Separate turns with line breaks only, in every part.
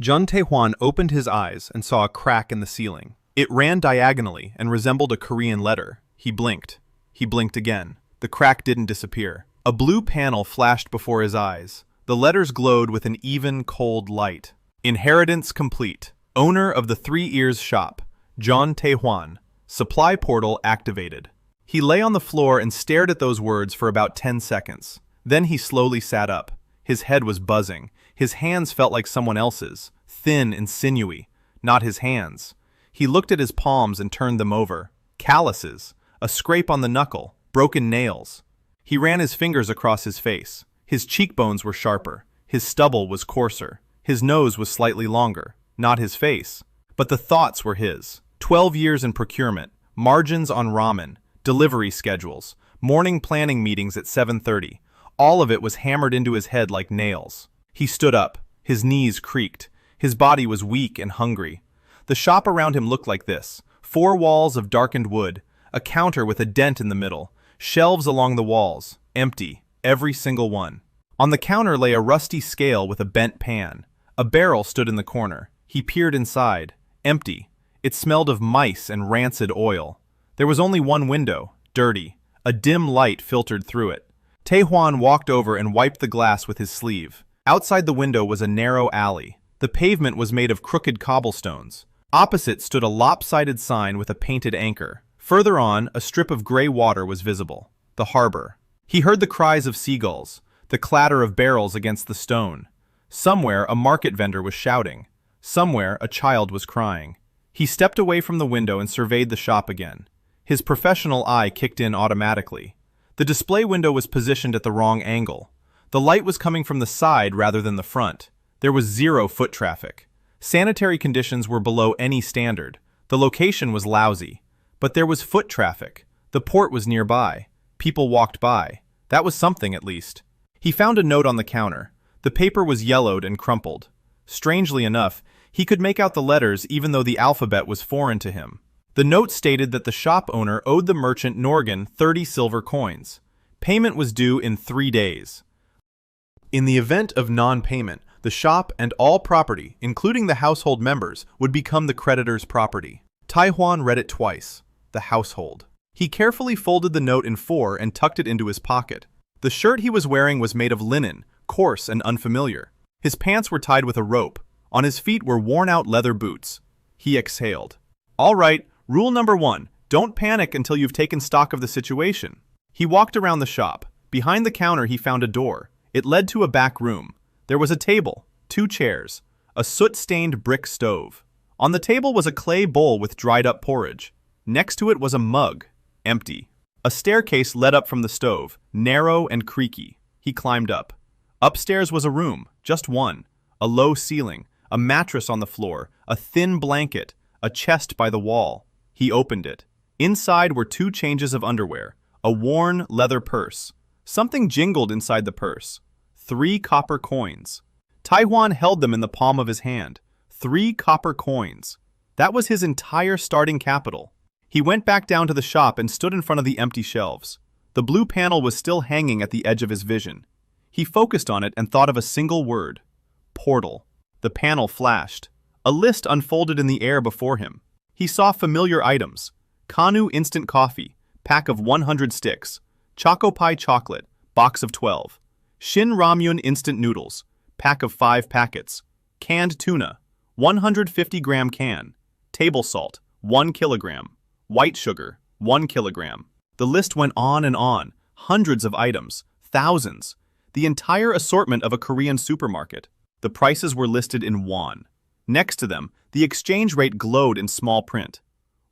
Jeon Tae-hwan opened his eyes and saw a crack in the ceiling. It ran diagonally and resembled a Korean letter. He blinked. He blinked again. The crack didn't disappear. A blue panel flashed before his eyes. The letters glowed with an even, cold light. Inheritance complete. Owner of the Three Ears shop, Jeon Tae-hwan. Supply portal activated. He lay on the floor and stared at those words for about 10 seconds. Then he slowly sat up. His head was buzzing. His hands felt like someone else's, thin and sinewy, not his hands. He looked at his palms and turned them over. Calluses, a scrape on the knuckle, broken nails. He ran his fingers across his face. His cheekbones were sharper. His stubble was coarser. His nose was slightly longer. Not his face. But the thoughts were his. 12 years in procurement, margins on ramen, delivery schedules, morning planning meetings at 7:30. All of it was hammered into his head like nails. He stood up. His knees creaked. His body was weak and hungry. The shop around him looked like this. 4 walls of darkened wood, a counter with a dent in the middle, shelves along the walls, empty, every single one. On the counter lay a rusty scale with a bent pan. A barrel stood in the corner. He peered inside. Empty. It smelled of mice and rancid oil. There was only one window, dirty. A dim light filtered through it. Tae-hwan walked over and wiped the glass with his sleeve. Outside the window was a narrow alley. The pavement was made of crooked cobblestones. Opposite stood a lopsided sign with a painted anchor. Further on, a strip of gray water was visible. The harbor. He heard the cries of seagulls, the clatter of barrels against the stone. Somewhere, a market vendor was shouting. Somewhere, a child was crying. He stepped away from the window and surveyed the shop again. His professional eye kicked in automatically. The display window was positioned at the wrong angle. The light was coming from the side rather than the front. There was 0 foot traffic. Sanitary conditions were below any standard. The location was lousy. But there was foot traffic. The port was nearby. People walked by. That was something, at least. He found a note on the counter. The paper was yellowed and crumpled. Strangely enough, he could make out the letters even though the alphabet was foreign to him. The note stated that the shop owner owed the merchant Norgan 30 silver coins. Payment was due in 3 days. In the event of non-payment, the shop and all property, including the household members, would become the creditor's property. Tae-hwan read it twice. The household. He carefully folded the note in 4 and tucked it into his pocket. The shirt he was wearing was made of linen, coarse and unfamiliar. His pants were tied with a rope. On his feet were worn-out leather boots. He exhaled. All right, rule number 1, don't panic until you've taken stock of the situation. He walked around the shop. Behind the counter he found a door. It led to a back room. There was a table, 2 chairs, a soot-stained brick stove. On the table was a clay bowl with dried-up porridge. Next to it was a mug, empty. A staircase led up from the stove, narrow and creaky. He climbed up. Upstairs was a room, just one. A low ceiling, a mattress on the floor, a thin blanket, a chest by the wall. He opened it. Inside were 2 changes of underwear, a worn leather purse. Something jingled inside the purse. 3 copper coins. Tae-hwan held them in the palm of his hand. 3 copper coins. That was his entire starting capital. He went back down to the shop and stood in front of the empty shelves. The blue panel was still hanging at the edge of his vision. He focused on it and thought of a single word. Portal. The panel flashed. A list unfolded in the air before him. He saw familiar items. Kanu instant coffee, pack of 100 sticks. Choco Pie chocolate, box of 12. Shin Ramyun instant noodles, pack of 5 packets. Canned tuna, 150-gram can. Table salt, 1 kilogram. White sugar, 1 kilogram. The list went on and on. Hundreds of items, thousands. The entire assortment of a Korean supermarket. The prices were listed in won. Next to them, the exchange rate glowed in small print.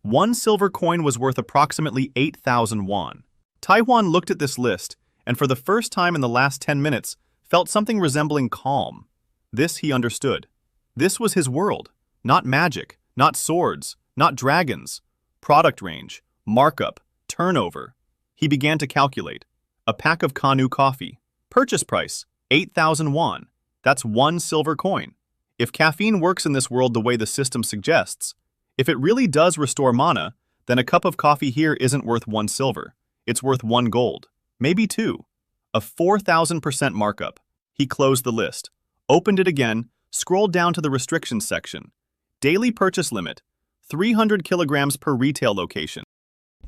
1 silver coin was worth approximately 8,000 won. Tae-hwan looked at this list, and for the first time in the last 10 minutes, felt something resembling calm. This he understood. This was his world. Not magic, not swords, not dragons. Product range, markup, turnover. He began to calculate. A pack of Kanu coffee. Purchase price, 8,000 won. That's 1 silver coin. If caffeine works in this world the way the system suggests, if it really does restore mana, then a cup of coffee here isn't worth 1 silver. It's worth 1 gold. Maybe 2. A 4,000% markup. He closed the list, opened it again,
Scroll down to the restrictions section. Daily purchase limit, 300 kilograms per retail location.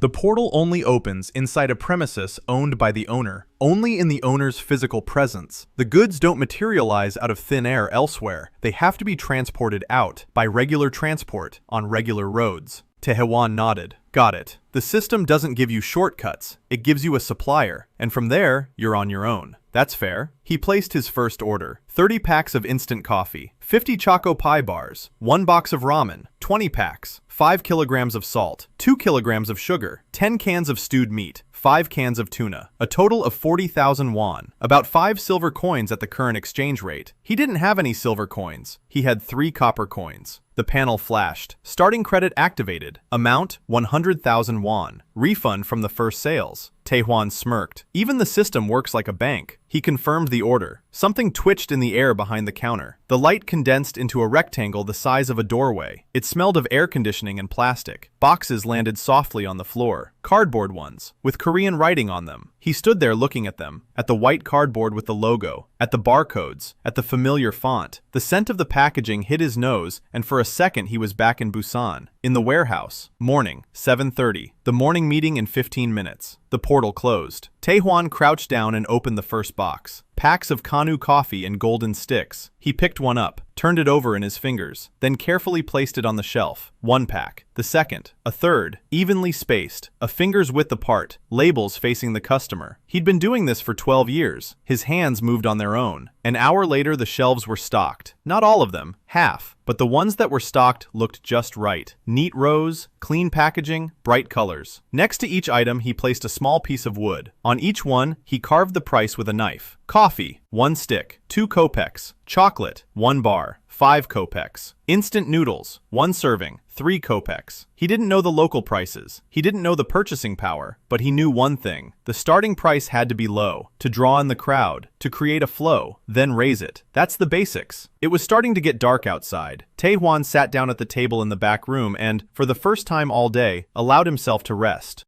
The portal only opens inside a premises owned by the owner, only in the owner's physical presence. The goods don't materialize out of thin air elsewhere. They have to be transported out by regular transport on regular roads. Tae-hwan nodded. Got it. The system doesn't give you shortcuts. It gives you a supplier, and from there, you're on your own. That's fair. He placed his first order. 30 packs of instant coffee, 50 Choco Pie bars, 1 box of ramen, 20 packs, 5 kilograms of salt, 2 kilograms of sugar, 10 cans of stewed meat, 5 cans of tuna, a total of 40,000 won, about 5 silver coins at the current exchange rate. He didn't have any silver coins. He had 3 copper coins. The panel flashed. Starting credit activated. Amount 100,000 won. Refund from the first sales. Tae-hwan smirked. Even the system works like a bank. He confirmed the order. Something twitched in the air behind the counter. The light condensed into a rectangle the size of a doorway. It smelled of air conditioning and plastic. Boxes landed softly on the floor. Cardboard ones, with Korean writing on them. He stood there looking at them, at the white cardboard with the logo, at the barcodes, at the familiar font. The scent of the packaging hit his nose, and for a second he was back in Busan. In the warehouse. Morning, 7:30. The morning meeting in 15 minutes. The portal closed. Tae-hwan crouched down and opened the first box. Packs of Kanu coffee and golden sticks. He picked one up, turned it over in his fingers, then carefully placed it on the shelf. 1 pack. The second. A third. Evenly spaced. A finger's width apart. Labels facing the customer. He'd been doing this for 12 years. His hands moved on their own. An hour later, the shelves were stocked. Not all of them. Half. But the ones that were stocked looked just right. Neat rows, clean packaging, bright colors. Next to each item, he placed a small piece of wood. On each one, he carved the price with a knife. Coffee, 1 stick, 2 kopecks. Chocolate, 1 bar, 5 kopecks. Instant noodles, 1 serving, 3 kopecks. He didn't know the local prices. He didn't know the purchasing power, but he knew one thing. The starting price had to be low, to draw in the crowd, to create a flow, then raise it. That's the basics. It was starting to get dark outside. Tae-hwan sat down at the table in the back room and, for the first time all day, allowed himself to rest.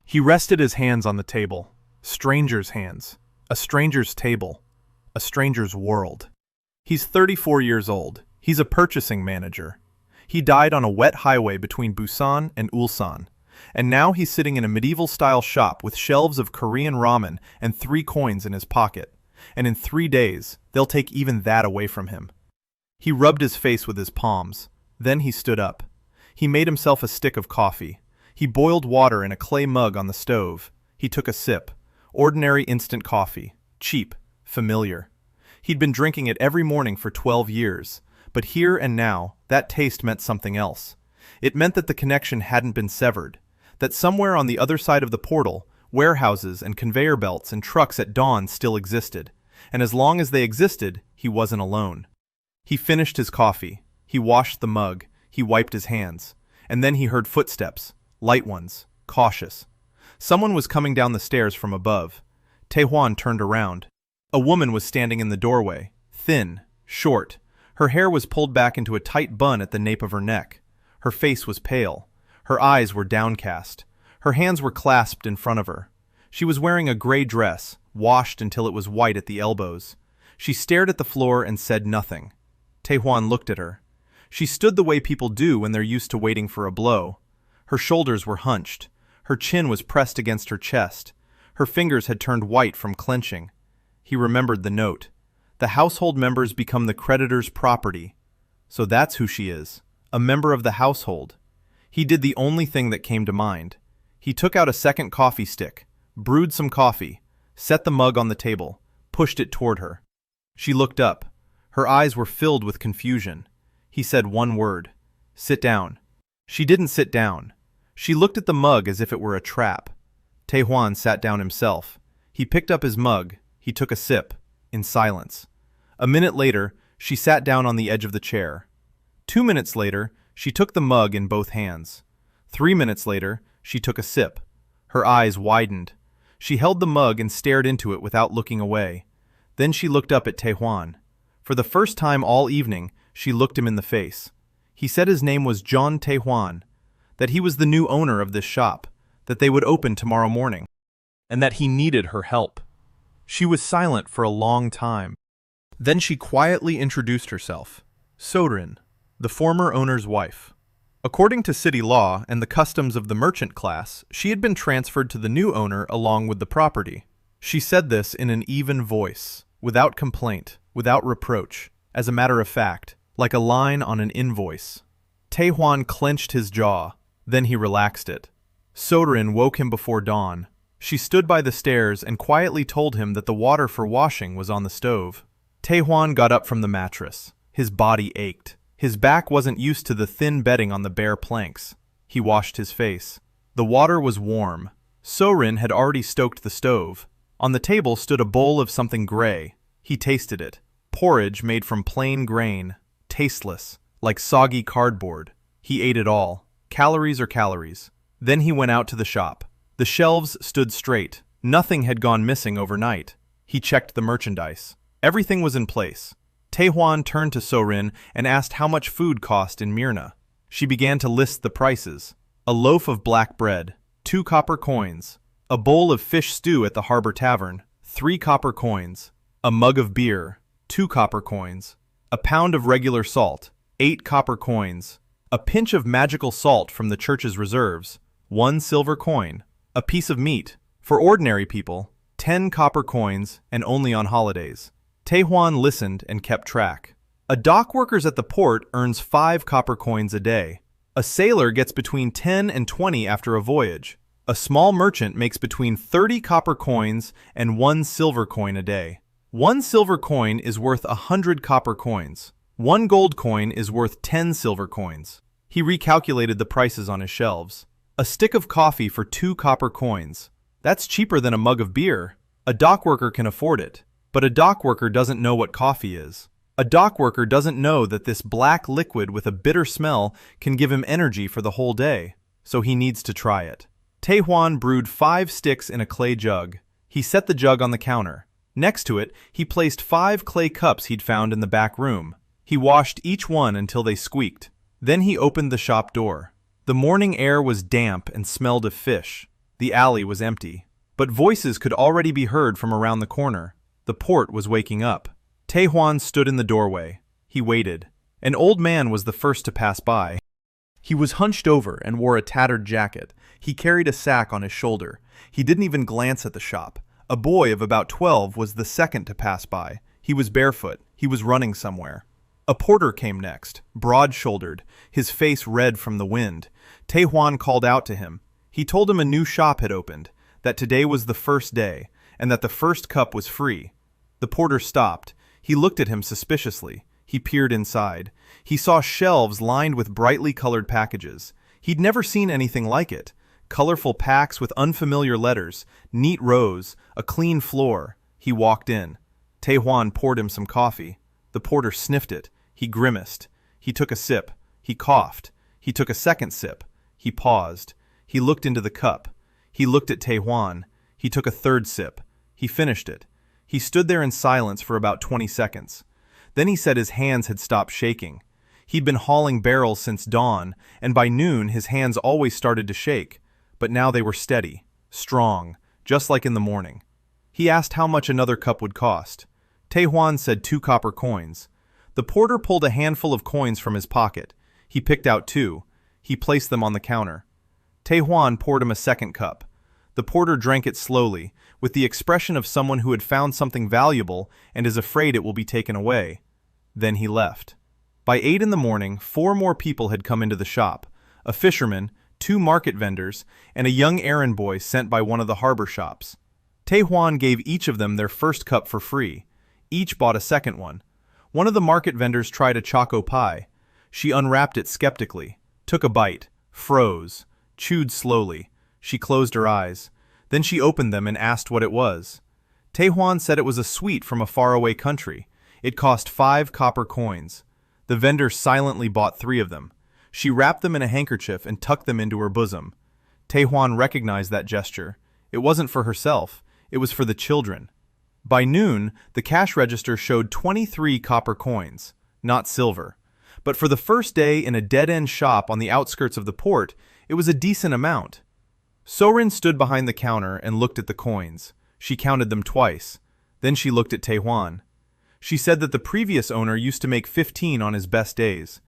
He rested his hands on the table. Stranger's hands. A stranger's table. A stranger's world. He's 34 years old. He's a purchasing manager. He died on a wet highway between Busan and Ulsan. And now he's sitting in a medieval-style shop with shelves of Korean ramen and 3 coins in his pocket. And in 3 days, they'll take even that away from him. He rubbed his face with his palms. Then he stood up. He made himself a stick of coffee. He boiled water in a clay mug on the stove. He took a sip. Ordinary instant coffee. Cheap. Familiar. He'd been drinking it every morning for 12 years. But here and now, that taste meant something else. It meant that the connection hadn't been severed. That somewhere on the other side of the portal, warehouses and conveyor belts and trucks at dawn still existed. And as long as they existed, he wasn't alone. He finished his coffee. He washed the mug. He wiped his hands. And then he heard footsteps. Light ones. Cautious. Someone was coming down the stairs from above. Tae-hwan turned around. A woman was standing in the doorway. Thin. Short. Her hair was pulled back into a tight bun at the nape of her neck. Her face was pale. Her eyes were downcast. Her hands were clasped in front of her. She was wearing a gray dress, washed until it was white at the elbows. She stared at the floor and said nothing. Tae-hwan looked at her. She stood the way people do when they're used to waiting for a blow. Her shoulders were hunched. Her chin was pressed against her chest. Her fingers had turned white from clenching. He remembered the note. The household members become the creditor's property. So that's who she is. A member of the household. He did the only thing that came to mind. He took out a second coffee stick, brewed some coffee, set the mug on the table, pushed it toward her. She looked up. Her eyes were filled with confusion. He said one word. Sit down. She didn't sit down. She looked at the mug as if it were a trap. Tae-hwan sat down himself. He picked up his mug. He took a sip, in silence. A minute later, she sat down on the edge of the chair. 2 minutes later, she took the mug in both hands. 3 minutes later, she took a sip. Her eyes widened. She held the mug and stared into it without looking away. Then she looked up at Tae-hwan. For the first time all evening, she looked him in the face. He said his name was Jeon Tae-hwan, that he was the new owner of this shop, that they would open tomorrow morning, and that he needed her help. She was silent for a long time. Then she quietly introduced herself. Sorin, the former owner's wife. According to city law and the customs of the merchant class, she had been transferred to the new owner along with the property. She said this in an even voice, without complaint, without reproach, as a matter of fact, like a line on an invoice. Tae-hwan clenched his jaw, then he relaxed it. Sorin woke him before dawn. She stood by the stairs and quietly told him that the water for washing was on the stove. Tae-hwan got up from the mattress. His body ached. His back wasn't used to the thin bedding on the bare planks. He washed his face. The water was warm. Sorin had already stoked the stove. On the table stood a bowl of something gray. He tasted it. Porridge made from plain grain. Tasteless, like soggy cardboard. He ate it all. Calories are calories. Then he went out to the shop. The shelves stood straight. Nothing had gone missing overnight. He checked the merchandise. Everything was in place. Tae-hwan turned to Sorin and asked how much food cost in Myrna. She began to list the prices. A loaf of black bread, 2 copper coins. A bowl of fish stew at the Harbor Tavern, 3 copper coins. A mug of beer, 2 copper coins. A pound of regular salt, 8 copper coins. A pinch of magical salt from the church's reserves, 1 silver coin. A piece of meat, for ordinary people, 10 copper coins, and only on holidays. Tae-hwan listened and kept track. A dock worker at the port earns 5 copper coins a day. A sailor gets between 10 and 20 after a voyage. A small merchant makes between 30 copper coins and 1 silver coin a day. 1 silver coin is worth 100 copper coins. 1 gold coin is worth 10 silver coins. He recalculated the prices on his shelves. A stick of coffee for 2 copper coins. That's cheaper than a mug of beer. A dock worker can afford it. But a dock worker doesn't know what coffee is. A dock worker doesn't know that this black liquid with a bitter smell can give him energy for the whole day. So he needs to try it. Tae-hwan brewed 5 sticks in a clay jug. He set the jug on the counter. Next to it, he placed 5 clay cups he'd found in the back room. He washed each one until they squeaked. Then he opened the shop door. The morning air was damp and smelled of fish. The alley was empty. But voices could already be heard from around the corner. The port was waking up. Tae-hwan stood in the doorway. He waited. An old man was the first to pass by. He was hunched over and wore a tattered jacket. He carried a sack on his shoulder. He didn't even glance at the shop. A boy of about 12 was the second to pass by. He was barefoot. He was running somewhere. A porter came next, broad-shouldered, his face red from the wind. Tae-hwan called out to him. He told him a new shop had opened, that today was the first day, and that the first cup was free. The porter stopped. He looked at him suspiciously. He peered inside. He saw shelves lined with brightly colored packages. He'd never seen anything like it. Colorful packs with unfamiliar letters, neat rows, a clean floor. He walked in. Tae-hwan poured him some coffee. The porter sniffed it. He grimaced. He took a sip. He coughed. He took a second sip. He paused. He looked into the cup. He looked at Tae-hwan. He took a third sip. He finished it. He stood there in silence for about 20 seconds. Then he said his hands had stopped shaking. He'd been hauling barrels since dawn, and by noon his hands always started to shake. But now they were steady, strong, just like in the morning. He asked how much another cup would cost. Tae-hwan said 2 copper coins. The porter pulled a handful of coins from his pocket. He picked out 2. He placed them on the counter. Tae-hwan poured him a second cup. The porter drank it slowly, with the expression of someone who had found something valuable and is afraid it will be taken away. Then he left. By 8 in the morning, 4 more people had come into the shop. A fisherman, 2 market vendors, and a young errand boy sent by one of the harbor shops. Tae-hwan gave each of them their first cup for free. Each bought a second one. One of the market vendors tried a choco pie. She unwrapped it skeptically, took a bite, froze, chewed slowly. She closed her eyes. Then she opened them and asked what it was. Tae-hwan said it was a sweet from a faraway country. It cost 5 copper coins. The vendor silently bought 3 of them. She wrapped them in a handkerchief and tucked them into her bosom. Tae-hwan recognized that gesture. It wasn't for herself. It was for the children. By noon, the cash register showed 23 copper coins, not silver. But for the first day in a dead-end shop on the outskirts of the port, it was a decent amount. Sorin stood behind the counter and looked at the coins. She counted them twice. Then she looked at Tae-hwan. She said that the previous owner used to make 15 on his best days.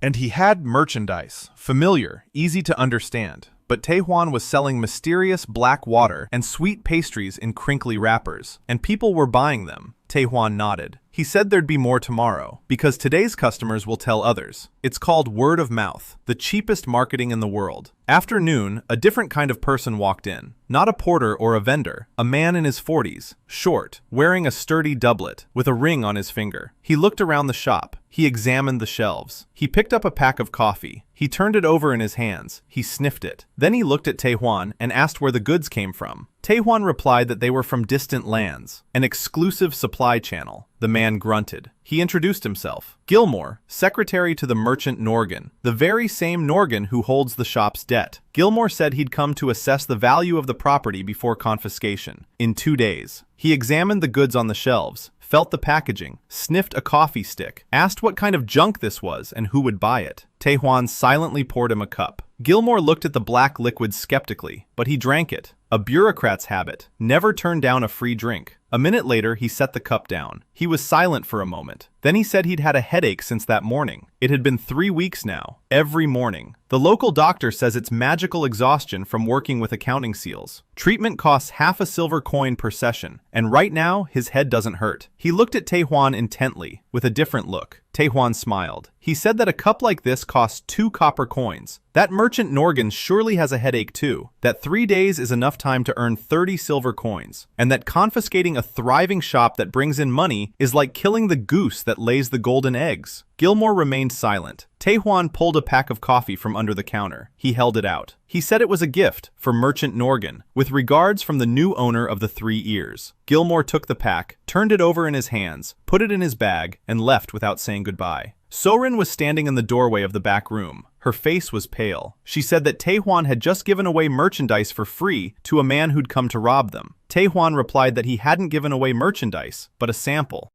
And he had merchandise, familiar, easy to understand. But Tae-hwan was selling mysterious black water and sweet pastries in crinkly wrappers, and people were buying them. Tae-hwan nodded. He said there'd be more tomorrow, because today's customers will tell others. It's called word of mouth, the cheapest marketing in the world. After noon, a different kind of person walked in. Not a porter or a vendor, a man in his 40s, short, wearing a sturdy doublet, with a ring on his finger. He looked around the shop. He examined the shelves. He picked up a pack of coffee. He turned it over in his hands. He sniffed it. Then he looked at Tae-hwan and asked where the goods came from. Tae-hwan replied that they were from distant lands, an exclusive supply channel. The man grunted. He introduced himself. Gilmore, secretary to the merchant Norgan, the very same Norgan who holds the shop's debt. Gilmore said he'd come to assess the value of the property before confiscation. In 2 days. He examined the goods on the shelves, felt the packaging, sniffed a coffee stick, asked what kind of junk this was and who would buy it. Tae-hwan silently poured him a cup. Gilmore looked at the black liquid skeptically, but he drank it. A bureaucrat's habit. Never turn down a free drink. A minute later, he set the cup down. He was silent for a moment. Then he said he'd had a headache since that morning. It had been 3 weeks now. Every morning. The local doctor says it's magical exhaustion from working with accounting seals. Treatment costs half a silver coin per session, and right now, his head doesn't hurt. He looked at Tae-hwan intently, with a different look. Tae-hwan smiled. He said that a cup like this costs 2 copper coins. That merchant Norgan surely has a headache too. That 3 days is enough time to earn 30 silver coins. And that confiscating a thriving shop that brings in money is like killing the goose that lays the golden eggs. Gilmore remained silent. Tae-hwan pulled a pack of coffee from under the counter. He held it out. He said it was a gift for merchant Norgan, with regards from the new owner of the 3 ears. Gilmore took the pack, turned it over in his hands, put it in his bag, and left without saying goodbye. Sorin was standing in the doorway of the back room. Her face was pale. She said that Tae-hwan had just given away merchandise for free to a man who'd come to rob them. Tae-hwan replied that he hadn't given away merchandise, but a sample.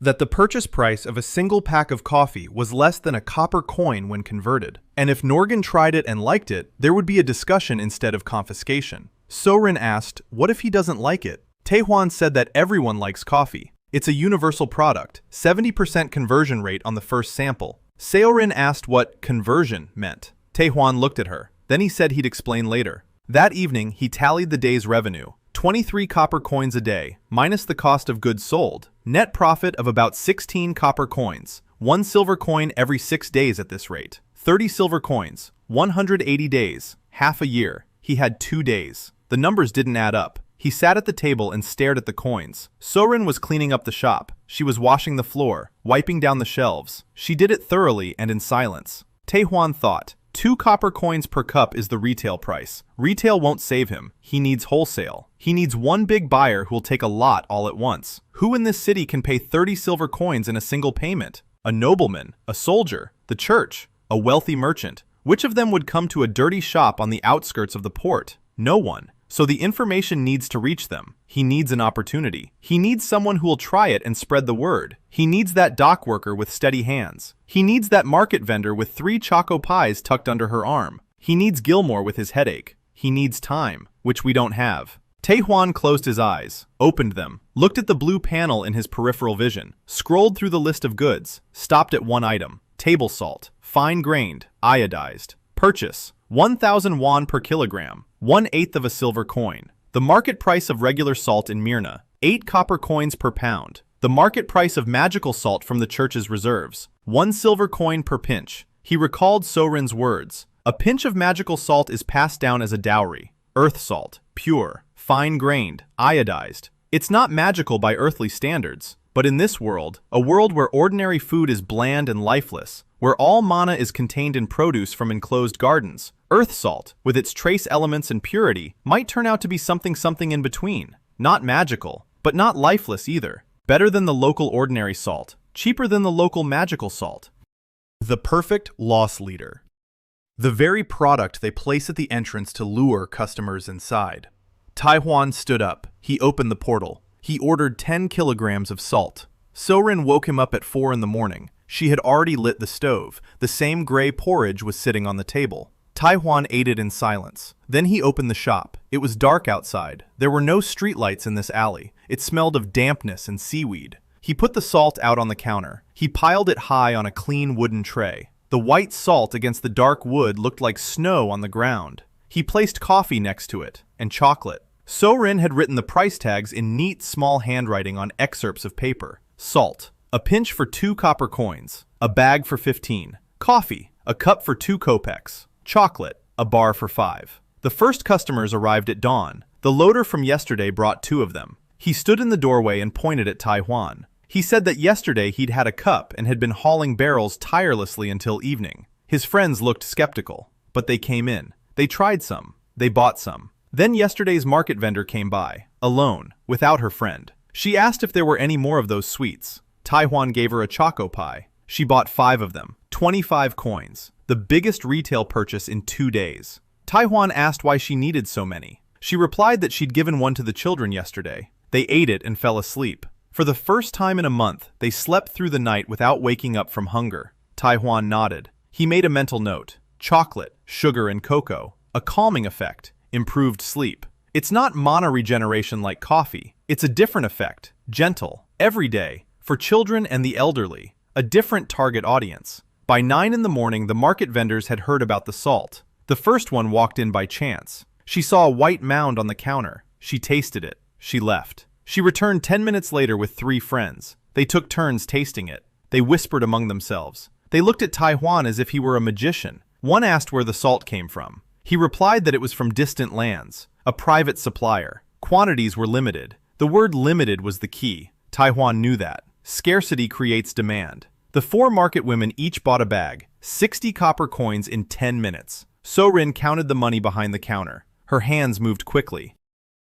That the purchase price of a single pack of coffee was less than a copper coin when converted. And if Norgan tried it and liked it, there would be a discussion instead of confiscation. Sorin asked, what if he doesn't like it? Tae-hwan said that everyone likes coffee. It's a universal product, 70% conversion rate on the first sample. Seorin asked what conversion meant. Tae-hwan looked at her. Then he said he'd explain later. That evening, he tallied the day's revenue. 23 copper coins a day, minus the cost of goods sold. Net profit of about 16 copper coins. 1 silver coin every 6 days at this rate. 30 silver coins. 180 days. Half a year. He had 2 days. The numbers didn't add up. He sat at the table and stared at the coins. Sorin was cleaning up the shop. She was washing the floor, wiping down the shelves. She did it thoroughly and in silence. Tae-hwan thought, 2 copper coins per cup is the retail price. Retail won't save him. He needs wholesale. He needs one big buyer who'll take a lot all at once. Who in this city can pay 30 silver coins in a single payment? A nobleman, a soldier, the church, a wealthy merchant. Which of them would come to a dirty shop on the outskirts of the port? No one. So the information needs to reach them. He needs an opportunity. He needs someone who will try it and spread the word. He needs that dock worker with steady hands. He needs that market vendor with 3 choco pies tucked under her arm. He needs Gilmore with his headache. He needs time, which we don't have. Tae-hwan closed his eyes, opened them, looked at the blue panel in his peripheral vision, scrolled through the list of goods, stopped at one item. Table salt, fine-grained, iodized. Purchase, 1,000 won per kilogram, 1/8 of a silver coin. The market price of regular salt in Myrna, 8 copper coins per pound. The market price of magical salt from the church's reserves, 1 silver coin per pinch. He recalled Sorin's words. A pinch of magical salt is passed down as a dowry. Earth salt, pure, fine-grained, iodized. It's not magical by earthly standards, but in this world, a world where ordinary food is bland and lifeless, where all mana is contained in produce from enclosed gardens, earth salt, with its trace elements and purity, might turn out to be something in between. Not magical, but not lifeless either. Better than the local ordinary salt, cheaper than the local magical salt. The perfect loss leader. The very product they place at the entrance to lure customers inside. Tae-hwan stood up. He opened the portal. He ordered 10 kilograms of salt. Sorin woke him up at 4 in the morning. She had already lit the stove. The same gray porridge was sitting on the table. Tae-hwan ate it in silence. Then he opened the shop. It was dark outside. There were no streetlights in this alley. It smelled of dampness and seaweed. He put the salt out on the counter. He piled it high on a clean wooden tray. The white salt against the dark wood looked like snow on the ground. He placed coffee next to it, and chocolate. So-rin had written the price tags in neat, small handwriting on excerpts of paper. Salt, a pinch for 2 copper coins, a bag for 15. Coffee, a cup for 2 kopecks. Chocolate, a bar for 5. The first customers arrived at dawn. The loader from yesterday brought 2 of them. He stood in the doorway and pointed at Tae-hwan. He said that yesterday he'd had a cup and had been hauling barrels tirelessly until evening. His friends looked skeptical, but they came in. They tried some. They bought some. Then yesterday's market vendor came by, alone, without her friend. She asked if there were any more of those sweets. Tae-hwan gave her a choco pie. She bought 5 of them, 25 coins, the biggest retail purchase in 2 days. Tae-hwan asked why she needed so many. She replied that she'd given one to the children yesterday. They ate it and fell asleep. For the first time in a month, they slept through the night without waking up from hunger. Tae-hwan nodded. He made a mental note. Chocolate, sugar, and cocoa. A calming effect. Improved sleep. It's not mana regeneration like coffee. It's a different effect. Gentle. Every day. For children and the elderly. A different target audience. By 9 in the morning, the market vendors had heard about the salt. The first one walked in by chance. She saw a white mound on the counter. She tasted it. She left. She returned 10 minutes later with 3 friends. They took turns tasting it. They whispered among themselves. They looked at Tae-hwan as if he were a magician. One asked where the salt came from. He replied that it was from distant lands, a private supplier. Quantities were limited. The word limited was the key. Tae-hwan knew that. Scarcity creates demand. The 4 market women each bought a bag, 60 copper coins in 10 minutes. So-rin counted the money behind the counter. Her hands moved quickly.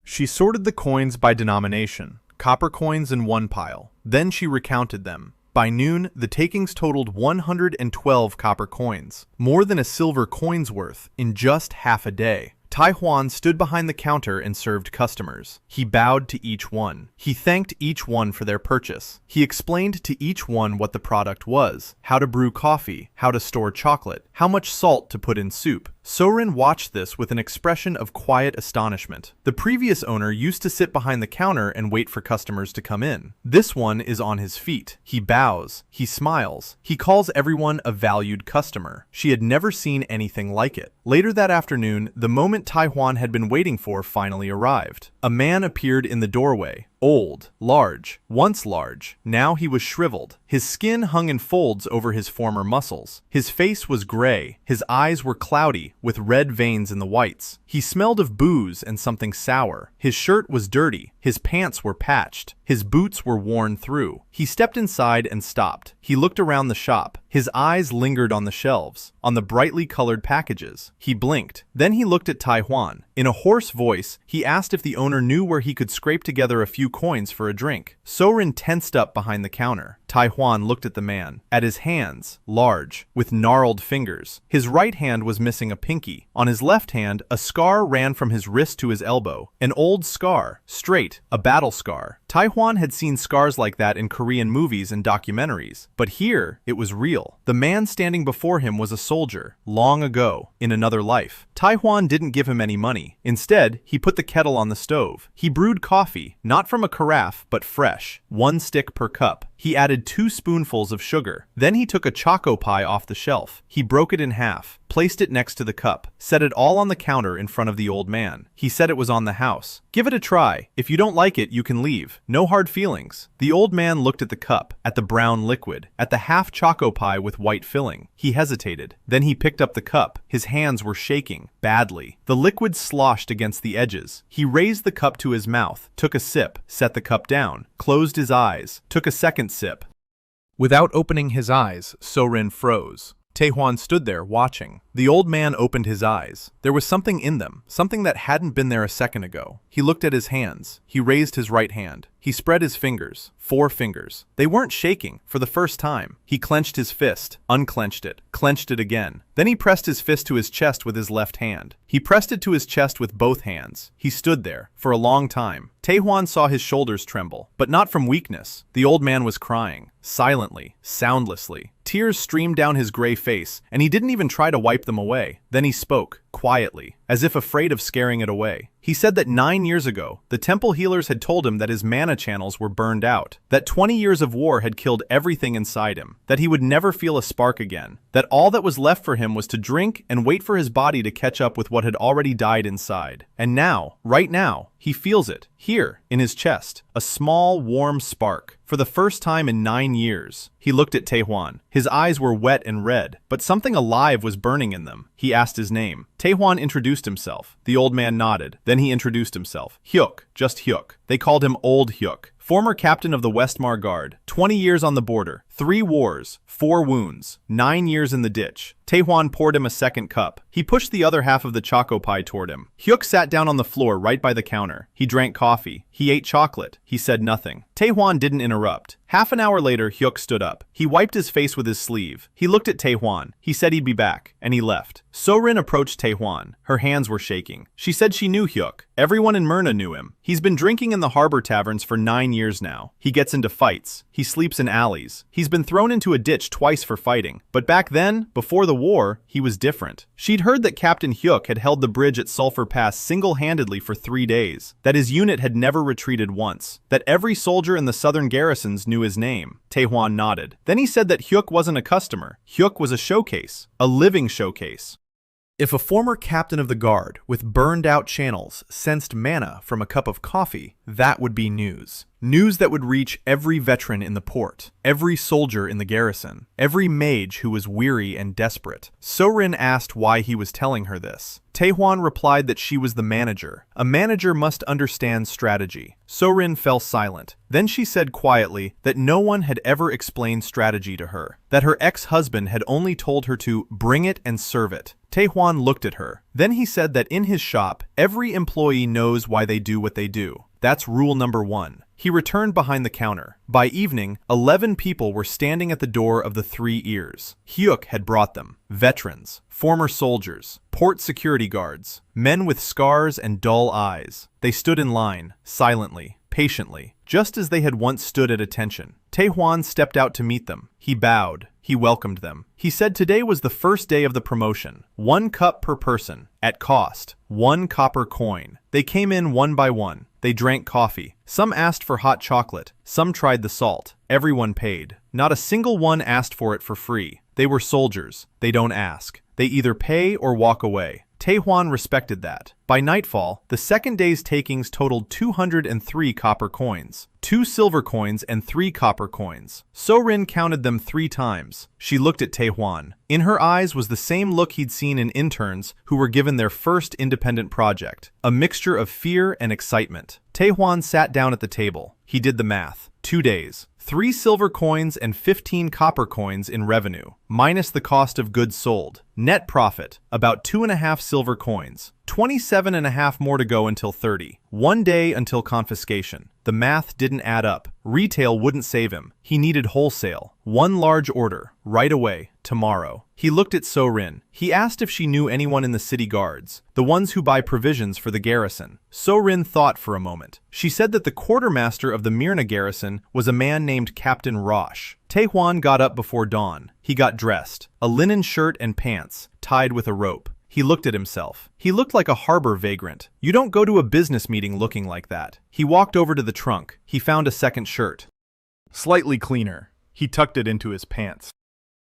She sorted the coins by denomination, copper coins in one pile. Then she recounted them. By noon, the takings totaled 112 copper coins, more than a silver coin's worth, in just half a day. Tae-hwan stood behind the counter and served customers. He bowed to each one. He thanked each one for their purchase. He explained to each one what the product was, how to brew coffee, how to store chocolate, how much salt to put in soup. So-rin watched this with an expression of quiet astonishment. The previous owner used to sit behind the counter and wait for customers to come in. This one is on his feet. He bows. He smiles. He calls everyone a valued customer. She had never seen anything like it. Later that afternoon, the moment Tae-hwan had been waiting for finally arrived. A man appeared in the doorway. Old, large, once large, now he was shriveled. His skin hung in folds over his former muscles. His face was gray. His eyes were cloudy, with red veins in the whites. He smelled of booze and something sour. His shirt was dirty. His pants were patched. His boots were worn through. He stepped inside and stopped. He looked around the shop. His eyes lingered on the shelves, on the brightly colored packages. He blinked. Then he looked at Tae-hwan. In a hoarse voice, he asked if the owner knew where he could scrape together a few coins for a drink. So-rin tensed up behind the counter. Tae-hwan looked at the man, at his hands, large, with gnarled fingers. His right hand was missing a pinky. On his left hand, a scar ran from his wrist to his elbow. An old scar, straight, a battle scar. Tae-hwan had seen scars like that in Korean movies and documentaries, but here it was real. The man standing before him was a soldier, long ago, in another life. Tae-hwan didn't give him any money. Instead, he put the kettle on the stove. He brewed coffee, not from a carafe, but fresh, 1 stick per cup. He added 2 spoonfuls of sugar. Then he took a choco pie off the shelf. He broke it in half, placed it next to the cup, set it all on the counter in front of the old man. He said it was on the house. Give it a try. If you don't like it, you can leave. No hard feelings. The old man looked at the cup, at the brown liquid, at the half choco pie with white filling. He hesitated. Then he picked up the cup. His hands were shaking, badly. The liquid sloshed against the edges. He raised the cup to his mouth, took a sip, set the cup down, closed his eyes, took a second sip. Without opening his eyes, So-rin froze. Tae-hwan stood there, watching. The old man opened his eyes. There was something in them, something that hadn't been there a second ago. He looked at his hands. He raised his right hand. He spread his fingers. 4 fingers. They weren't shaking, for the first time. He clenched his fist, unclenched it, clenched it again. Then he pressed his fist to his chest with his left hand. He pressed it to his chest with both hands. He stood there, for a long time. Tae-hwan saw his shoulders tremble, but not from weakness. The old man was crying, silently, soundlessly. Tears streamed down his gray face, and he didn't even try to wipe them away. Then he spoke, quietly. as if afraid of scaring it away. He said that 9 years ago, the temple healers had told him that his mana channels were burned out, that 20 years of war had killed everything inside him, that he would never feel a spark again, that all that was left for him was to drink and wait for his body to catch up with what had already died inside. And now, right now, he feels it, here, in his chest, a small, warm spark. For the first time in 9 years, he looked at Tae-hwan. His eyes were wet and red, but something alive was burning in them. He asked his name. Tae-hwan introduced himself. The old man nodded. Then he introduced himself. Hyuk, just Hyuk. They called him Old Hyuk. Former captain of the Westmar Guard, 20 years on the border, 3 wars, 4 wounds, 9 years in the ditch. Tae-hwan poured him a second cup. He pushed the other half of the choco pie toward him. Hyuk sat down on the floor right by the counter. He drank coffee. He ate chocolate. He said nothing. Tae-hwan didn't interrupt. Half an hour later, Hyuk stood up. He wiped his face with his sleeve. He looked at Tae-hwan. He said he'd be back, and he left. So-rin approached Tae-hwan. Her hands were shaking. She said she knew Hyuk. Everyone in Myrna knew him. He's been drinking in the harbor taverns for 9 years now. He gets into fights. He sleeps in alleys. He's been thrown into a ditch twice for fighting. But back then, before the war, he was different. She'd heard that Captain Hyuk had held the bridge at Sulphur Pass single-handedly for 3 days, that his unit had never retreated once, that every soldier in the southern garrisons knew his name. Tae-hwan nodded. Then he said that Hyuk wasn't a customer. Hyuk was a showcase, a living showcase. If a former captain of the guard with burned-out channels sensed mana from a cup of coffee, that would be news. News that would reach every veteran in the port, every soldier in the garrison, every mage who was weary and desperate. So-rin asked why he was telling her this. Tae-hwan replied that she was the manager. A manager must understand strategy. So-rin fell silent. Then she said quietly that no one had ever explained strategy to her, that her ex-husband had only told her to bring it and serve it. Tae-hwan looked at her. Then he said that in his shop, every employee knows why they do what they do. That's rule number 1. He returned behind the counter. By evening, 11 people were standing at the door of the 3 Ears. Hyuk had brought them. Veterans, former soldiers, port security guards, men with scars and dull eyes. They stood in line, silently, patiently, just as they had once stood at attention. Tae-hwan stepped out to meet them. He bowed. He welcomed them. He said today was the first day of the promotion. 1 cup per person, at cost, 1 copper coin. They came in one by one. They drank coffee. Some asked for hot chocolate. Some tried the salt. Everyone paid. Not a single one asked for it for free. They were soldiers. They don't ask. They either pay or walk away. Tae-hwan respected that. By nightfall, the second day's takings totaled 203 copper coins, 2 silver coins and 3 copper coins. So-rin counted them 3 times. She looked at Tae-hwan. In her eyes was the same look he'd seen in interns who were given their first independent project, a mixture of fear and excitement. Tae-hwan sat down at the table. He did the math. 2 days. 3 silver coins and 15 copper coins in revenue, minus the cost of goods sold. Net profit, about 2.5 silver coins. 27.5 more to go until 30. 1 day until confiscation. The math didn't add up. Retail wouldn't save him. He needed wholesale. 1 large order, right away, tomorrow. He looked at So-rin. He asked if she knew anyone in the city guards, the ones who buy provisions for the garrison. So-rin thought for a moment. She said that the quartermaster of the Myrna garrison was a man named Captain Rosh. Tae-hwan got up before dawn. He got dressed. A linen shirt and pants, tied with a rope. He looked at himself. He looked like a harbor vagrant. You don't go to a business meeting looking like that. He walked over to the trunk. He found a second shirt. Slightly cleaner. He tucked it into his pants.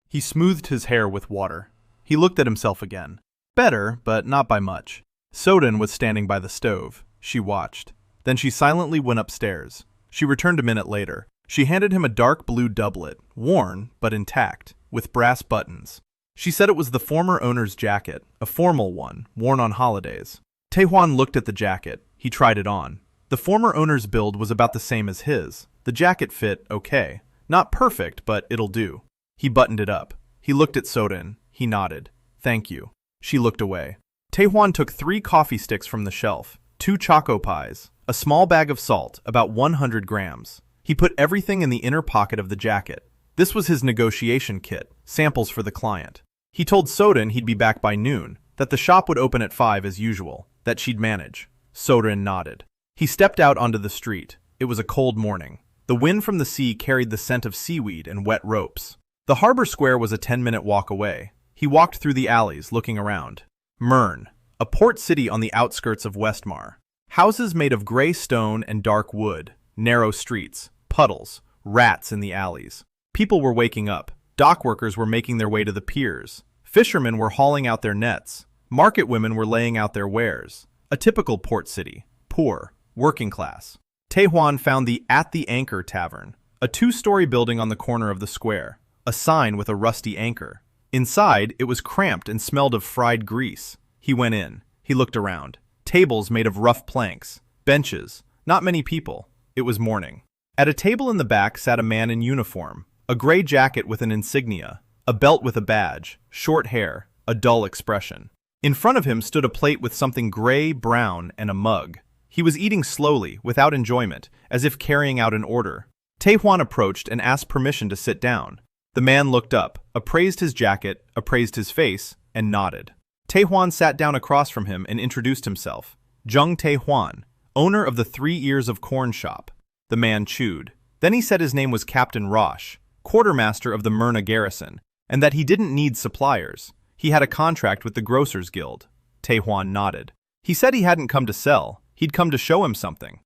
He smoothed his hair with water. He looked at himself again. Better, but not by much. So-rin was standing by the stove. She watched. Then she silently went upstairs. She returned a minute later. She handed him a dark blue doublet, worn, but intact, with brass buttons. She said it was the former owner's jacket, a formal one, worn on holidays. Tae-hwan looked at the jacket. He tried it on. The former owner's build was about the same as his. The jacket fit okay. Not perfect, but it'll do. He buttoned it up. He looked at So-rin. He nodded. Thank you. She looked away. Tae-hwan took 3 coffee sticks from the shelf, 2 choco pies, a small bag of salt, about 100 grams. He put everything in the inner pocket of the jacket. This was his negotiation kit, samples for the client. He told So-rin he'd be back by noon, that the shop would open at 5 as usual, that she'd manage. So-rin nodded. He stepped out onto the street. It was a cold morning. The wind from the sea carried the scent of seaweed and wet ropes. The harbor square was a 10-minute walk away. He walked through the alleys, looking around. Myrn, a port city on the outskirts of Westmar. Houses made of gray stone and dark wood, narrow streets, puddles, rats in the alleys. People were waking up. Dock workers were making their way to the piers. Fishermen were hauling out their nets. Market women were laying out their wares. A typical port city. Poor, working class. Tae-hwan found the At the Anchor Tavern, a two-story building on the corner of the square, a sign with a rusty anchor. Inside, it was cramped and smelled of fried grease. He went in. He looked around. Tables made of rough planks. Benches. Not many people. It was morning. At a table in the back sat a man in uniform, a gray jacket with an insignia, a belt with a badge, short hair, a dull expression. In front of him stood a plate with something gray, brown, and a mug. He was eating slowly, without enjoyment, as if carrying out an order. Tae-hwan approached and asked permission to sit down. The man looked up, appraised his jacket, appraised his face, and nodded. Tae-hwan sat down across from him and introduced himself. Jeon Tae-hwan, owner of the 3 Ears of Corn shop. The man chewed. Then he said his name was Captain Rosh, quartermaster of the Manhwa garrison, and that he didn't need suppliers. He had a contract with the Grocers Guild. Tae-hwan nodded. He said he hadn't come to sell. He'd come to show him something.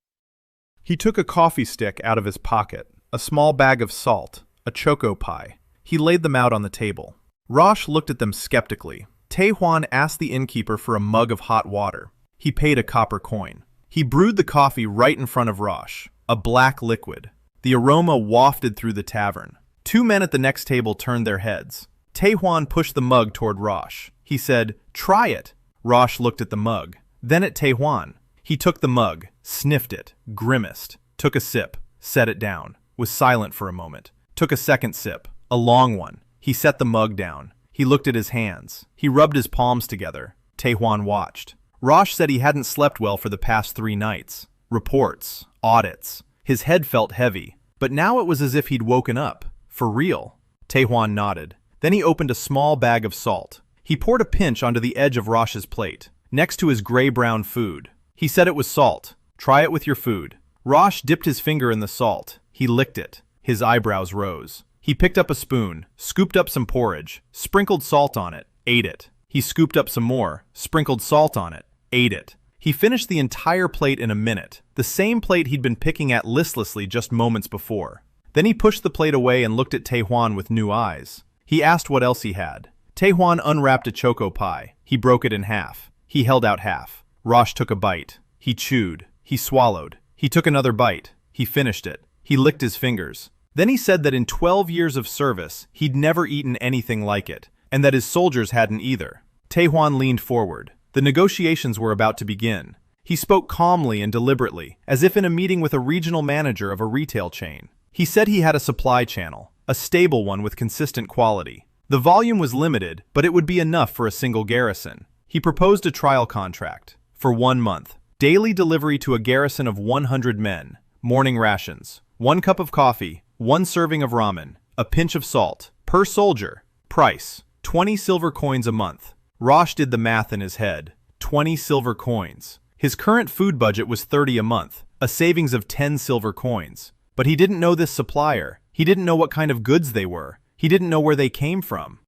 He took a coffee stick out of his pocket, a small bag of salt, a choco pie. He laid them out on the table. Rosh looked at them skeptically. Tae-hwan asked the innkeeper for a mug of hot water. He paid a copper coin. He brewed the coffee right in front of Rosh, a black liquid. The aroma wafted through the tavern. 2 men at the next table turned their heads. Tae-hwan pushed the mug toward Rosh. He said, "Try it." Rosh looked at the mug, then at Tae-hwan. He took the mug, sniffed it, grimaced, took a sip, set it down, was silent for a moment, took a second sip, a long one. He set the mug down. He looked at his hands. He rubbed his palms together. Tae-hwan watched. Rosh said he hadn't slept well for the past 3 nights. Reports, audits. His head felt heavy, but now it was as if he'd woken up. For real. Tae-hwan nodded. Then he opened a small bag of salt. He poured a pinch onto the edge of Rosh's plate, next to his gray-brown food. He said it was salt. Try it with your food. Rosh dipped his finger in the salt. He licked it. His eyebrows rose. He picked up a spoon, scooped up some porridge, sprinkled salt on it, ate it. He scooped up some more, sprinkled salt on it, ate it. He finished the entire plate in a minute, the same plate he'd been picking at listlessly just moments before. Then he pushed the plate away and looked at Tae-hwan with new eyes. He asked what else he had. Tae-hwan unwrapped a choco pie. He broke it in half. He held out half. Rosh took a bite. He chewed. He swallowed. He took another bite. He finished it. He licked his fingers. Then he said that in 12 years of service, he'd never eaten anything like it, and that his soldiers hadn't either. Tae-hwan leaned forward. The negotiations were about to begin. He spoke calmly and deliberately, as if in a meeting with a regional manager of a retail chain. He said he had a supply channel, a stable one with consistent quality. The volume was limited, but it would be enough for a single garrison. He proposed a trial contract. For 1 month. Daily delivery to a garrison of 100 men. Morning rations. 1 cup of coffee. 1 serving of ramen. A pinch of salt. Per soldier. Price. 20 silver coins a month. Rosh did the math in his head. 20 silver coins. His current food budget was 30 a month, a savings of 10 silver coins. But he didn't know this supplier. He didn't know what kind of goods they were. He didn't know where they came from.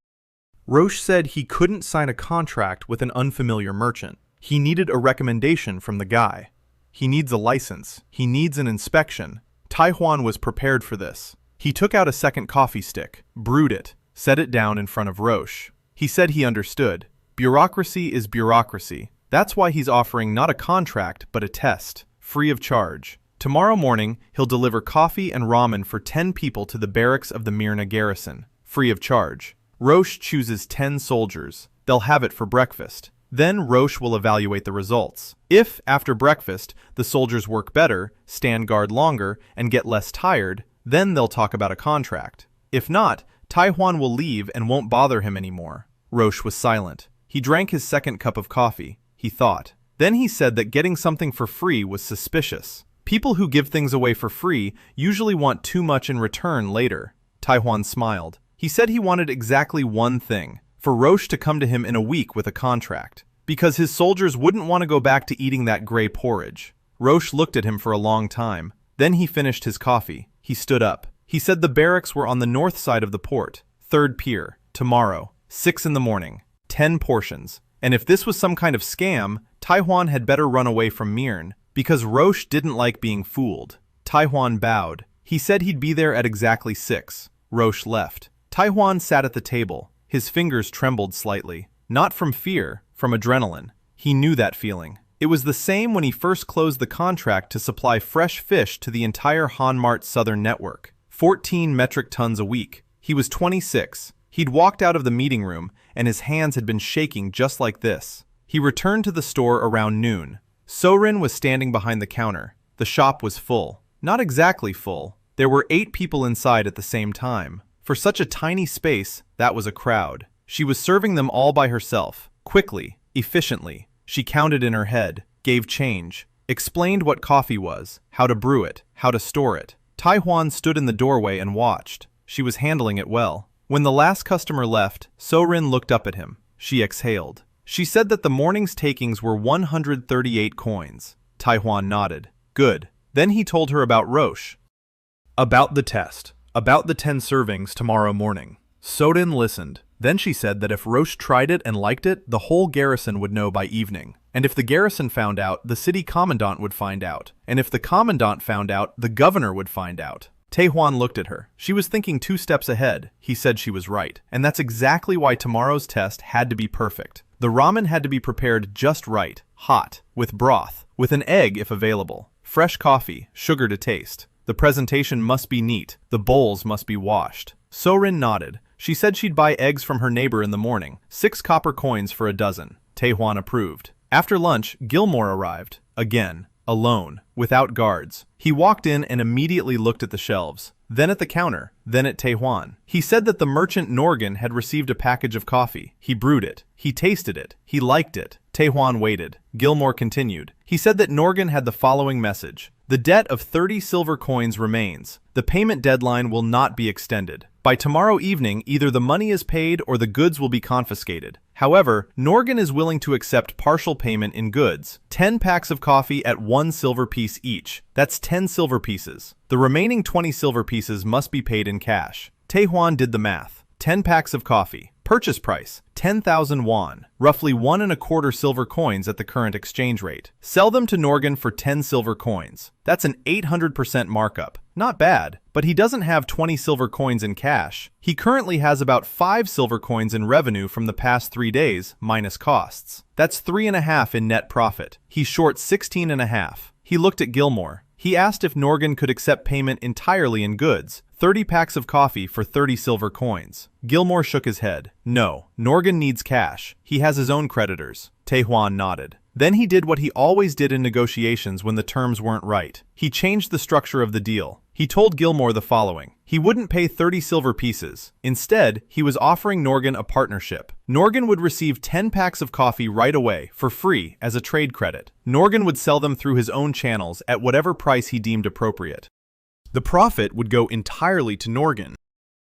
Rosh said he couldn't sign a contract with an unfamiliar merchant. He needed a recommendation from the guy. He needs a license. He needs an inspection. Tae-hwan was prepared for this. He took out a second coffee stick, brewed it, set it down in front of Rosh. He said he understood. Bureaucracy is bureaucracy. That's why he's offering not a contract, but a test, free of charge. Tomorrow morning, he'll deliver coffee and ramen for 10 people to the barracks of the Manhwa garrison, free of charge. Rosh chooses 10 soldiers. They'll have it for breakfast. Then Rosh will evaluate the results. If, after breakfast, the soldiers work better, stand guard longer, and get less tired, then they'll talk about a contract. If not, Tae-hwan will leave and won't bother him anymore. Rosh was silent. He drank his second cup of coffee. He thought. Then he said that getting something for free was suspicious. People who give things away for free usually want too much in return later. Tae-hwan smiled. He said he wanted exactly one thing, for Rosh to come to him in a week with a contract, because his soldiers wouldn't want to go back to eating that gray porridge. Rosh looked at him for a long time. Then he finished his coffee. He stood up. He said the barracks were on the north side of the port, 3rd pier, tomorrow, 6 in the morning, 10 portions. And if this was some kind of scam, Tae-hwan had better run away from Mirn, because Roche didn't like being fooled. Tae-hwan bowed. He said he'd be there at exactly 6. Roche left. Tae-hwan sat at the table. His fingers trembled slightly. Not from fear, from adrenaline. He knew that feeling. It was the same when he first closed the contract to supply fresh fish to the entire Hanmart Southern network. 14 metric tons a week. He was 26. He'd walked out of the meeting room, and his hands had been shaking just like this. He returned to the store around noon. Sorin was standing behind the counter. The shop was full. Not exactly full. There were 8 people inside at the same time. For such a tiny space, that was a crowd. She was serving them all by herself, quickly, efficiently. She counted in her head, gave change, explained what coffee was, how to brew it, how to store it. Tae-hwan stood in the doorway and watched. She was handling it well. When the last customer left, Sorin looked up at him. She exhaled. She said that the morning's takings were 138 coins. Tae-hwan nodded. Good. Then he told her about Roche. About the test. About the 10 servings tomorrow morning. Sorin listened. Then she said that if Roche tried it and liked it, the whole garrison would know by evening. And if the garrison found out, the city commandant would find out. And if the commandant found out, the governor would find out. Tae-hwan looked at her. She was thinking 2 steps ahead. He said she was right. And that's exactly why tomorrow's test had to be perfect. The ramen had to be prepared just right, hot, with broth, with an egg if available, fresh coffee, sugar to taste. The presentation must be neat. The bowls must be washed. Sorin nodded. She said she'd buy eggs from her neighbor in the morning, 6 copper coins for a dozen. Tae-hwan approved. After lunch, Gilmore arrived. Again, alone, without guards. He walked in and immediately looked at the shelves, then at the counter, then at Tae-hwan. He said that the merchant Norgan had received a package of coffee. He brewed it. He tasted it. He liked it. Tae-hwan waited. Gilmore continued. He said that Norgan had the following message. The debt of 30 silver coins remains. The payment deadline will not be extended. By tomorrow evening, either the money is paid or the goods will be confiscated. However, Norgan is willing to accept partial payment in goods. 10 packs of coffee at 1 silver piece each. That's 10 silver pieces. The remaining 20 silver pieces must be paid in cash. Tae-hwan did the math. 10 packs of coffee. Purchase price, 10,000 won, roughly 1¼ silver coins at the current exchange rate. Sell them to Norgan for 10 silver coins. That's an 800% markup. Not bad, but he doesn't have 20 silver coins in cash. He currently has about 5 silver coins in revenue from the past 3 days, minus costs. That's 3.5 in net profit. He's short 16.5. He looked at Gilmore. He asked if Norgan could accept payment entirely in goods, 30 packs of coffee for 30 silver coins. Gilmore shook his head. No, Norgan needs cash. He has his own creditors. Tae-hwan nodded. Then he did what he always did in negotiations when the terms weren't right. He changed the structure of the deal. He told Gilmore the following. He wouldn't pay 30 silver pieces. Instead, he was offering Norgan a partnership. Norgan would receive 10 packs of coffee right away, for free, as a trade credit. Norgan would sell them through his own channels at whatever price he deemed appropriate. The profit would go entirely to Norgan.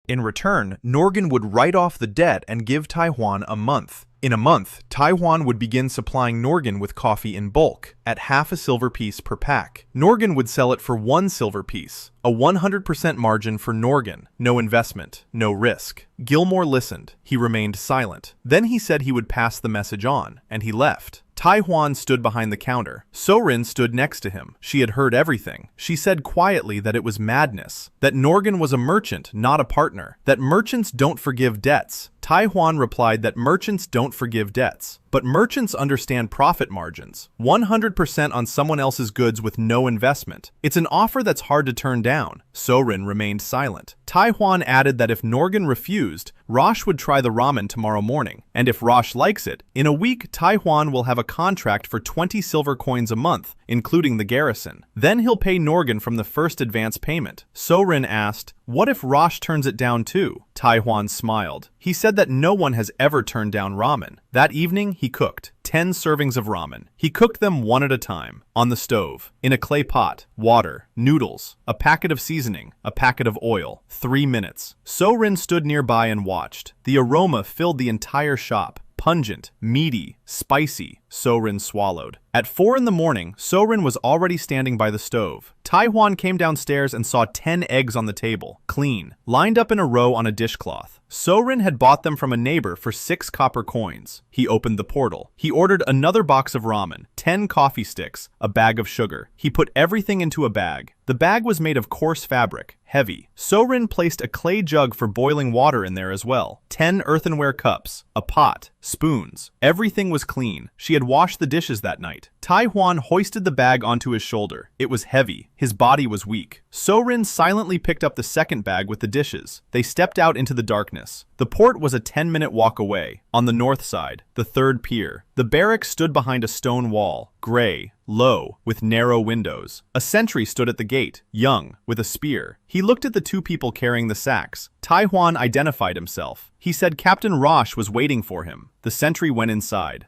In return, Norgan would write off the debt and give Tae-hwan a month. In a month, Tae-hwan would begin supplying Norgan with coffee in bulk, at half a silver piece per pack. Norgan would sell it for 1 silver piece, a 100% margin for Norgan, no investment, no risk. Gilmore listened. He remained silent. Then he said he would pass the message on, and he left. Tae-hwan stood behind the counter. Sorin stood next to him. She had heard everything. She said quietly that it was madness, that Norgan was a merchant, not a partner, that merchants don't forgive debts. Tae-hwan replied that merchants don't forgive debts, but merchants understand profit margins. 100% on someone else's goods with no investment. It's an offer that's hard to turn down. Sorin remained silent. Tae-hwan added that if Norgan refused, Roche would try the ramen tomorrow morning, and if Roche likes it, in a week Tae-hwan will have a contract for 20 silver coins a month, including the garrison. Then he'll pay Norgan from the first advance payment. Sorin asked, what if Roche turns it down too? Tae-hwan smiled. He said that no one has ever turned down ramen. That evening, he cooked 10 servings of ramen. He cooked them one at a time, on the stove, in a clay pot, water, noodles, a packet of seasoning, a packet of oil. 3 minutes. Sorin stood nearby and watched. The aroma filled the entire shop. Pungent, meaty, Spicy, So-rin swallowed. At 4 in the morning, So-rin was already standing by the stove. Tae-hwan came downstairs and saw 10 eggs on the table, clean, lined up in a row on a dishcloth. So-rin had bought them from a neighbor for 6 copper coins. He opened the portal. He ordered another box of ramen, 10 coffee sticks, a bag of sugar. He put everything into a bag. The bag was made of coarse fabric, heavy. So-rin placed a clay jug for boiling water in there as well. 10 earthenware cups, a pot, spoons. Everything was clean. She had washed the dishes that night. Tae-hwan hoisted the bag onto his shoulder. It was heavy. His body was weak. So-rin silently picked up the second bag with the dishes. They stepped out into the darkness. The port was a 10-minute walk away. On the north side, the third pier. The barracks stood behind a stone wall, gray, low, with narrow windows. A sentry stood at the gate, young, with a spear. He looked at the 2 people carrying the sacks. Tae-hwan identified himself. He said Captain Rosh was waiting for him. The sentry went inside.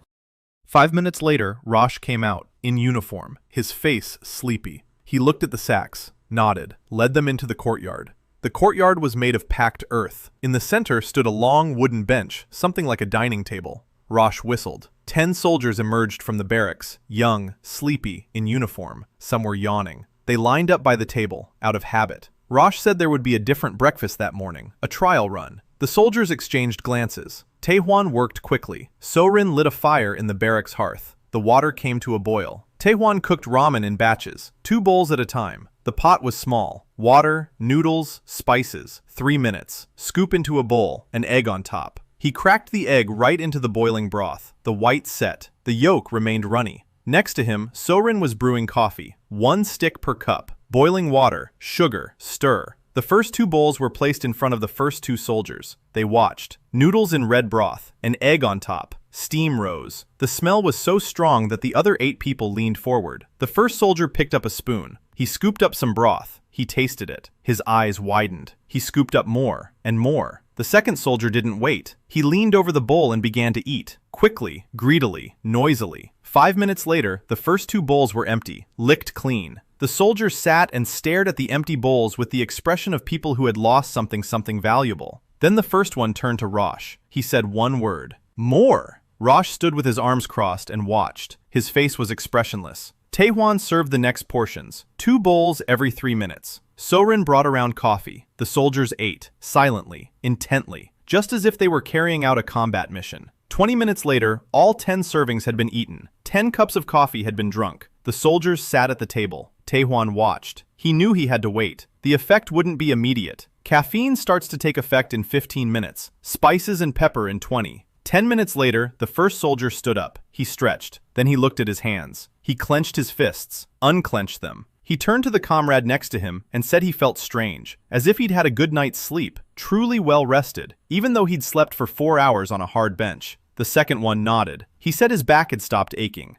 5 minutes later, Rosh came out, in uniform, his face sleepy. He looked at the sacks, nodded, led them into the courtyard. The courtyard was made of packed earth. In the center stood a long wooden bench, something like a dining table. Rosh whistled. 10 soldiers emerged from the barracks, young, sleepy, in uniform. Some were yawning. They lined up by the table, out of habit. Rosh said there would be a different breakfast that morning, a trial run. The soldiers exchanged glances. Tae-hwan worked quickly. So-rin lit a fire in the barracks hearth. The water came to a boil. Tae-hwan cooked ramen in batches, 2 bowls at a time. The pot was small. Water, noodles, spices. 3 minutes. Scoop into a bowl, an egg on top. He cracked the egg right into the boiling broth. The white set. The yolk remained runny. Next to him, So-rin was brewing coffee. 1 stick per cup. Boiling water, sugar, stir. The first 2 bowls were placed in front of the first 2 soldiers. They watched. Noodles in red broth, an egg on top. Steam rose. The smell was so strong that the other 8 people leaned forward. The first soldier picked up a spoon. He scooped up some broth. He tasted it. His eyes widened. He scooped up more and more. The second soldier didn't wait. He leaned over the bowl and began to eat. Quickly, greedily, noisily. 5 minutes later, the first 2 bowls were empty, licked clean. The soldiers sat and stared at the empty bowls with the expression of people who had lost something valuable. Then the first one turned to Rosh. He said 1 word. More! Rosh stood with his arms crossed and watched. His face was expressionless. Tae-hwan served the next portions, 2 bowls every 3 minutes. So-rin brought around coffee. The soldiers ate, silently, intently, just as if they were carrying out a combat mission. 20 minutes later, all 10 servings had been eaten. 10 cups of coffee had been drunk. The soldiers sat at the table. Tae-hwan watched. He knew he had to wait. The effect wouldn't be immediate. Caffeine starts to take effect in 15 minutes. Spices and pepper in 20. 10 minutes later, the first soldier stood up. He stretched. Then he looked at his hands. He clenched his fists, unclenched them. He turned to the comrade next to him and said he felt strange, as if he'd had a good night's sleep, truly well rested, even though he'd slept for 4 hours on a hard bench. The second one nodded. He said his back had stopped aching.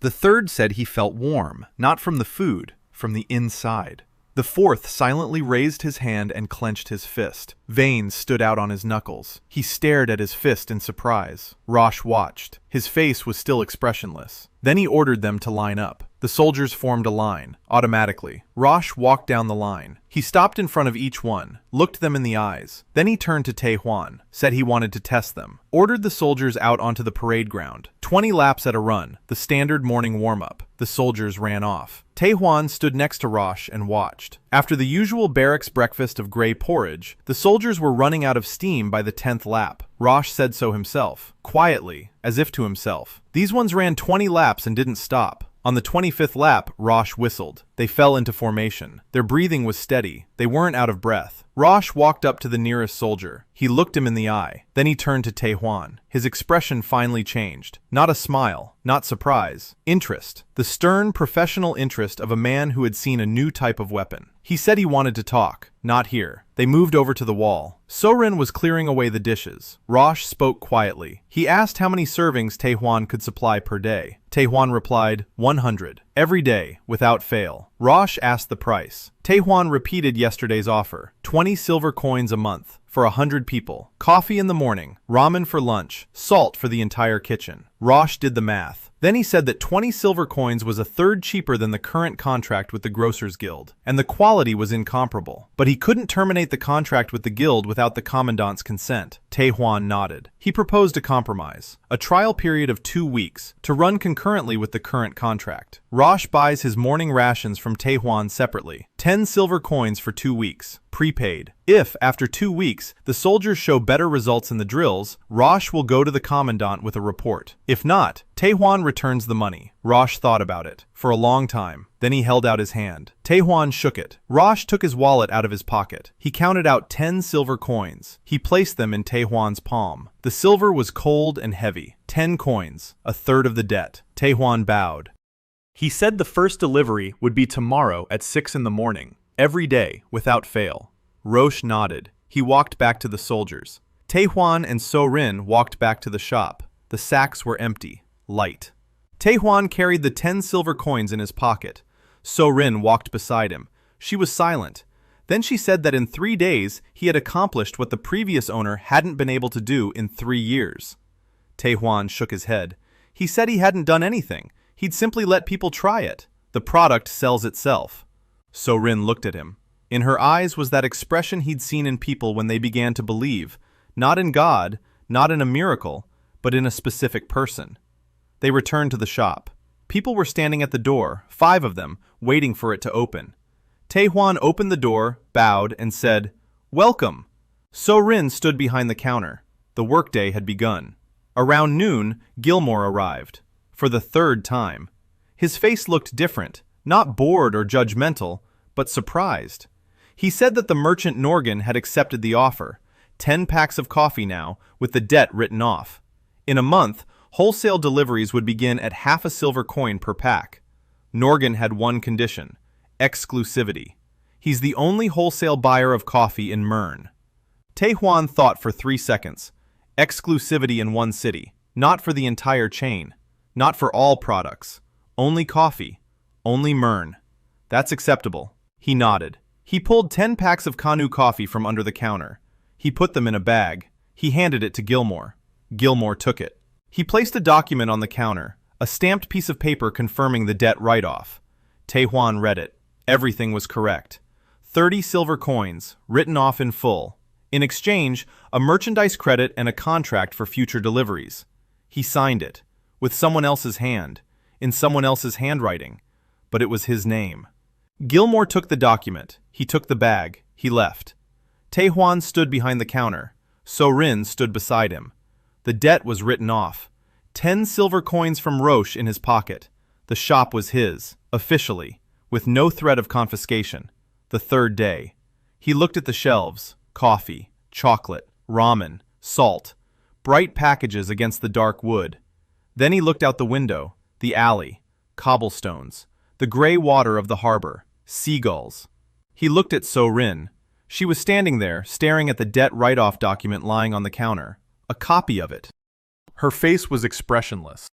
The third said he felt warm, not from the food, from the inside. The fourth silently raised his hand and clenched his fist. Veins stood out on his knuckles. He stared at his fist in surprise. Rosh watched. His face was still expressionless. Then he ordered them to line up. The soldiers formed a line, automatically. Rosh walked down the line. He stopped in front of each one, looked them in the eyes. Then he turned to Tae-hwan, said he wanted to test them. Ordered the soldiers out onto the parade ground. 20 laps at a run, the standard morning warm-up. The soldiers ran off. Tae-hwan stood next to Rosh and watched. After the usual barracks breakfast of gray porridge, the soldiers were running out of steam by the 10th lap. Rosh said so himself, quietly, as if to himself. These ones ran 20 laps and didn't stop. On the 25th lap, Rosh whistled. They fell into formation. Their breathing was steady. They weren't out of breath. Rosh walked up to the nearest soldier. He looked him in the eye. Then he turned to Tae-hwan. His expression finally changed. Not a smile, not surprise. Interest. The stern, professional interest of a man who had seen a new type of weapon. He said he wanted to talk. Not here. They moved over to the wall. So-rin was clearing away the dishes. Rosh spoke quietly. He asked how many servings Tae-hwan could supply per day. Tae-hwan replied, 100. every day, without fail. Rosh asked the price. Tae-hwan repeated yesterday's offer. 20 silver coins a month, for 100 people. Coffee in the morning, ramen for lunch, salt for the entire kitchen. Rosh did the math. Then he said that 20 silver coins was a third cheaper than the current contract with the Grocers Guild, and the quality was incomparable. But he couldn't terminate the contract with the guild without the commandant's consent. Tae-hwan nodded. He proposed a compromise, a trial period of 2 weeks, to run concurrently with the current contract. Rosh buys his morning rations from Tae-hwan separately. 10 silver coins for 2 weeks, prepaid. If, after 2 weeks, the soldiers show better results in the drills, Rosh will go to the commandant with a report. If not, Tae-hwan returns the money. Rosh thought about it for a long time. Then he held out his hand. Tae-hwan shook it. Rosh took his wallet out of his pocket. He counted out 10 silver coins. He placed them in Tae-hwan's palm. The silver was cold and heavy. 10 coins, a third of the debt. Tae-hwan bowed. He said the first delivery would be tomorrow at 6 in the morning, every day, without fail. Rosh nodded. He walked back to the soldiers. Tae-hwan and So-rin walked back to the shop. The sacks were empty, light. Tae-hwan carried the 10 silver coins in his pocket. So-rin walked beside him. She was silent. Then she said that in 3 days he had accomplished what the previous owner hadn't been able to do in 3 years. Tae-hwan shook his head. He said he hadn't done anything. He'd simply let people try it. The product sells itself. So-rin looked at him. In her eyes was that expression he'd seen in people when they began to believe, not in God, not in a miracle, but in a specific person. They returned to the shop. People were standing at the door, 5 of them, waiting for it to open. Tae-hwan opened the door, bowed, and said, "Welcome." So-rin stood behind the counter. The workday had begun. Around noon, Gilmore arrived. For the 3rd time. His face looked different, not bored or judgmental, but surprised. He said that the merchant Norgan had accepted the offer. 10 packs of coffee now, with the debt written off. In a month, wholesale deliveries would begin at half a silver coin per pack. Norgan had one condition: exclusivity. He's the only wholesale buyer of coffee in Mern. Tae-hwan thought for 3 seconds. Exclusivity in one city, not for the entire chain. Not for all products. Only coffee. Only Mern. That's acceptable. He nodded. He pulled 10 packs of Kanu coffee from under the counter. He put them in a bag. He handed it to Gilmore. Gilmore took it. He placed a document on the counter, a stamped piece of paper confirming the debt write-off. Tae-hwan read it. Everything was correct. 30 silver coins, written off in full. In exchange, a merchandise credit and a contract for future deliveries. He signed it. With someone else's hand, in someone else's handwriting, but it was his name. Gilmore took the document. He took the bag. He left. Tae-hwan stood behind the counter. So-rin stood beside him. The debt was written off. 10 silver coins from Roche in his pocket. The shop was his, officially, with no threat of confiscation. The 3rd day. He looked at the shelves. Coffee, chocolate, ramen, salt, bright packages against the dark wood. Then he looked out the window, the alley, cobblestones, the gray water of the harbor, seagulls. He looked at So-rin. She was standing there, staring at the debt write-off document lying on the counter, a copy of it. Her face was expressionless.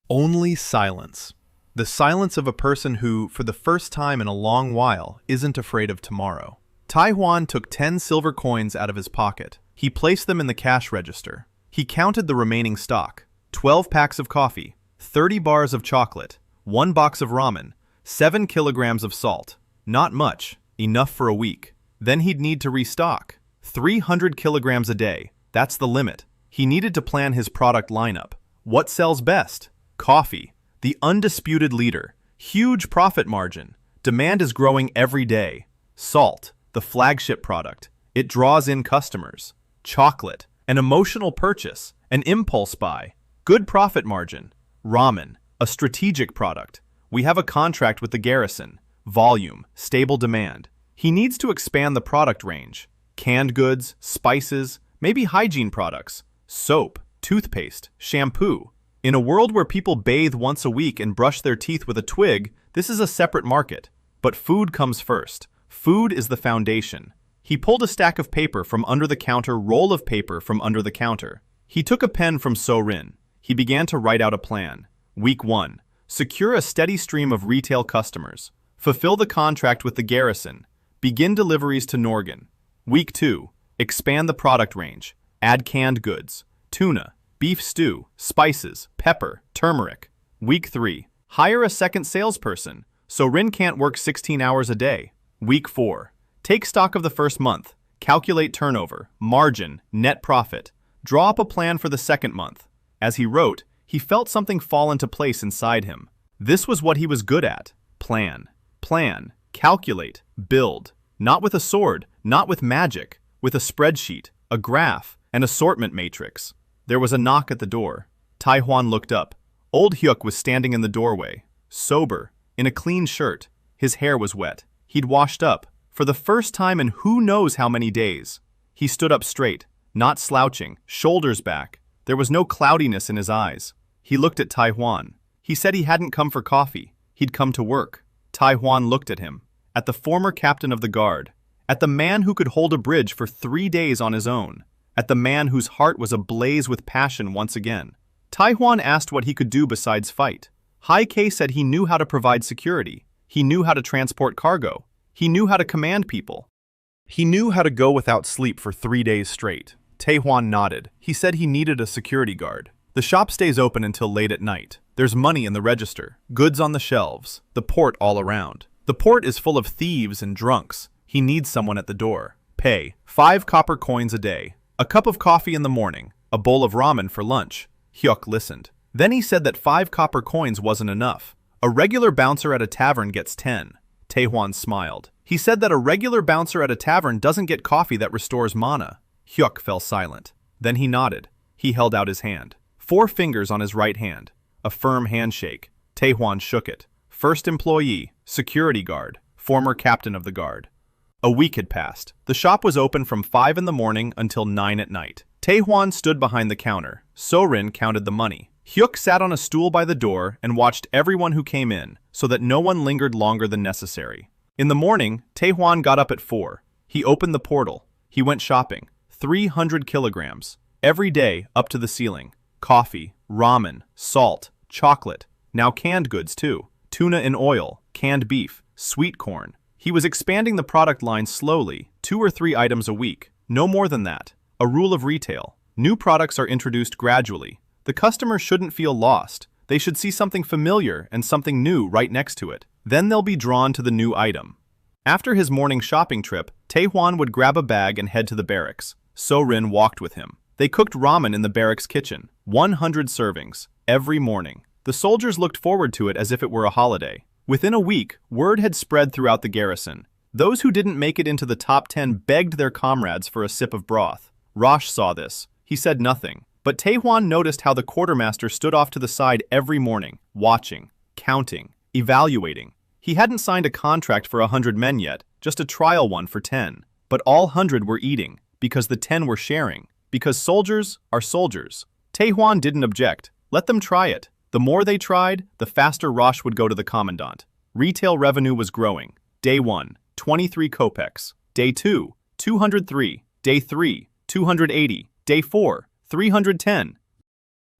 Only silence. The silence of a person who, for the first time in a long while, isn't afraid of tomorrow. Tae-hwan took 10 silver coins out of his pocket. He placed them in the cash register. He counted the remaining stock. 12 packs of coffee, 30 bars of chocolate, 1 box of ramen, 7 kilograms of salt. Not much, enough for a week. Then he'd need to restock. 300 kilograms a day, that's the limit. He needed to plan his product lineup. What sells best? Coffee, the undisputed leader. Huge profit margin. Demand is growing every day. Salt, the flagship product. It draws in customers. Chocolate, an emotional purchase, an impulse buy. Good profit margin. Ramen, a strategic product. We have a contract with the garrison. Volume, stable demand. He needs to expand the product range. Canned goods, spices, maybe hygiene products. Soap, toothpaste, shampoo. In a world where people bathe once a week and brush their teeth with a twig, this is a separate market. But food comes first. Food is the foundation. He pulled a stack of paper from under the counter, roll of paper from under the counter. He took a pen from So-rin. He began to write out a plan. Week 1. Secure a steady stream of retail customers. Fulfill the contract with the garrison. Begin deliveries to Norgan. Week 2. Expand the product range. Add canned goods. Tuna, beef stew, spices, pepper, turmeric. Week 3. Hire a second salesperson, so Rin can't work 16 hours a day. Week 4. Take stock of the first month. Calculate turnover, margin, net profit. Draw up a plan for the second month. As he wrote, he felt something fall into place inside him. This was what he was good at. Plan, calculate, build. Not with a sword, not with magic, with a spreadsheet, a graph, an assortment matrix. There was a knock at the door. Tae-hwan looked up. Old Hyuk was standing in the doorway, sober, in a clean shirt. His hair was wet. He'd washed up, for the first time in who knows how many days. He stood up straight, not slouching, shoulders back. There was no cloudiness in his eyes. He looked at Tae-hwan. He said he hadn't come for coffee. He'd come to work. Tae-hwan looked at him. At the former captain of the guard. At the man who could hold a bridge for 3 days on his own. At the man whose heart was ablaze with passion once again. Tae-hwan asked what he could do besides fight. Haike said he knew how to provide security. He knew how to transport cargo. He knew how to command people. He knew how to go without sleep for 3 days straight. Tae-hwan nodded. He said he needed a security guard. The shop stays open until late at night. There's money in the register, goods on the shelves, the port all around. The port is full of thieves and drunks. He needs someone at the door. Pay 5 copper coins a day. A cup of coffee in the morning. A bowl of ramen for lunch. Hyuk listened. Then he said that 5 copper coins wasn't enough. A regular bouncer at a tavern gets 10. Tae-hwan smiled. He said that a regular bouncer at a tavern doesn't get coffee that restores mana. Hyuk fell silent. Then he nodded. He held out his hand. 4 fingers on his right hand. A firm handshake. Tae-hwan shook it. First employee, security guard, former captain of the guard. A week had passed. The shop was open from 5 in the morning until 9 at night. Tae-hwan stood behind the counter. Sorin counted the money. Hyuk sat on a stool by the door and watched everyone who came in, so that no one lingered longer than necessary. In the morning, Tae-hwan got up at 4. He opened the portal. He went shopping. 300 kilograms. Every day, up to the ceiling. Coffee, ramen, salt, chocolate. Now canned goods too. Tuna in oil, canned beef, sweet corn. He was expanding the product line slowly, 2 or 3 items a week. No more than that. A rule of retail. New products are introduced gradually. The customer shouldn't feel lost. They should see something familiar and something new right next to it. Then they'll be drawn to the new item. After his morning shopping trip, Tae-hwan would grab a bag and head to the barracks. So-rin walked with him. They cooked ramen in the barracks kitchen. 100 servings. Every morning. The soldiers looked forward to it as if it were a holiday. Within a week, word had spread throughout the garrison. Those who didn't make it into the top 10 begged their comrades for a sip of broth. Rosh saw this. He said nothing. But Tae-hwan noticed how the quartermaster stood off to the side every morning, watching, counting, evaluating. He hadn't signed a contract for 100 men yet, just a trial one for 10. But all 100 were eating, because the 10 were sharing. Because soldiers are soldiers. Tae-hwan didn't object. Let them try it. The more they tried, the faster Rosh would go to the commandant. Retail revenue was growing. Day 1, 23 kopecks. Day 2, 203. Day 3, 280. Day 4, 310.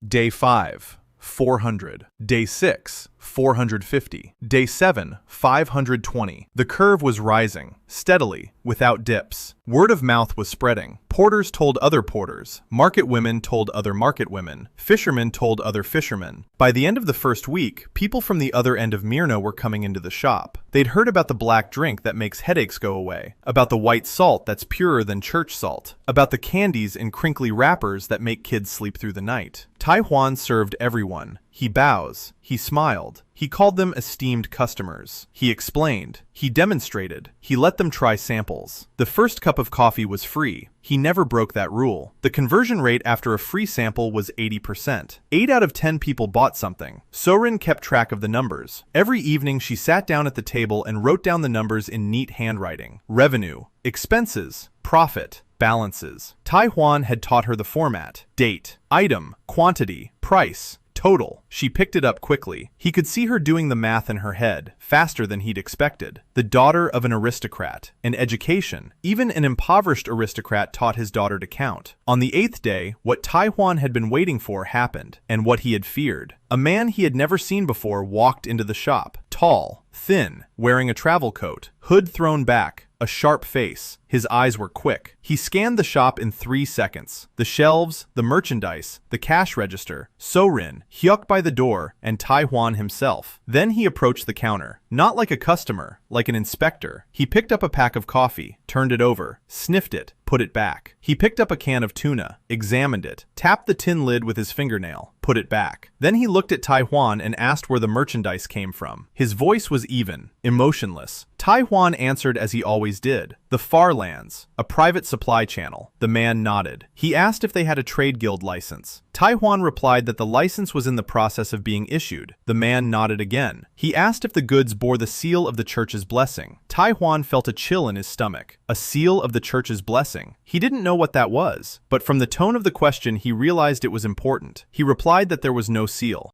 Day 5, 400. Day 6, 450. Day 7, 520. The curve was rising, steadily, without dips. Word of mouth was spreading. Porters told other porters. Market women told other market women. Fishermen told other fishermen. By the end of the first week, people from the other end of Myrna were coming into the shop. They'd heard about the black drink that makes headaches go away. About the white salt that's purer than church salt. About the candies in crinkly wrappers that make kids sleep through the night. Tae-hwan served everyone. He bows. He smiled. He called them esteemed customers. He explained. He demonstrated. He let them try samples. The first cup of coffee was free. He never broke that rule. The conversion rate after a free sample was 80%. 8 out of 10 people bought something. Sorin kept track of the numbers. Every evening she sat down at the table and wrote down the numbers in neat handwriting. Revenue, expenses, profit, balances. Tae-hwan had taught her the format. Date, item, quantity, price. Total. She picked it up quickly. He could see her doing the math in her head, faster than he'd expected. The daughter of an aristocrat. An education. Even an impoverished aristocrat taught his daughter to count. On the 8th day, what Tae-hwan had been waiting for happened, and what he had feared. A man he had never seen before walked into the shop. Tall, thin, wearing a travel coat, hood thrown back, a sharp face. His eyes were quick. He scanned the shop in 3 seconds. The shelves, the merchandise, the cash register, So-rin, Hyuk by the door, and Tae-hwan himself. Then he approached the counter. Not like a customer, like an inspector. He picked up a pack of coffee, turned it over, sniffed it, put it back. He picked up a can of tuna, examined it, tapped the tin lid with his fingernail, put it back. Then he looked at Tae-hwan and asked where the merchandise came from. His voice was even, emotionless. Tae-hwan answered as he always did. The Far Lands, a private supply channel. The man nodded. He asked if they had a trade guild license. Tae-hwan replied that the license was in the process of being issued. The man nodded again. He asked if the goods bore the seal of the church's blessing. Tae-hwan felt a chill in his stomach. A seal of the church's blessing. He didn't know what that was, but from the tone of the question he realized it was important. He replied that there was no seal.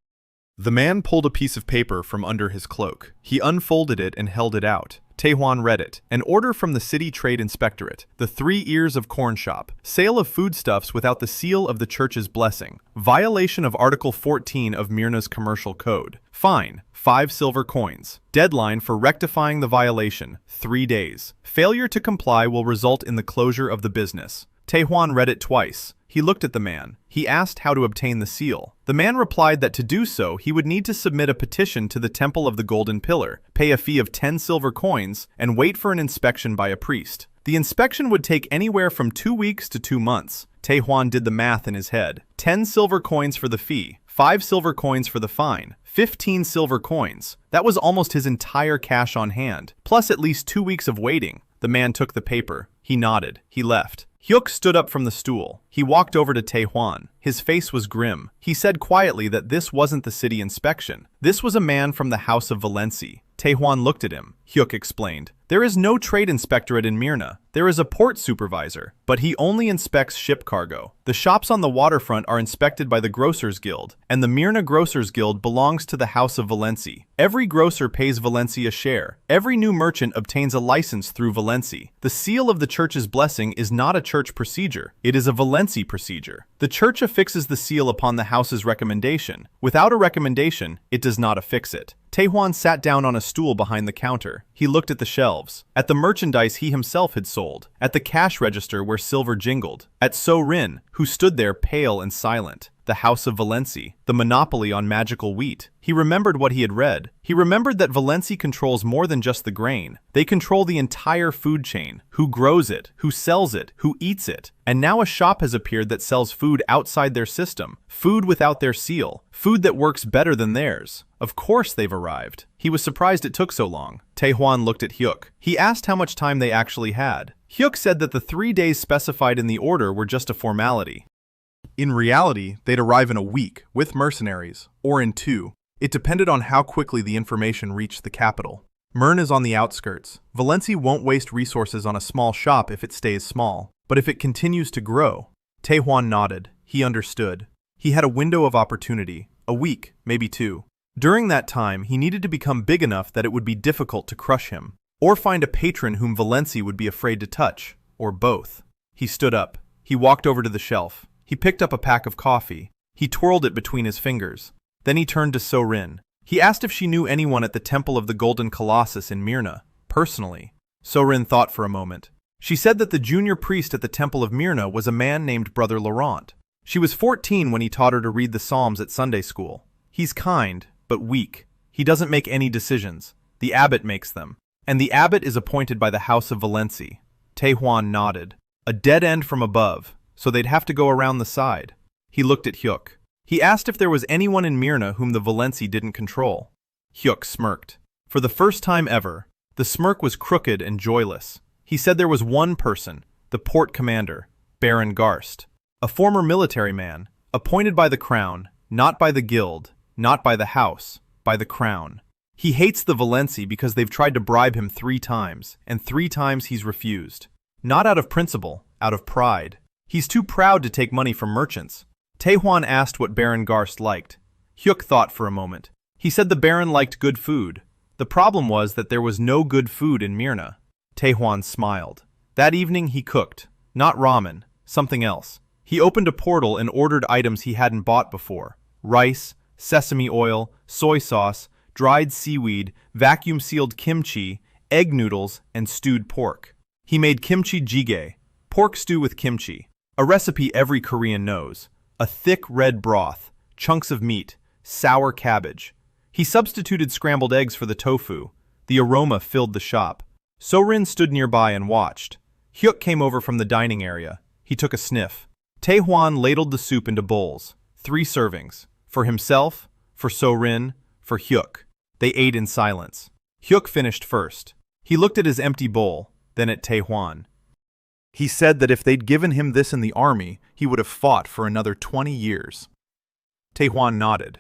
The man pulled a piece of paper from under his cloak. He unfolded it and held it out. Tae-hwan read it. An order from the City Trade Inspectorate. The 3 Ears of Corn Shop. Sale of foodstuffs without the seal of the church's blessing. Violation of Article 14 of Myrna's Commercial Code. Fine, 5 silver coins. Deadline for rectifying the violation, 3 days. Failure to comply will result in the closure of the business. Tae-hwan read it twice. He looked at the man. He asked how to obtain the seal. The man replied that to do so, he would need to submit a petition to the Temple of the Golden Pillar, pay a fee of 10 silver coins, and wait for an inspection by a priest. The inspection would take anywhere from 2 weeks to 2 months. Tae-hwan did the math in his head. 10 silver coins for the fee, 5 silver coins for the fine, 15 silver coins. That was almost his entire cash on hand, plus at least 2 weeks of waiting. The man took the paper. He nodded. He left. Hyuk stood up from the stool. He walked over to Tae-hwan. His face was grim. He said quietly that this wasn't the city inspection. This was a man from the House of Valency. Tae-hwan looked at him. Hyuk explained. There is no trade inspectorate in Myrna. There is a port supervisor, but he only inspects ship cargo. The shops on the waterfront are inspected by the Grocers Guild, and the Myrna Grocers Guild belongs to the House of Valency. Every grocer pays Valency a share. Every new merchant obtains a license through Valency. The seal of the church's blessing is not a church procedure. It is a Valency procedure. The church affixes the seal upon the house's recommendation. Without a recommendation, it does not affix it. Tae-hwan sat down on a stool behind the counter. He looked at the shelves, at the merchandise he himself had sold, at the cash register where silver jingled, at So-rin, who stood there pale and silent, the House of Valency, the monopoly on magical wheat. He remembered what he had read. He remembered that Valency controls more than just the grain. They control the entire food chain. Who grows it, who sells it, who eats it. And now a shop has appeared that sells food outside their system, food without their seal, food that works better than theirs. Of course they've arrived. He was surprised it took so long. Tae-hwan looked at Hyuk. He asked how much time they actually had. Hyuk said that the 3 days specified in the order were just a formality. In reality, they'd arrive in a week, with mercenaries, or in 2. It depended on how quickly the information reached the capital. Myrn is on the outskirts. Valency won't waste resources on a small shop if it stays small. But if it continues to grow... Tae-hwan nodded. He understood. He had a window of opportunity. A week, maybe 2. During that time, he needed to become big enough that it would be difficult to crush him. Or find a patron whom Valency would be afraid to touch. Or both. He stood up. He walked over to the shelf. He picked up a pack of coffee. He twirled it between his fingers. Then he turned to So-rin. He asked if she knew anyone at the Temple of the Golden Colossus in Myrna, personally. So-rin thought for a moment. She said that the junior priest at the Temple of Myrna was a man named Brother Laurent. She was 14 when he taught her to read the Psalms at Sunday school. He's kind, but weak. He doesn't make any decisions. The abbot makes them. And the abbot is appointed by the House of Valency. Tae-hwan nodded. A dead end from above, so they'd have to go around the side. He looked at Hyuk. He asked if there was anyone in Myrna whom the Valency didn't control. Hyuk smirked. For the first time ever, the smirk was crooked and joyless. He said there was one person, the port commander, Baron Garst, a former military man, appointed by the crown, not by the guild, not by the house, by the crown. He hates the Valency because they've tried to bribe him 3 times, and 3 times he's refused. Not out of principle, out of pride. He's too proud to take money from merchants. Tae-hwan asked what Baron Garst liked. Hyuk thought for a moment. He said the Baron liked good food. The problem was that there was no good food in Myrna. Tae-hwan smiled. That evening he cooked. Not ramen, something else. He opened a portal and ordered items he hadn't bought before. Rice, sesame oil, soy sauce, dried seaweed, vacuum-sealed kimchi, egg noodles, and stewed pork. He made kimchi jjigae, pork stew with kimchi, a recipe every Korean knows. A thick red broth, chunks of meat, sour cabbage. He substituted scrambled eggs for the tofu. The aroma filled the shop. So-rin stood nearby and watched. Hyuk came over from the dining area. He took a sniff. Tae-hwan ladled the soup into bowls. 3 servings. For himself, for So-rin, for Hyuk. They ate in silence. Hyuk finished first. He looked at his empty bowl, then at Tae-hwan. He said that if they'd given him this in the army, he would have fought for another 20 years. Tae-hwan nodded.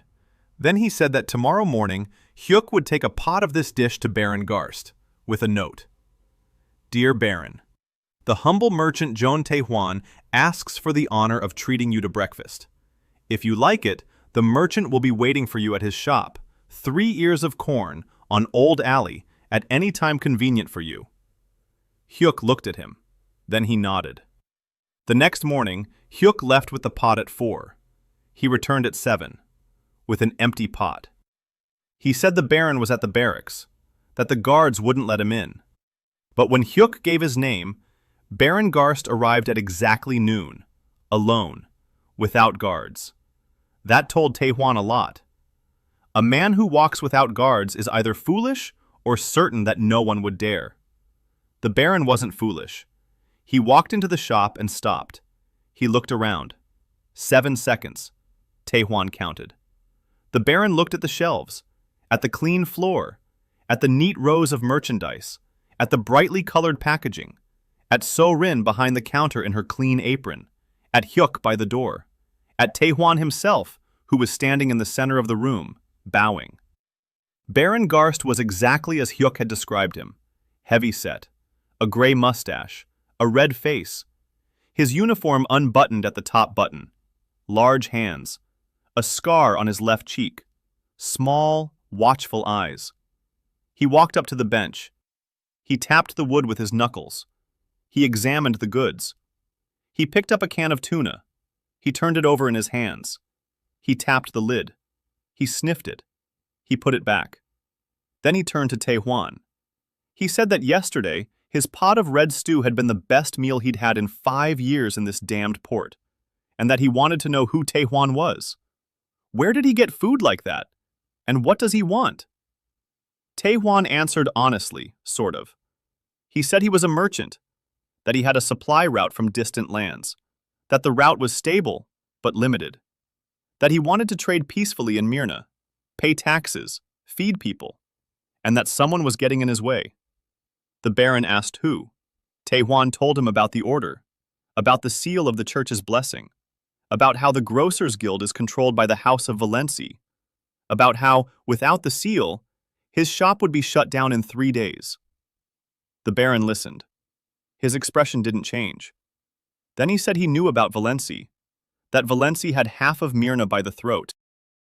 Then he said that tomorrow morning, Hyuk would take a pot of this dish to Baron Garst, with a note. Dear Baron, the humble merchant Jeon Tae-hwan asks for the honor of treating you to breakfast. If you like it, the merchant will be waiting for you at his shop, 3 ears of corn, on Old Alley, at any time convenient for you. Hyuk looked at him. Then he nodded. The next morning, Hyuk left with the pot at 4. He returned at 7, with an empty pot. He said the Baron was at the barracks, that the guards wouldn't let him in. But when Hyuk gave his name, Baron Garst arrived at exactly noon, alone, without guards. That told Tae-hwan a lot. A man who walks without guards is either foolish or certain that no one would dare. The Baron wasn't foolish. He walked into the shop and stopped. He looked around. 7 seconds. Tae-hwan counted. The Baron looked at the shelves, at the clean floor, at the neat rows of merchandise, at the brightly colored packaging, at So-rin behind the counter in her clean apron, at Hyuk by the door, at Tae-hwan himself, who was standing in the center of the room, bowing. Baron Garst was exactly as Hyuk had described him. Heavy-set, a gray mustache, a red face, his uniform unbuttoned at the top button, large hands, a scar on his left cheek, small, watchful eyes. He walked up to the bench. He tapped the wood with his knuckles. He examined the goods. He picked up a can of tuna. He turned it over in his hands. He tapped the lid. He sniffed it. He put it back. Then he turned to Tae-hwan. He said that yesterday, his pot of red stew had been the best meal he'd had in 5 years in this damned port, and that he wanted to know who Tae-hwan was. Where did he get food like that? And what does he want? Tae-hwan answered honestly, sort of. He said he was a merchant, that he had a supply route from distant lands, that the route was stable, but limited, that he wanted to trade peacefully in Myrna, pay taxes, feed people, and that someone was getting in his way. The Baron asked who. Tae-hwan told him about the order, about the seal of the church's blessing, about how the Grocers Guild is controlled by the House of Valency, about how, without the seal, his shop would be shut down in 3 days. The Baron listened. His expression didn't change. Then he said he knew about Valency, that Valency had half of Myrna by the throat,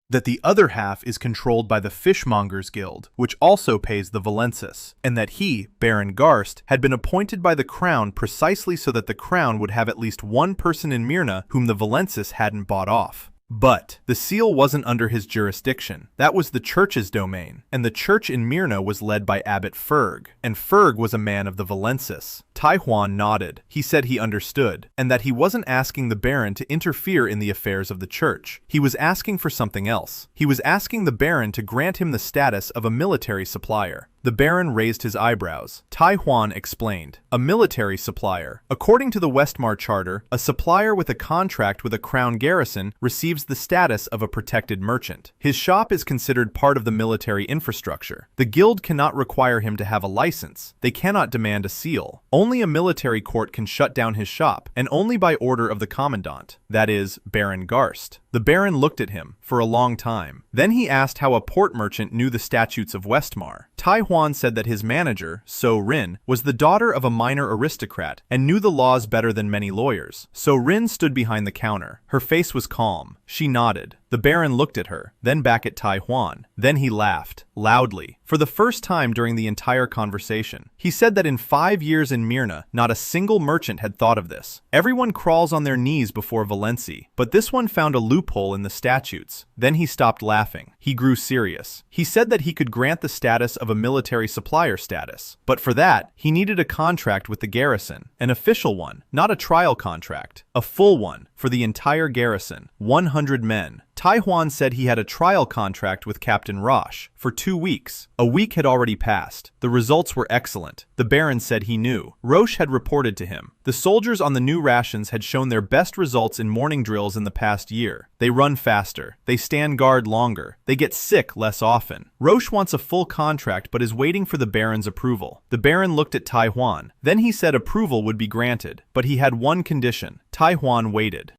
that the other half is controlled by the Fishmongers Guild, which also pays the Valensis, and that he, Baron Garst, had been appointed by the crown precisely so that the crown would have at least one person in Myrna whom the Valensis hadn't bought off. But the seal wasn't under his jurisdiction. That was the church's domain, and the church in Myrna was led by Abbot Ferg, and Ferg was a man of the Valensis. Tae-hwan nodded. He said he understood, and that he wasn't asking the Baron to interfere in the affairs of the church. He was asking for something else. He was asking the Baron to grant him the status of a military supplier. The Baron raised his eyebrows. Tae-hwan explained. A military supplier. According to the Westmar Charter, a supplier with a contract with a crown garrison receives the status of a protected merchant. His shop is considered part of the military infrastructure. The guild cannot require him to have a license. They cannot demand a seal. Only a military court can shut down his shop, and only by order of the commandant, that is, Baron Garst. The Baron looked at him for a long time. Then he asked how a port merchant knew the statutes of Westmar. Tae-hwan said that his manager, So-rin, was the daughter of a minor aristocrat and knew the laws better than many lawyers. So-rin stood behind the counter. Her face was calm. She nodded. The Baron looked at her, then back at Tae-hwan. Then he laughed, loudly, for the first time during the entire conversation. He said that in 5 years in Myrna, not a single merchant had thought of this. Everyone crawls on their knees before Valency, but this one found a loophole in the statutes. Then he stopped laughing. He grew serious. He said that he could grant the status of a military supplier status, but for that, he needed a contract with the garrison, an official one, not a trial contract, a full one, for the entire garrison, 100 men. Tae-hwan said he had a trial contract with Captain Roche for 2 weeks. A week had already passed. The results were excellent. The Baron said he knew. Roche had reported to him. The soldiers on the new rations had shown their best results in morning drills in the past year. They run faster. They stand guard longer. They get sick less often. Roche wants a full contract but is waiting for the Baron's approval. The Baron looked at Tae-hwan. Then he said approval would be granted, but he had one condition. Tae-hwan waited.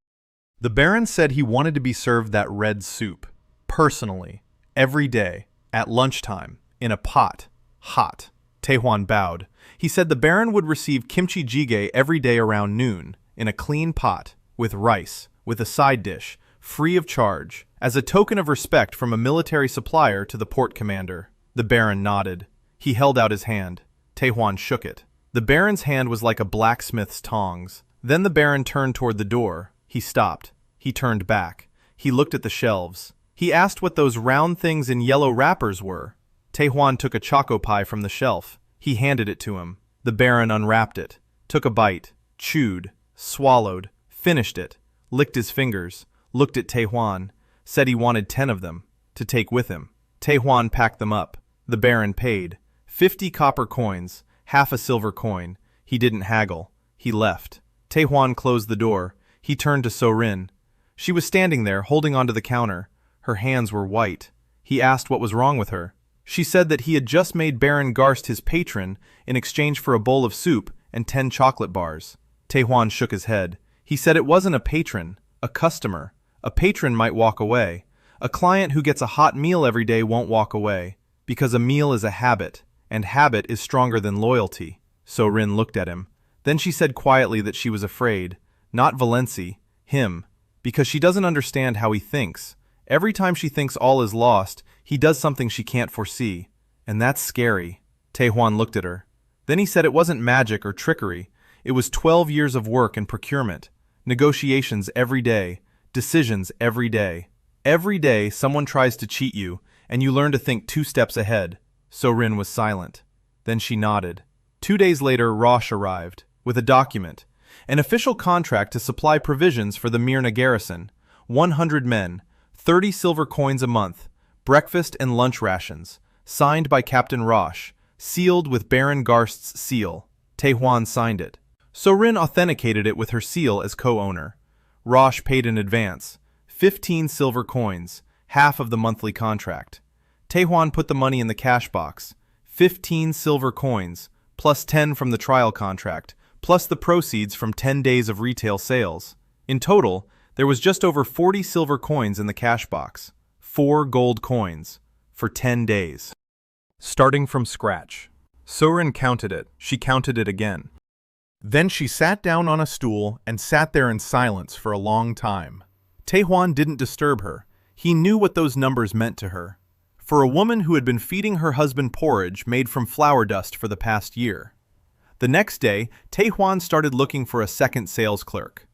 The Baron said he wanted to be served that red soup, personally, every day, at lunchtime, in a pot, hot. Tae-hwan bowed. He said the Baron would receive kimchi jjigae every day around noon, in a clean pot, with rice, with a side dish, free of charge, as a token of respect from a military supplier to the port commander. The Baron nodded. He held out his hand. Tae-hwan shook it. The Baron's hand was like a blacksmith's tongs. Then the Baron turned toward the door. He stopped. He turned back. He looked at the shelves. He asked what those round things in yellow wrappers were. Tae-hwan took a choco pie from the shelf. He handed it to him. The Baron unwrapped it, took a bite, chewed, swallowed, finished it, licked his fingers, looked at Tae-hwan, said he wanted 10 of them, to take with him. Tae-hwan packed them up. The Baron paid. 50 copper coins, half a silver coin. He didn't haggle. He left. Tae-hwan closed the door. He turned to So-rin. She was standing there, holding onto the counter. Her hands were white. He asked what was wrong with her. She said that he had just made Baron Garst his patron in exchange for a bowl of soup and 10 chocolate bars. Tae-hwan shook his head. He said it wasn't a patron, a customer. A patron might walk away. A client who gets a hot meal every day won't walk away, because a meal is a habit, and habit is stronger than loyalty. So-rin looked at him. Then she said quietly that she was afraid. Not Valency, him, because she doesn't understand how he thinks. Every time she thinks all is lost, he does something she can't foresee. And that's scary. Tae-hwan looked at her. Then he said it wasn't magic or trickery. It was 12 years of work and procurement. Negotiations every day. Decisions every day. Every day someone tries to cheat you, and you learn to think 2 steps ahead. So-rin was silent. Then she nodded. 2 days later, Roche arrived, with a document. An official contract to supply provisions for the Myrna garrison, 100 men, 30 silver coins a month, breakfast and lunch rations, signed by Captain Roche, sealed with Baron Garst's seal. Tae-hwan signed it. So-rin authenticated it with her seal as co-owner. Roche paid in advance, 15 silver coins, half of the monthly contract. Tae-hwan put the money in the cash box, 15 silver coins, plus 10 from the trial contract, plus the proceeds from 10 days of retail sales. In total, there was just over 40 silver coins in the cash box, 4 gold coins, for 10 days. Starting from scratch. So-rin counted it. She counted it again. Then she sat down on a stool and sat there in silence for a long time. Tae-hwan didn't disturb her. He knew what those numbers meant to her. For a woman who had been feeding her husband porridge made from flour dust for the past year. The next day, Tae-hwan started looking for a second sales clerk.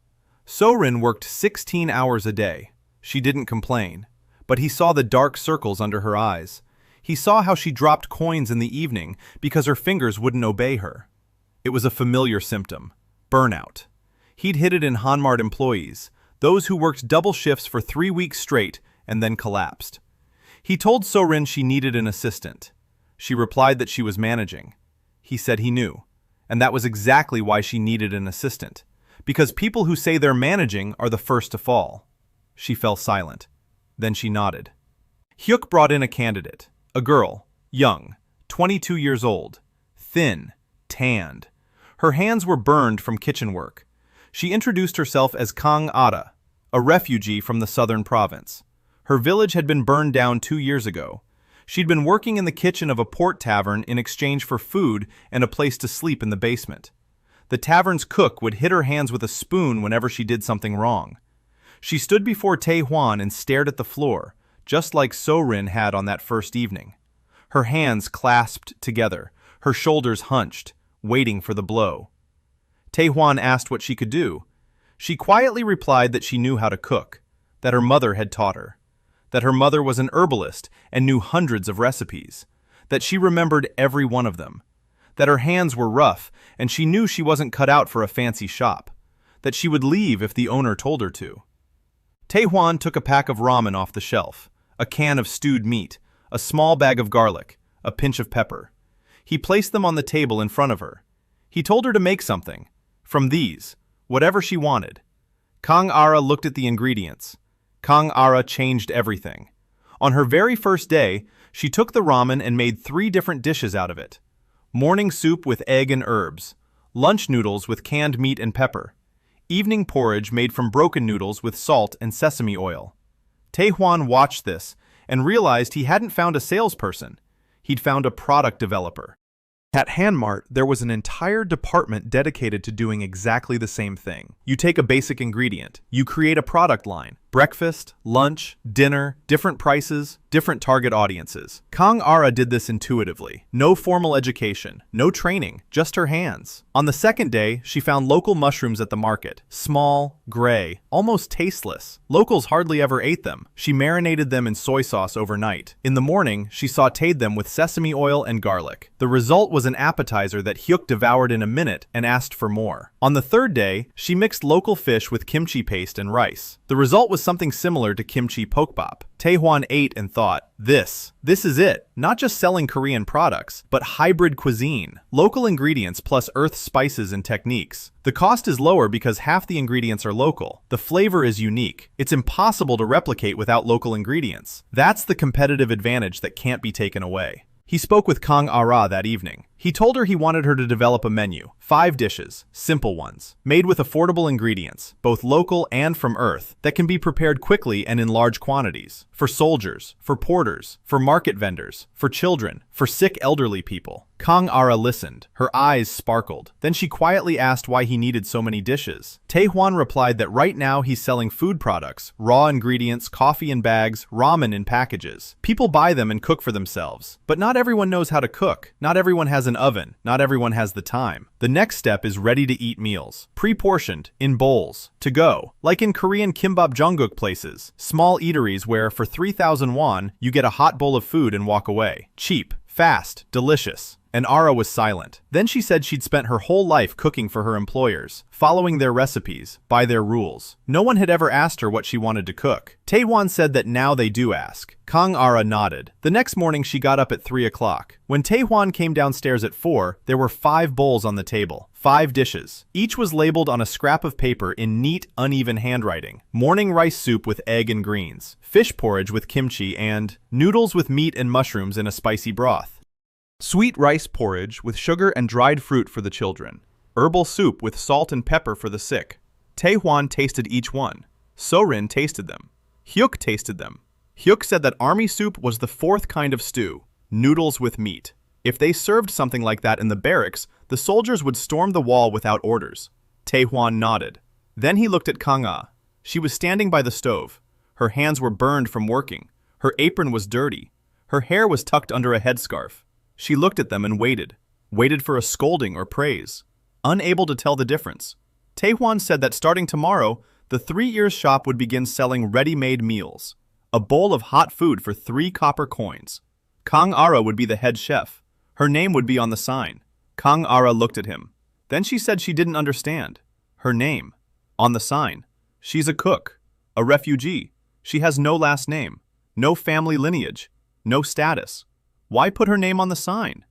So-rin worked 16 hours a day. She didn't complain, but he saw the dark circles under her eyes. He saw how she dropped coins in the evening because her fingers wouldn't obey her. It was a familiar symptom, burnout. He'd hit it in Hanmart employees, those who worked double shifts for 3 weeks straight and then collapsed. He told So-rin she needed an assistant. She replied that she was managing. He said he knew. And that was exactly why she needed an assistant. Because people who say they're managing are the first to fall. She fell silent. Then she nodded. Hyuk brought in a candidate. A girl. Young. 22 years old. Thin. Tanned. Her hands were burned from kitchen work. She introduced herself as Kang Ada, a refugee from the southern province. Her village had been burned down 2 years ago. She'd been working in the kitchen of a port tavern in exchange for food and a place to sleep in the basement. The tavern's cook would hit her hands with a spoon whenever she did something wrong. She stood before Tae-hwan and stared at the floor, just like So-rin had on that first evening. Her hands clasped together, her shoulders hunched, waiting for the blow. Tae-hwan asked what she could do. She quietly replied that she knew how to cook, that her mother had taught her, that her mother was an herbalist and knew hundreds of recipes, that she remembered every one of them, that her hands were rough and she knew she wasn't cut out for a fancy shop, that she would leave if the owner told her to. Tae-hwan took a pack of ramen off the shelf, a can of stewed meat, a small bag of garlic, a pinch of pepper. He placed them on the table in front of her. He told her to make something. From these, whatever she wanted. Kang Ara looked at the ingredients. Kang Ara changed everything. On her very first day, she took the ramen and made 3 different dishes out of it. Morning soup with egg and herbs. Lunch noodles with canned meat and pepper. Evening porridge made from broken noodles with salt and sesame oil. Tae-hwan watched this and realized he hadn't found a salesperson. He'd found a product developer. At Hanmart, there was an entire department dedicated to doing exactly the same thing. You take a basic ingredient, you create a product line. Breakfast, lunch, dinner, different prices, different target audiences. Kang Ara did this intuitively. No formal education, no training, just her hands. On the second day, she found local mushrooms at the market. Small, gray, almost tasteless. Locals hardly ever ate them. She marinated them in soy sauce overnight. In the morning, she sautéed them with sesame oil and garlic. The result was an appetizer that Hyuk devoured in a minute and asked for more. On the third day, she mixed local fish with kimchi paste and rice. The result was something similar to kimchi pokbap. Tae-hwan ate and thought, this is it. Not just selling Korean products, but hybrid cuisine. Local ingredients plus earth spices and techniques. The cost is lower because half the ingredients are local. The flavor is unique. It's impossible to replicate without local ingredients. That's the competitive advantage that can't be taken away. He spoke with Kang Ara that evening. He told her he wanted her to develop a menu, 5 dishes, simple ones, made with affordable ingredients, both local and from Earth, that can be prepared quickly and in large quantities. For soldiers, for porters, for market vendors, for children, for sick elderly people. Kang Ara listened. Her eyes sparkled. Then she quietly asked why he needed so many dishes. Tae-hwan replied that right now he's selling food products, raw ingredients, coffee in bags, ramen in packages. People buy them and cook for themselves. But not everyone knows how to cook. Not everyone has an oven. Not everyone has the time. The next step is ready-to-eat meals. Pre-portioned, in bowls. To go. Like in Korean kimbap jjanguk places. Small eateries where, for 3,000 won, you get a hot bowl of food and walk away. Cheap. Fast. Delicious. And Ara was silent. Then she said she'd spent her whole life cooking for her employers, following their recipes, by their rules. No one had ever asked her what she wanted to cook. Tae-hwan said that now they do ask. Kang Ara nodded. The next morning she got up at 3 o'clock. When Tae-hwan came downstairs at 4, there were 5 bowls on the table. 5 dishes. Each was labeled on a scrap of paper in neat, uneven handwriting. Morning rice soup with egg and greens. Fish porridge with kimchi and noodles with meat and mushrooms in a spicy broth. Sweet rice porridge with sugar and dried fruit for the children. Herbal soup with salt and pepper for the sick. Tae-hwan tasted each one. So-rin tasted them. Hyuk tasted them. Hyuk said that army soup was the 4th kind of stew, noodles with meat. If they served something like that in the barracks, the soldiers would storm the wall without orders. Tae-hwan nodded. Then he looked at Kang-ah. She was standing by the stove. Her hands were burned from working. Her apron was dirty. Her hair was tucked under a headscarf. She looked at them and waited for a scolding or praise, unable to tell the difference. Tae-hwan said that starting tomorrow, the 3 Ears shop would begin selling ready-made meals, a bowl of hot food for 3 copper coins. Kang Ara would be the head chef. Her name would be on the sign. Kang Ara looked at him. Then she said she didn't understand. Her name. On the sign. She's a cook, a refugee. She has no last name, no family lineage, no status. Why put her name on the sign?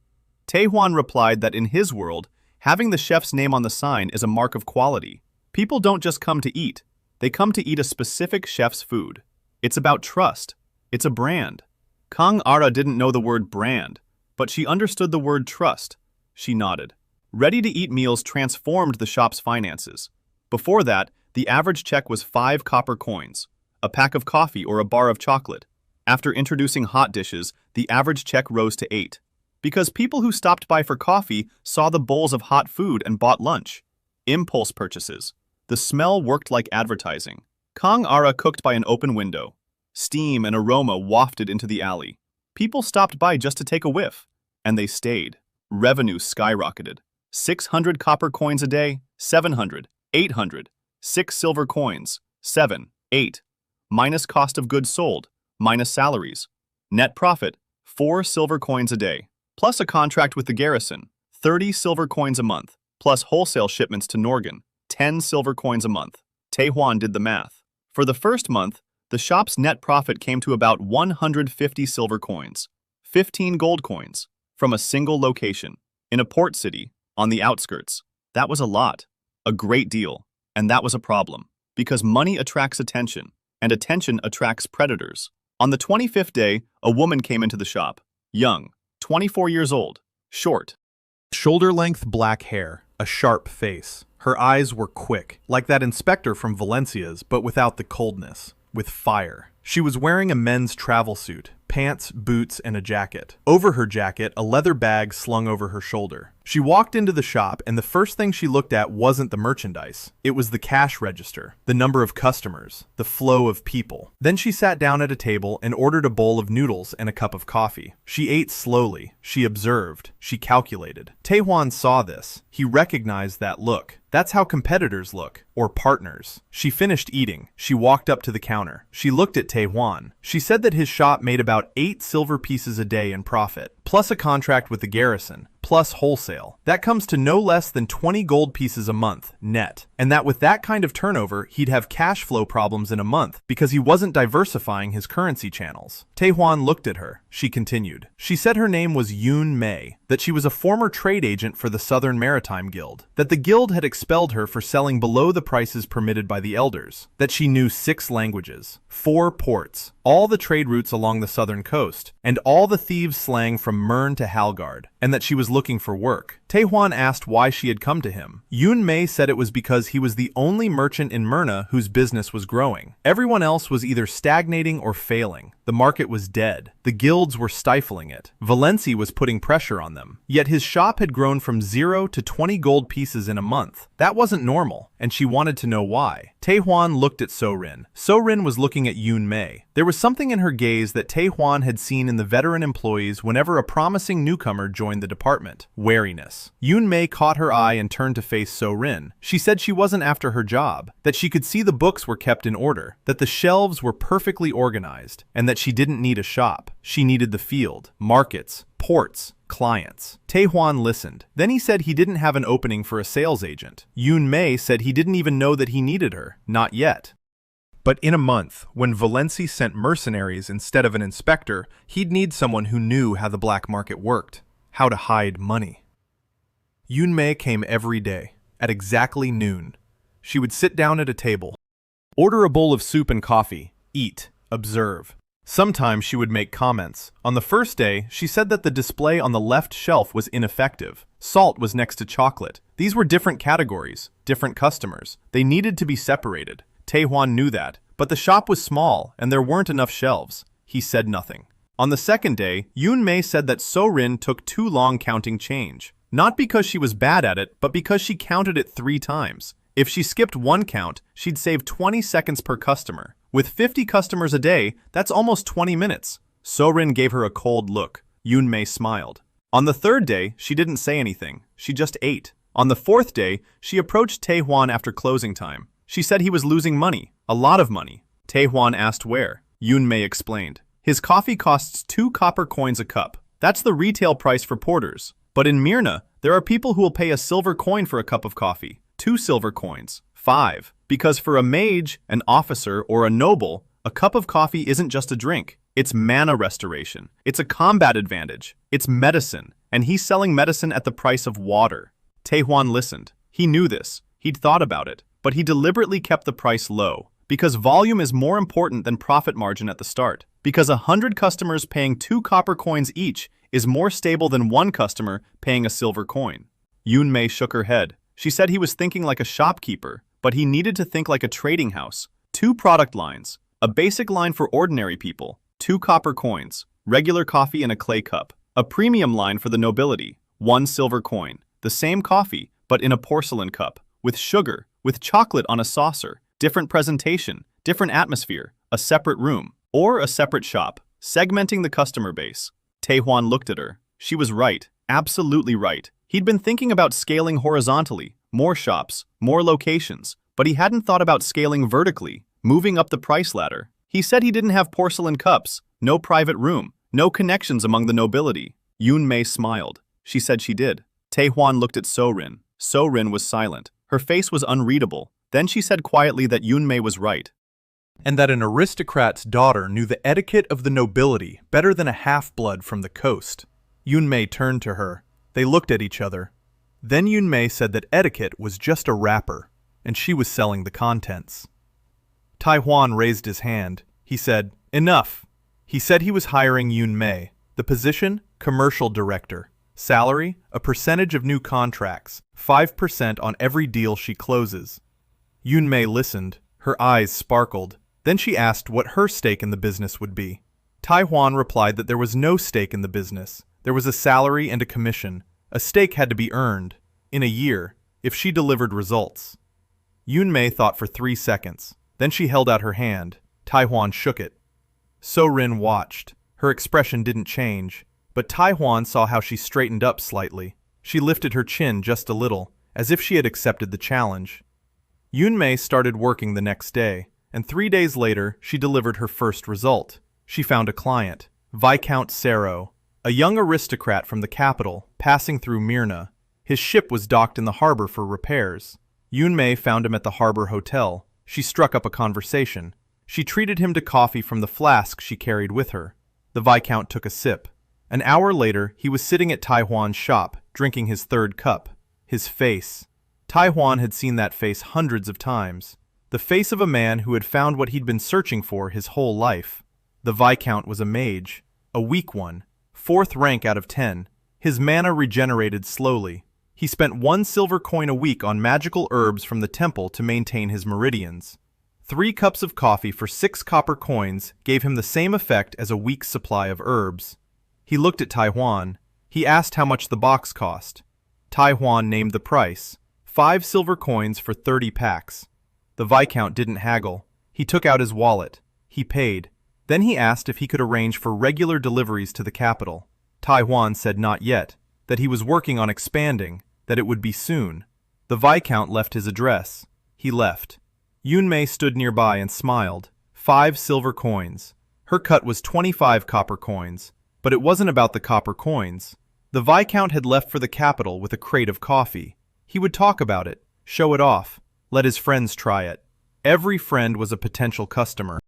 Tae-hwan replied that in his world, having the chef's name on the sign is a mark of quality. People don't just come to eat. They come to eat a specific chef's food. It's about trust. It's a brand. Kang Ara didn't know the word brand, but she understood the word trust. She nodded. Ready-to-eat meals transformed the shop's finances. Before that, the average check was 5 copper coins, a pack of coffee or a bar of chocolate. After introducing hot dishes, the average check rose to 8. Because people who stopped by for coffee saw the bowls of hot food and bought lunch. Impulse purchases. The smell worked like advertising.
Kang Ara cooked by an open window. Steam and aroma wafted into the alley. People stopped by just to take a whiff, and they stayed. Revenue skyrocketed. 600 copper coins a day, 700, 800, 6 silver coins, 7, 8, minus cost of goods sold, minus salaries. Net profit, 4 silver coins a day, plus a contract with the garrison, 30 silver coins a month, plus wholesale shipments to Norgan, 10 silver coins a month. Tae-hwan did the math. For the first month, the shop's net profit came to about 150 silver coins, 15 gold coins, from a single location, in a port city, on the outskirts. That was a lot, a great deal, and that was a problem, because money attracts attention, and attention attracts predators. On the 25th day, a woman came into the shop, young, 24 years old, short.
Shoulder-length black hair, a sharp face. Her eyes were quick, like that inspector from Valencia's, but without the coldness, with fire. She was wearing a men's travel suit, pants, boots, and a jacket. Over her jacket, a leather bag slung over her shoulder. She walked into the shop, and the first thing she looked at wasn't the merchandise. It was the cash register, the number of customers, the flow of people. Then she sat down at a table and ordered a bowl of noodles and a cup of coffee. She ate slowly. She observed. She calculated. Tae-hwan saw this. He recognized that look. That's how competitors look, or partners. She finished eating. She walked up to the counter. She looked at Tae-hwan. She said that his shop made about 8 silver pieces a day in profit, plus a contract with the garrison, plus wholesale. That comes to no less than 20 gold pieces a month, net. And that with that kind of turnover, he'd have cash flow problems in a month because he wasn't diversifying his currency channels. Tae-hwan looked at her. She continued. She said her name was Jeon Tae, that she was a former trade agent for the Southern Maritime Guild, that the guild had expelled her for selling below the prices permitted by the elders, that she knew 6 languages, 4 ports, all the trade routes along the southern coast, and all the thieves' slang from Mern to Halgard, and that she was looking for work. Tae-hwan asked why she had come to him. Jeon Tae said it was because he was the only merchant in Myrna whose business was growing. Everyone else was either stagnating or failing. The market was dead. The guilds were stifling it. Valencia was putting pressure on them. Yet his shop had grown from 0 to 20 gold pieces in a month. That wasn't normal, and she wanted to know why. Tae-hwan looked at So-rin. So-rin was looking at Jeon Tae. There was something in her gaze that Tae-hwan had seen in the veteran employees whenever a promising newcomer joined the department. Wariness. Jeon Tae caught her eye and turned to face So-rin. She said she wasn't after her job, that she could see the books were kept in order, that the shelves were perfectly organized, and that she didn't need a shop. She needed the field, markets, ports, clients. Tae-hwan listened. Then he said he didn't have an opening for a sales agent. Jeon Tae said he didn't even know that he needed her. Not yet. But in a month, when Valencia sent mercenaries instead of an inspector, he'd need someone who knew how the black market worked, how to hide money. Jeon Tae came every day, at exactly noon. She would sit down at a table, order a bowl of soup and coffee, eat, observe. Sometimes she would make comments. On the first day, she said that the display on the left shelf was ineffective. Salt was next to chocolate. These were different categories, different customers. They needed to be separated. Tae-hwan knew that, but the shop was small and there weren't enough shelves. He said nothing. On the second day, Jeon Tae said that So-rin took too long counting change. Not because she was bad at it, but because she counted it 3 times. If she skipped one count, she'd save 20 seconds per customer. With 50 customers a day, that's almost 20 minutes. So-rin gave her a cold look. Jeon Tae smiled. On the third day, she didn't say anything. She just ate. On the fourth day, she approached Tae-hwan after closing time. She said he was losing money, a lot of money. Tae-hwan asked where. Jeon Tae explained. His coffee costs 2 copper coins a cup. That's the retail price for porters. But in Myrna, there are people who will pay a silver coin for a cup of coffee. 2 silver coins. 5. Because for a mage, an officer, or a noble, a cup of coffee isn't just a drink. It's mana restoration. It's a combat advantage. It's medicine. And he's selling medicine at the price of water. Tae-hwan listened. He knew this. He'd thought about it. But he deliberately kept the price low. Because volume is more important than profit margin at the start. Because 100 customers paying 2 copper coins each is more stable than 1 customer paying a silver coin. Jeon Tae shook her head. She said he was thinking like a shopkeeper, but he needed to think like a trading house. 2 product lines. A basic line for ordinary people. 2 copper coins. Regular coffee in a clay cup. A premium line for the nobility. 1 silver coin. The same coffee, but in a porcelain cup. With sugar. With chocolate on a saucer. Different presentation.
different atmosphere, a separate room, or a separate shop, segmenting the customer base. Tae-hwan looked at her. She was right, absolutely right. He'd been thinking about scaling horizontally, more shops, more locations, but he hadn't thought about scaling vertically, moving up the price ladder. He said he didn't have porcelain cups, no private room, no connections among the nobility. Yoon-mei smiled. She said she did. Tae-hwan looked at So-rin. So-rin was silent. Her face was unreadable. Then she said quietly that Yoon-mei was right.
And that an aristocrat's daughter knew the etiquette of the nobility better than a half-blood from the coast. Yoon-mei turned to her. They looked at each other. Then Yoon-mei said that etiquette was just a wrapper, and she was selling the contents. Tae-hwan raised his hand. He said, "Enough." He said he was hiring Yoon-mei. The position, commercial director. Salary, a percentage of new contracts, 5% on every deal she closes. Yoon-mei listened. Her eyes sparkled. Then she asked what her stake in the business would be. Tae-hwan replied that there was no stake in the business. There was a salary and a commission. A stake had to be earned, in a year, if she delivered results. Yoon-mei thought for 3 seconds. Then she held out her hand. Tae-hwan shook it. So-rin watched. Her expression didn't change, but Tae-hwan saw how she straightened up slightly. She lifted her chin just a little, as if she had accepted the challenge. Yoon-mei started working the next day, and 3 days later, she delivered her first result. She found a client, Viscount Sero, a young aristocrat from the capital, passing through Myrna. His ship was docked in the harbor for repairs. Yoon-mei found him at the harbor hotel. She struck up a conversation. She treated him to coffee from the flask she carried with her. The Viscount took a sip. An hour later, he was sitting at Tae-hwan's shop, drinking his third cup. His face. Tae-hwan had seen that face hundreds of times. The face of a man who had found what he'd been searching for his whole life. The Viscount was a mage. A weak one. 4th rank out of 10. His mana regenerated slowly. He spent 1 silver coin a week on magical herbs from the temple to maintain his meridians. 3 cups of coffee for 6 copper coins gave him the same effect as a week's supply of herbs. He looked at Tae-hwan. He asked how much the box cost. Tae-hwan named the price. 5 silver coins for 30 packs. The Viscount didn't haggle. He took out his wallet. He paid. Then he asked if he could arrange for regular deliveries to the capital. Tae-hwan said not yet, that he was working on expanding, that it would be soon. The Viscount left his address. He left. Yoon-mei stood nearby and smiled. 5 silver coins. Her cut was 25 copper coins. But it wasn't about the copper coins. The Viscount had left for the capital with a crate of coffee. He would talk about it, show it off, let his friends try it. Every friend was a potential customer.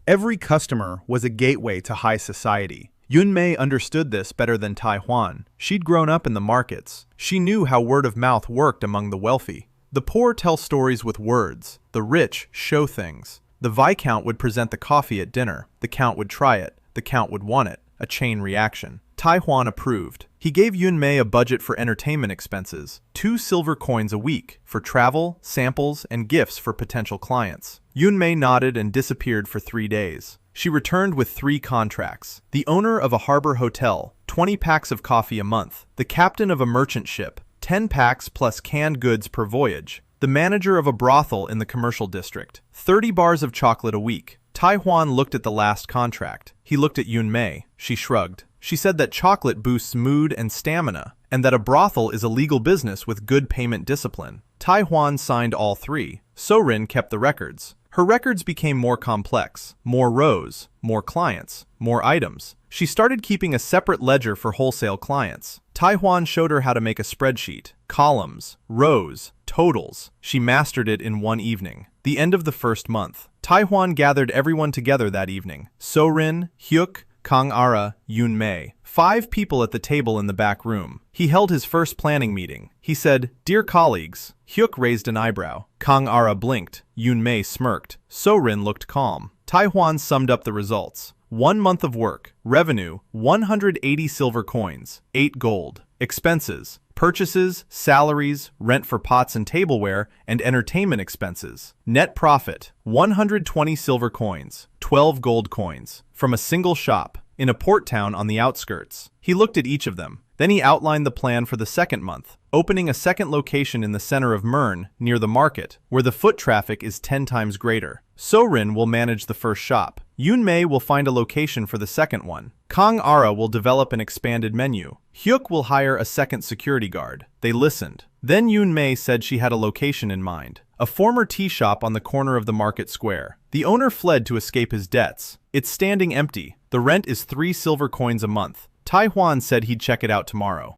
Every customer was a gateway to high society. Yoon-mei understood this better than Tae-hwan. She'd grown up in the markets. She knew how word of mouth worked among the wealthy. The poor tell stories with words. The rich show things. The Viscount would present the coffee at dinner. The Count would try it. The Count would want it. A chain reaction. Tae-hwan approved. He gave Yoon-mei a budget for entertainment expenses, 2 silver coins a week, for travel, samples, and gifts for potential clients. Yoon-mei nodded and disappeared for 3 days. She returned with 3 contracts. The owner of a harbor hotel, 20 packs of coffee a month. The captain of a merchant ship, 10 packs plus canned goods per voyage. The manager of a brothel in the commercial district, 30 bars of chocolate a week. Tae-hwan looked at the last contract. He looked at Yoon-mei. She shrugged. She said that chocolate boosts mood and stamina, and that a brothel is a legal business with good payment discipline. Tae-hwan signed all 3. So-rin kept the records. Her records became more complex. More rows, more clients, more items. She started keeping a separate ledger for wholesale clients. Tae-hwan showed her how to make a spreadsheet. Columns, rows, totals. She mastered it in 1 evening. The end of the first month. Tae-hwan gathered everyone together that evening. So-rin, Hyuk, Kang-ara, Yoon-mei. 5 people at the table in the back room. He held his first planning meeting. He said, "Dear colleagues." Hyuk raised an eyebrow. Kang-ara blinked. Yoon-mei smirked. So-rin looked calm. Tae-hwan summed up the results. 1 month of work. Revenue, 180 silver coins, 8 gold. Expenses, purchases, salaries, rent for pots and tableware, and entertainment expenses. Net profit, 120 silver coins, 12 gold coins, from a single shop, in a port town on the outskirts. He looked at each of them. Then he outlined the plan for the second month, opening a second location in the center of Mern, near the market, where the foot traffic is 10 times greater. So-rin will manage the first shop. Yoon-mei will find a location for the second one. Kang-ara will develop an expanded menu. Hyuk will hire a second security guard. They listened. Then Yoon-mei said she had a location in mind. A former tea shop on the corner of the market square. The owner fled to escape his debts. It's standing empty. The rent is 3 silver coins a month. Tae-hwan said he'd check it out tomorrow.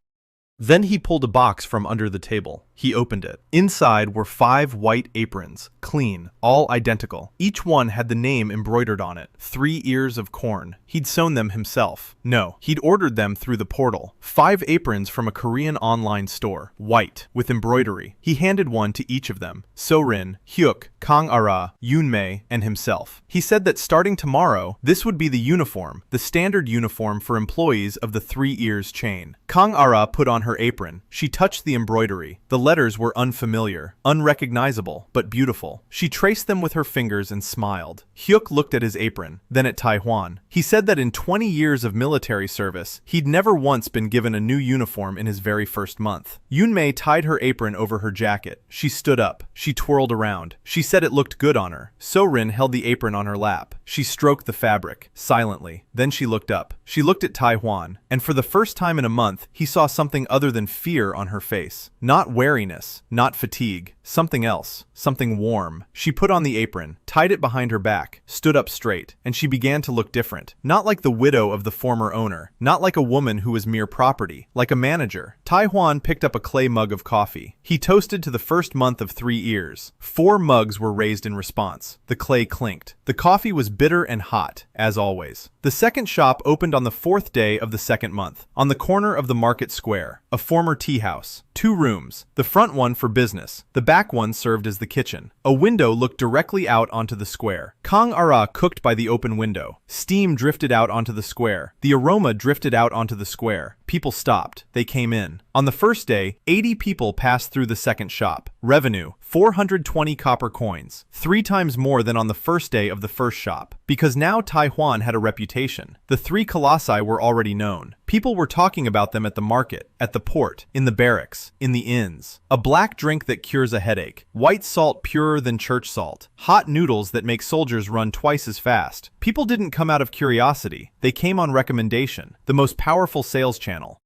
Then he pulled a box from under the table. He opened it. Inside were 5 white aprons, clean, all identical. Each one had the name embroidered on it. 3 ears of corn. He'd sewn them himself. No, he'd ordered them through the portal. 5 aprons from a Korean online store, white, with embroidery. He handed one to each of them. So-rin, Hyuk, Kang-ara, Yoon-mei, and himself. He said that starting tomorrow, this would be the uniform, the standard uniform for employees of the 3 ears chain. Kang-ara put on her apron. She touched the embroidery. The letters were unfamiliar, unrecognizable, but beautiful. She traced them with her fingers and smiled. Hyuk looked at his apron, then at Tae-hwan. He said that in 20 years of military service, he'd never once been given a new uniform in his very first month. Yoon-mei tied her apron over her jacket. She stood up. She twirled around. She said it looked good on her. So-rin held the apron on her lap. She stroked the fabric, silently. Then she looked up. She looked at Tae-hwan, and for the first time in a month, he saw something other than fear on her face. Not wariness, not fatigue, something else, something warm. She put on the apron, tied it behind her back, stood up straight, and she began to look different. Not like the widow of the former owner, not like a woman who was mere property, like a manager. Tae-hwan picked up a clay mug of coffee. He toasted to the first month of 3 ears. 4 mugs were raised in response. The clay clinked. The coffee was bitter and hot, as always. The second shop opened on the 4th day of the second month, on the corner of the market square, a former tea house. 2 rooms, the front one for business, the back one served as the kitchen. A window looked directly out onto the square. Kang-ara cooked by the open window. Steam drifted out onto the square. The aroma drifted out onto the square. People stopped. They came in. On the first day, 80 people passed through the second shop. Revenue, 420 copper coins, 3 times more than on the first day of the first shop. Because now Tae-hwan had a reputation. The 3 colossi were already known. People were talking about them at the market, at the port, in the barracks, in the inns. A black drink that cures a headache. White salt purer than church salt. Hot noodles that make soldiers run twice as fast. People didn't come out of curiosity. They came on recommendation. The most powerful sales channel.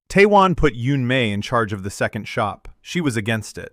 Tae-hwan put Yoon-mei in charge of the second shop. She was against it.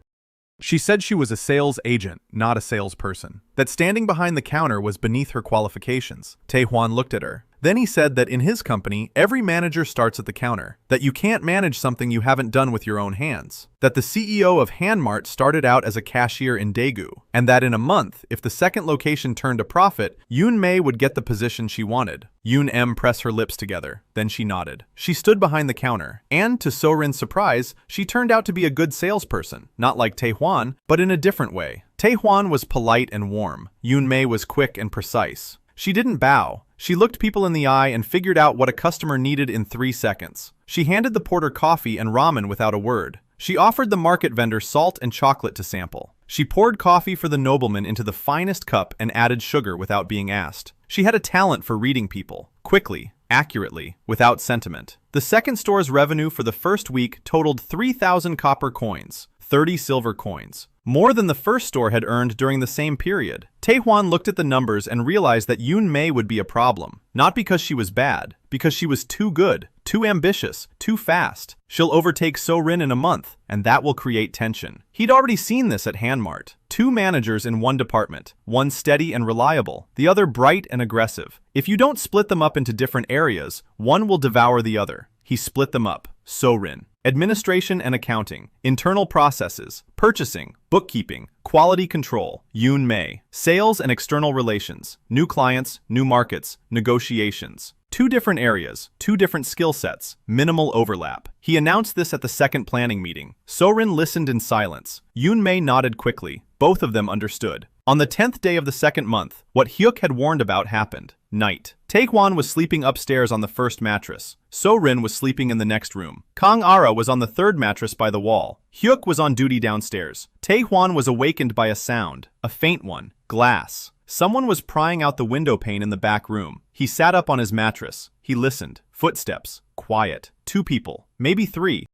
She said she was a sales agent, not a salesperson. That standing behind the counter was beneath her qualifications. Tae-hwan looked at her. Then he said that in his company, every manager starts at the counter. That you can't manage something you haven't done with your own hands. That the CEO of Hanmart started out as a cashier in Daegu. And that in a month, if the second location turned a profit, Yoon-mei would get the position she wanted. Yoon-em pressed her lips together. Then she nodded. She stood behind the counter. And, to So-rin's surprise, she turned out to be a good salesperson. Not like Tae-hwan, but in a different way. Tae-hwan was polite and warm. Yoon-mei was quick and precise. She didn't bow. She looked people in the eye and figured out what a customer needed in 3 seconds. She handed the porter coffee and ramen without a word. She offered the market vendor salt and chocolate to sample. She poured coffee for the nobleman into the finest cup and added sugar without being asked. She had a talent for reading people, quickly, accurately, without sentiment. The second store's revenue for the first week totaled 3,000 copper coins, 30 silver coins. More than the first store had earned during the same period. Tae-hwan looked at the numbers and realized that Yoon-mei would be a problem. Not because she was bad, because she was too good, too ambitious, too fast. She'll overtake So-rin in a month, and that will create tension. He'd already seen this at Hanmart. 2 managers in one department, one steady and reliable, the other bright and aggressive. If you don't split them up into different areas, one will devour the other. He split them up. So-rin. Administration and accounting, internal processes, purchasing, bookkeeping, quality control, Yoon-mei, sales and external relations, new clients, new markets, negotiations. 2 different areas, 2 different skill sets, minimal overlap. He announced this at the second planning meeting. So-rin listened in silence. Yoon-mei nodded quickly. Both of them understood. On the 10th day of the second month, what Hyuk had warned about happened. Night. Tae-hwan was sleeping upstairs on the first mattress. So-rin was sleeping in the next room. Kang-ara was on the 3rd mattress by the wall. Hyuk was on duty downstairs. Tae-hwan was awakened by a sound, a faint one. Glass. Someone was prying out the window pane in the back room. He sat up on his mattress. He He listened. Footsteps. Quiet. 2 people. Maybe 3.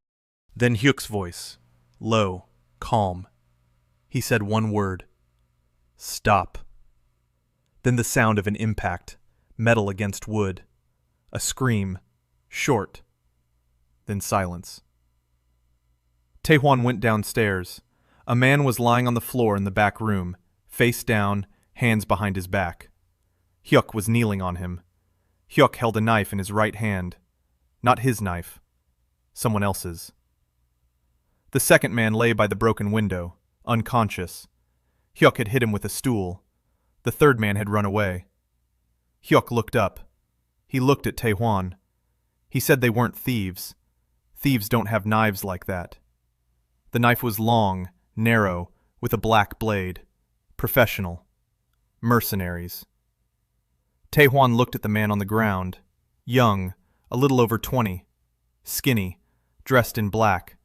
Then Hyuk's voice. Low. Calm. He said one word. Stop. Then the sound of an impact. Metal against wood. A scream. Short. Then silence. Tae-hwan went downstairs. A man was lying on the floor in the back room, face down, hands behind his back. Hyuk was kneeling on him. Hyuk held a knife in his right hand. Not his knife. Someone else's. The second man lay by the broken window, unconscious. Hyuk had hit him with a stool. The third man had run away. Hyuk looked up. He looked at Tae-hwan. He said they weren't thieves. Thieves don't have knives like that. The knife was long, narrow, with a black blade. Professional. Mercenaries. Tae-hwan looked at the man on the ground. Young, a little over 20. Skinny, dressed in black.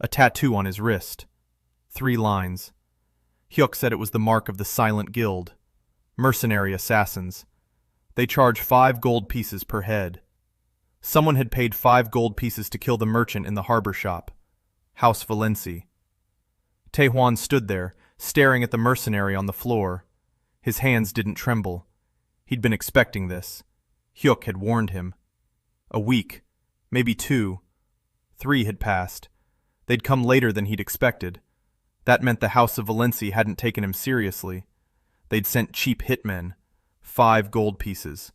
A tattoo on his wrist. 3 lines. Hyuk said it was the mark of the Silent Guild. Mercenary assassins. They charge 5 gold pieces per head. Someone had paid 5 gold pieces to kill the merchant in the harbor shop. House Valenci. Tae-hwan stood there, staring at the mercenary on the floor. His hands didn't tremble. He'd been expecting this. Hyuk had warned him. A week, maybe 2, 3 had passed. They'd come later than he'd expected. That meant the House of Valenci hadn't taken him seriously. They'd sent cheap hitmen. 5 gold pieces.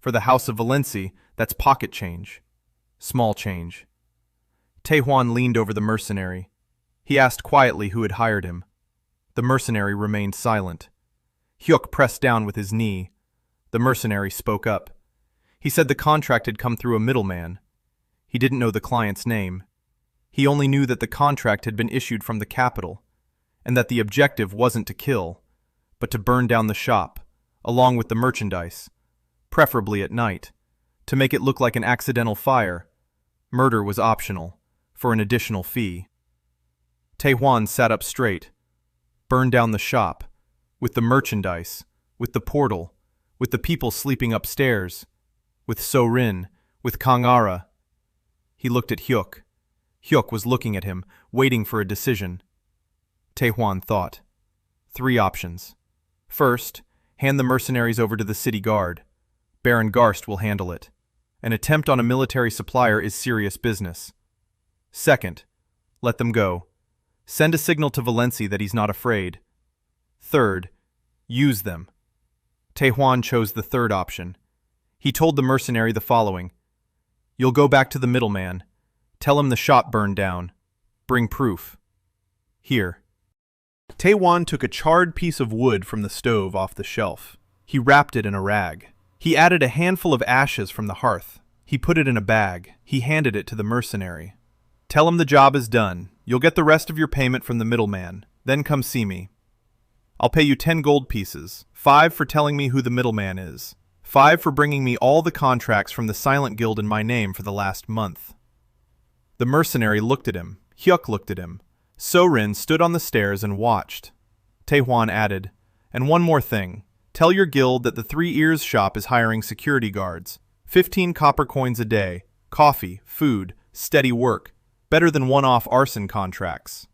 For the House of Valenci, that's pocket change. Small change. Tae-hwan leaned over the mercenary. He asked quietly who had hired him. The mercenary remained silent. Hyuk pressed down with his knee. The mercenary spoke up. He said the contract had come through a middleman. He didn't know the client's name. He only knew that the contract had been issued from the capital, and that the objective wasn't to kill, but to burn down the shop, along with the merchandise, preferably at night, to make it look like an accidental fire. Murder was optional, for an additional fee. Tae-hwan sat up straight. Burn down the shop, with the merchandise, with the portal, with the people sleeping upstairs, with So-rin, with Kang-ara. He looked at Hyuk. Hyuk was looking at him, waiting for a decision. Tae-hwan thought. 3 options. First, hand the mercenaries over to the city guard. Baron Garst will handle it. An attempt on a military supplier is serious business. Second, let them go. Send a signal to Valenci that he's not afraid. Third, use them. Tae-hwan chose the third option. He told the mercenary the following. You'll go back to the middleman. Tell him the shop burned down. Bring proof. Here. Tae-hwan took a charred piece of wood from the stove off the shelf. He wrapped it in a rag. He added a handful of ashes from the hearth. He put it in a bag. He handed it to the mercenary. Tell him the job is done. You'll get the rest of your payment from the middleman. Then come see me. I'll pay you 10 gold pieces, 5 for telling me who the middleman is, 5 for bringing me all the contracts from the Silent Guild in my name for the last month. The mercenary looked at him. Hyuk looked at him. So-rin stood on the stairs and watched. Tae-hwan added, and one more thing. Tell your guild that the 3 Ears shop is hiring security guards. 15 copper coins a day. Coffee, food, steady work. Better than one-off arson contracts.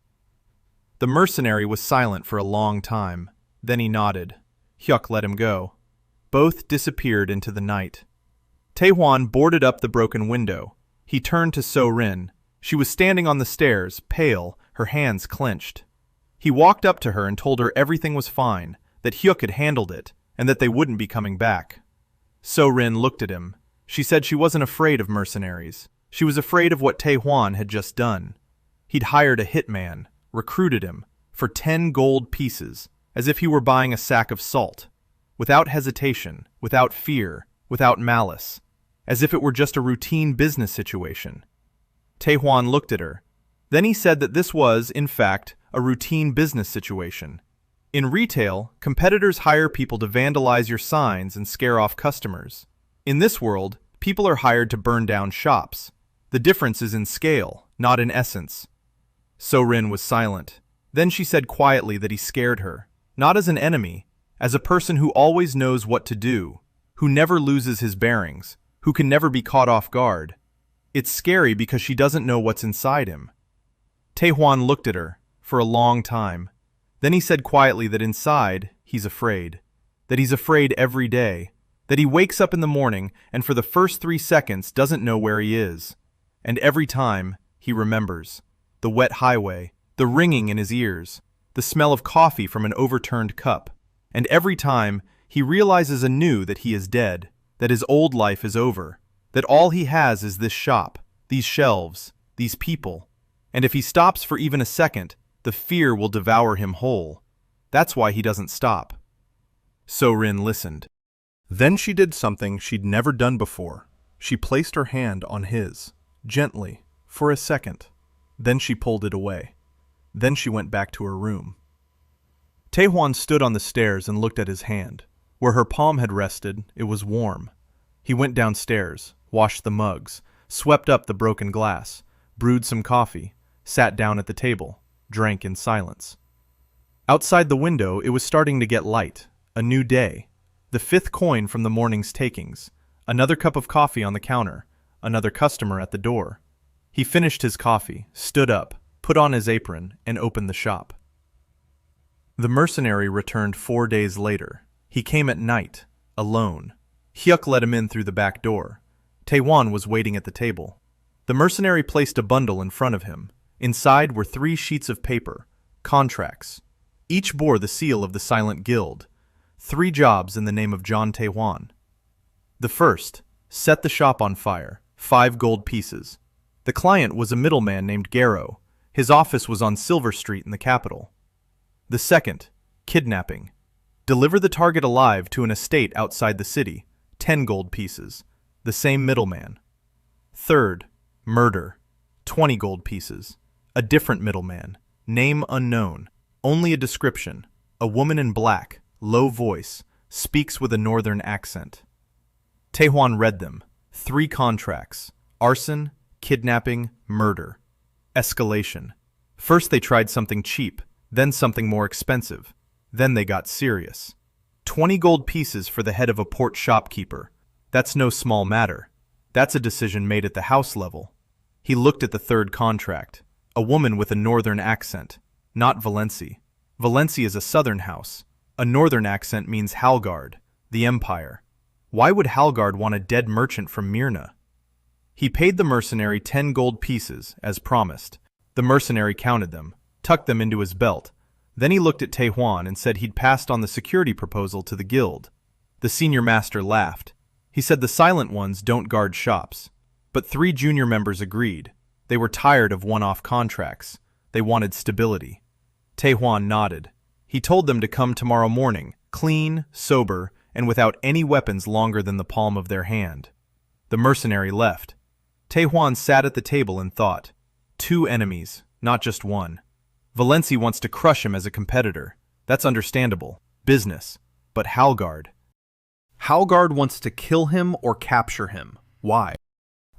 The mercenary was silent for a long time. Then he nodded. Hyuk let him go. Both disappeared into the night. Tae-hwan boarded up the broken window. He turned to So-rin. She was standing on the stairs, pale, her hands clenched. He walked up to her and told her everything was fine, that Hyuk had handled it, and that they wouldn't be coming back. So-rin looked at him. She said she wasn't afraid of mercenaries. She was afraid of what Tae-hwan had just done. He'd hired a hitman, recruited him, for 10 gold pieces, as if he were buying a sack of salt. Without hesitation, without fear, without malice. As if it were just a routine business situation. Tae-hwan looked at her. Then he said that this was, in fact, a routine business situation. In retail, competitors hire people to vandalize your signs and scare off customers. In this world, people are hired to burn down shops. The difference is in scale, not in essence. So-rin was silent. Then she said quietly that he scared her, not as an enemy, as a person who always knows what to do, who never loses his bearings, who can never be caught off guard. It's scary because she doesn't know what's inside him. Tae-hwan looked at her for a long time. Then he said quietly that inside, he's afraid. That he's afraid every day. That he wakes up in the morning and for the first 3 seconds doesn't know where he is. And every time, he remembers. The wet highway, the ringing in his ears, the smell of coffee from an overturned cup. And every time, he realizes anew that he is dead, that his old life is over, that all he has is this shop, these shelves, these people. And if he stops for even a second, the fear will devour him whole. That's why he doesn't stop. So-rin listened. Then she did something she'd never done before. She placed her hand on his, gently, for a second. Then she pulled it away. Then she went back to her room. Tae-hwan stood on the stairs and looked at his hand. Where her palm had rested, it was warm. He went downstairs, washed the mugs, swept up the broken glass, brewed some coffee, sat down at the table, drank in silence. Outside the window, it was starting to get light. A new day. The 5th coin from the morning's takings. Another cup of coffee on the counter. Another customer at the door. He finished his coffee, stood up, put on his apron, and opened the shop. The mercenary returned 4 days later. He came at night, alone. Hyuk let him in through the back door. Tae-hwan was waiting at the table. The mercenary placed a bundle in front of him. Inside were 3 sheets of paper, contracts. Each bore the seal of the Silent Guild. 3 jobs in the name of Jeon Tae-hwan. The first, set the shop on fire, 5 gold pieces. The client was a middleman named Garrow. His office was on Silver Street in the capital. The second, kidnapping. Deliver the target alive to an estate outside the city, 10 gold pieces. The same middleman. Third, murder. 20 gold pieces. A different middleman. Name unknown. Only a description. A woman in black, low voice, speaks with a northern accent. Tae-hwan read them. 3 contracts. Arson, kidnapping, murder. Escalation. First they tried something cheap, then something more expensive. Then they got serious. 20 gold pieces for the head of a port shopkeeper. That's no small matter. That's a decision made at the house level. He looked at the 3rd contract. A woman with a northern accent. Not Valenci. Valenci is a southern house. A northern accent means Halgard, the empire. Why would Halgard want a dead merchant from Myrna? He paid the mercenary 10 gold pieces, as promised. The mercenary counted them, tucked them into his belt. Then he looked at Tae-hwan and said he'd passed on the security proposal to the guild. The senior master laughed. He said the silent ones don't guard shops. But 3 junior members agreed. They were tired of one-off contracts. They wanted stability. Tae-hwan nodded. He told them to come tomorrow morning, clean, sober, and without any weapons longer than the palm of their hand. The mercenary left. Tae-hwan sat at the table and thought. 2 enemies, not just one. Valenci wants to crush him as a competitor. That's understandable. Business. But Halgard. Halgard wants to kill him or capture him. Why?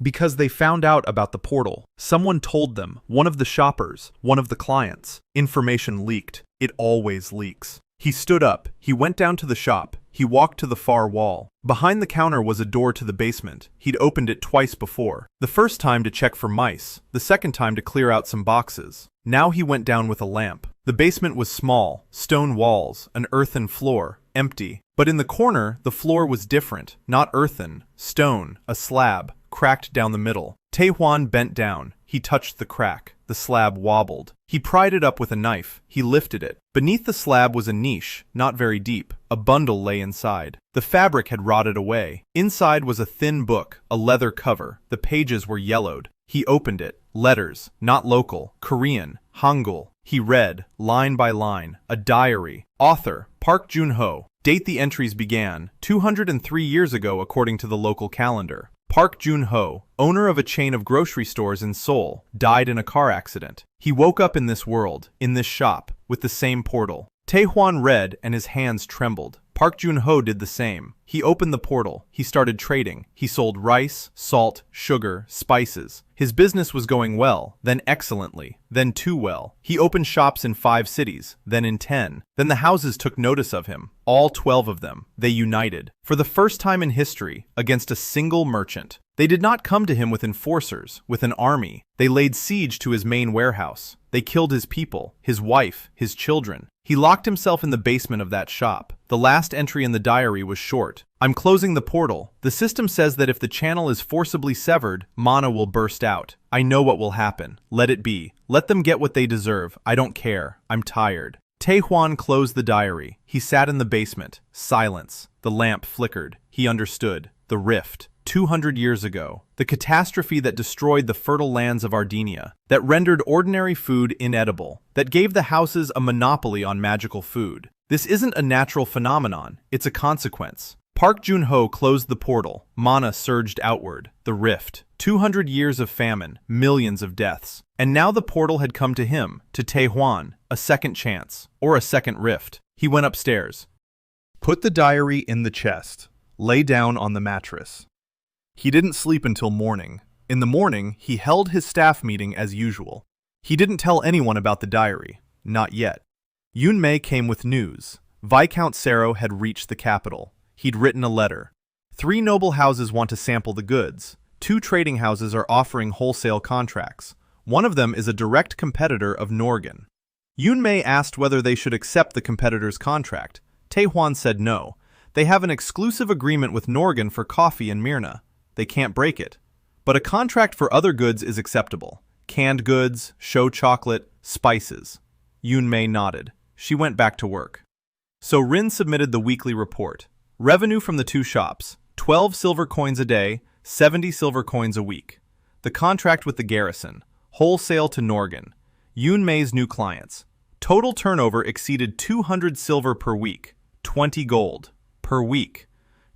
Because they found out about the portal. Someone told them, one of the shoppers, one of the clients. Information leaked. It always leaks. He stood up. He went down to the shop. He walked to the far wall. Behind the counter was a door to the basement. He'd opened it twice before. The first time to check for mice. The second time to clear out some boxes. Now he went down with a lamp. The basement was small. Stone walls, an earthen floor, empty. But in the corner, the floor was different. Not earthen. Stone, a slab. Cracked down the middle. Tae-hwan bent down. He touched the crack. The slab wobbled. He pried it up with a knife. He lifted it. Beneath the slab was a niche, not very deep. A bundle lay inside. The fabric had rotted away. Inside was a thin book, a leather cover. The pages were yellowed. He opened it. Letters, not local, Korean, Hangul. He read, line by line, a diary. Author, Park Jun-ho. Date the entries began, 203 years ago according to the local calendar. Park Jun-ho, owner of a chain of grocery stores in Seoul, died in a car accident. He woke up in this world, in this shop, with the same portal. Tae-hwan read and his hands trembled. Park Jun-ho did the same. He opened the portal. He started trading. He sold rice, salt, sugar, spices. His business was going well, then excellently, then too well. He opened shops in 5 cities, then in 10. Then the houses took notice of him. All 12 of them. They united. For the first time in history, against a single merchant. They did not come to him with enforcers, with an army. They laid siege to his main warehouse. They killed his people, his wife, his children. He locked himself in the basement of that shop. The last entry in the diary was short. I'm closing the portal. The system says that if the channel is forcibly severed, mana will burst out. I know what will happen. Let it be. Let them get what they deserve. I don't care. I'm tired. Tae-hwan closed the diary. He sat in the basement. Silence. The lamp flickered. He understood. The rift. 200 years ago, the catastrophe that destroyed the fertile lands of Ardinia, that rendered ordinary food inedible, that gave the houses a monopoly on magical food. This isn't a natural phenomenon, it's a consequence. Park Jun-ho closed the portal. Mana surged outward. The rift. 200 years of famine, millions of deaths. And now the portal had come to him, to Tae-hwan, a second chance, or a second rift. He went upstairs.
Put the diary in the chest. Lay down on the mattress. He didn't sleep until morning. In the morning, he held his staff meeting as usual. He didn't tell anyone about the diary. Not yet. Yoon-mei came with news. Viscount Sero had reached the capital. He'd written a letter. 3 noble houses want to sample the goods. 2 trading houses are offering wholesale contracts. One of them is a direct competitor of Norgan. Yoon-mei asked whether they should accept the competitor's contract. Tae-hwan said no. They have an exclusive agreement with Norgan for coffee in Myrna. They can't break it. But a contract for other goods is acceptable. Canned goods, show chocolate, spices. Yoon-mei nodded. She went back to work. So Rin submitted the weekly report. Revenue from the 2 shops, 12 silver coins a day, 70 silver coins a week. The contract with the garrison, wholesale to Norgan. Yoon-mei's new clients. Total turnover exceeded 200 silver per week, 20 gold per week.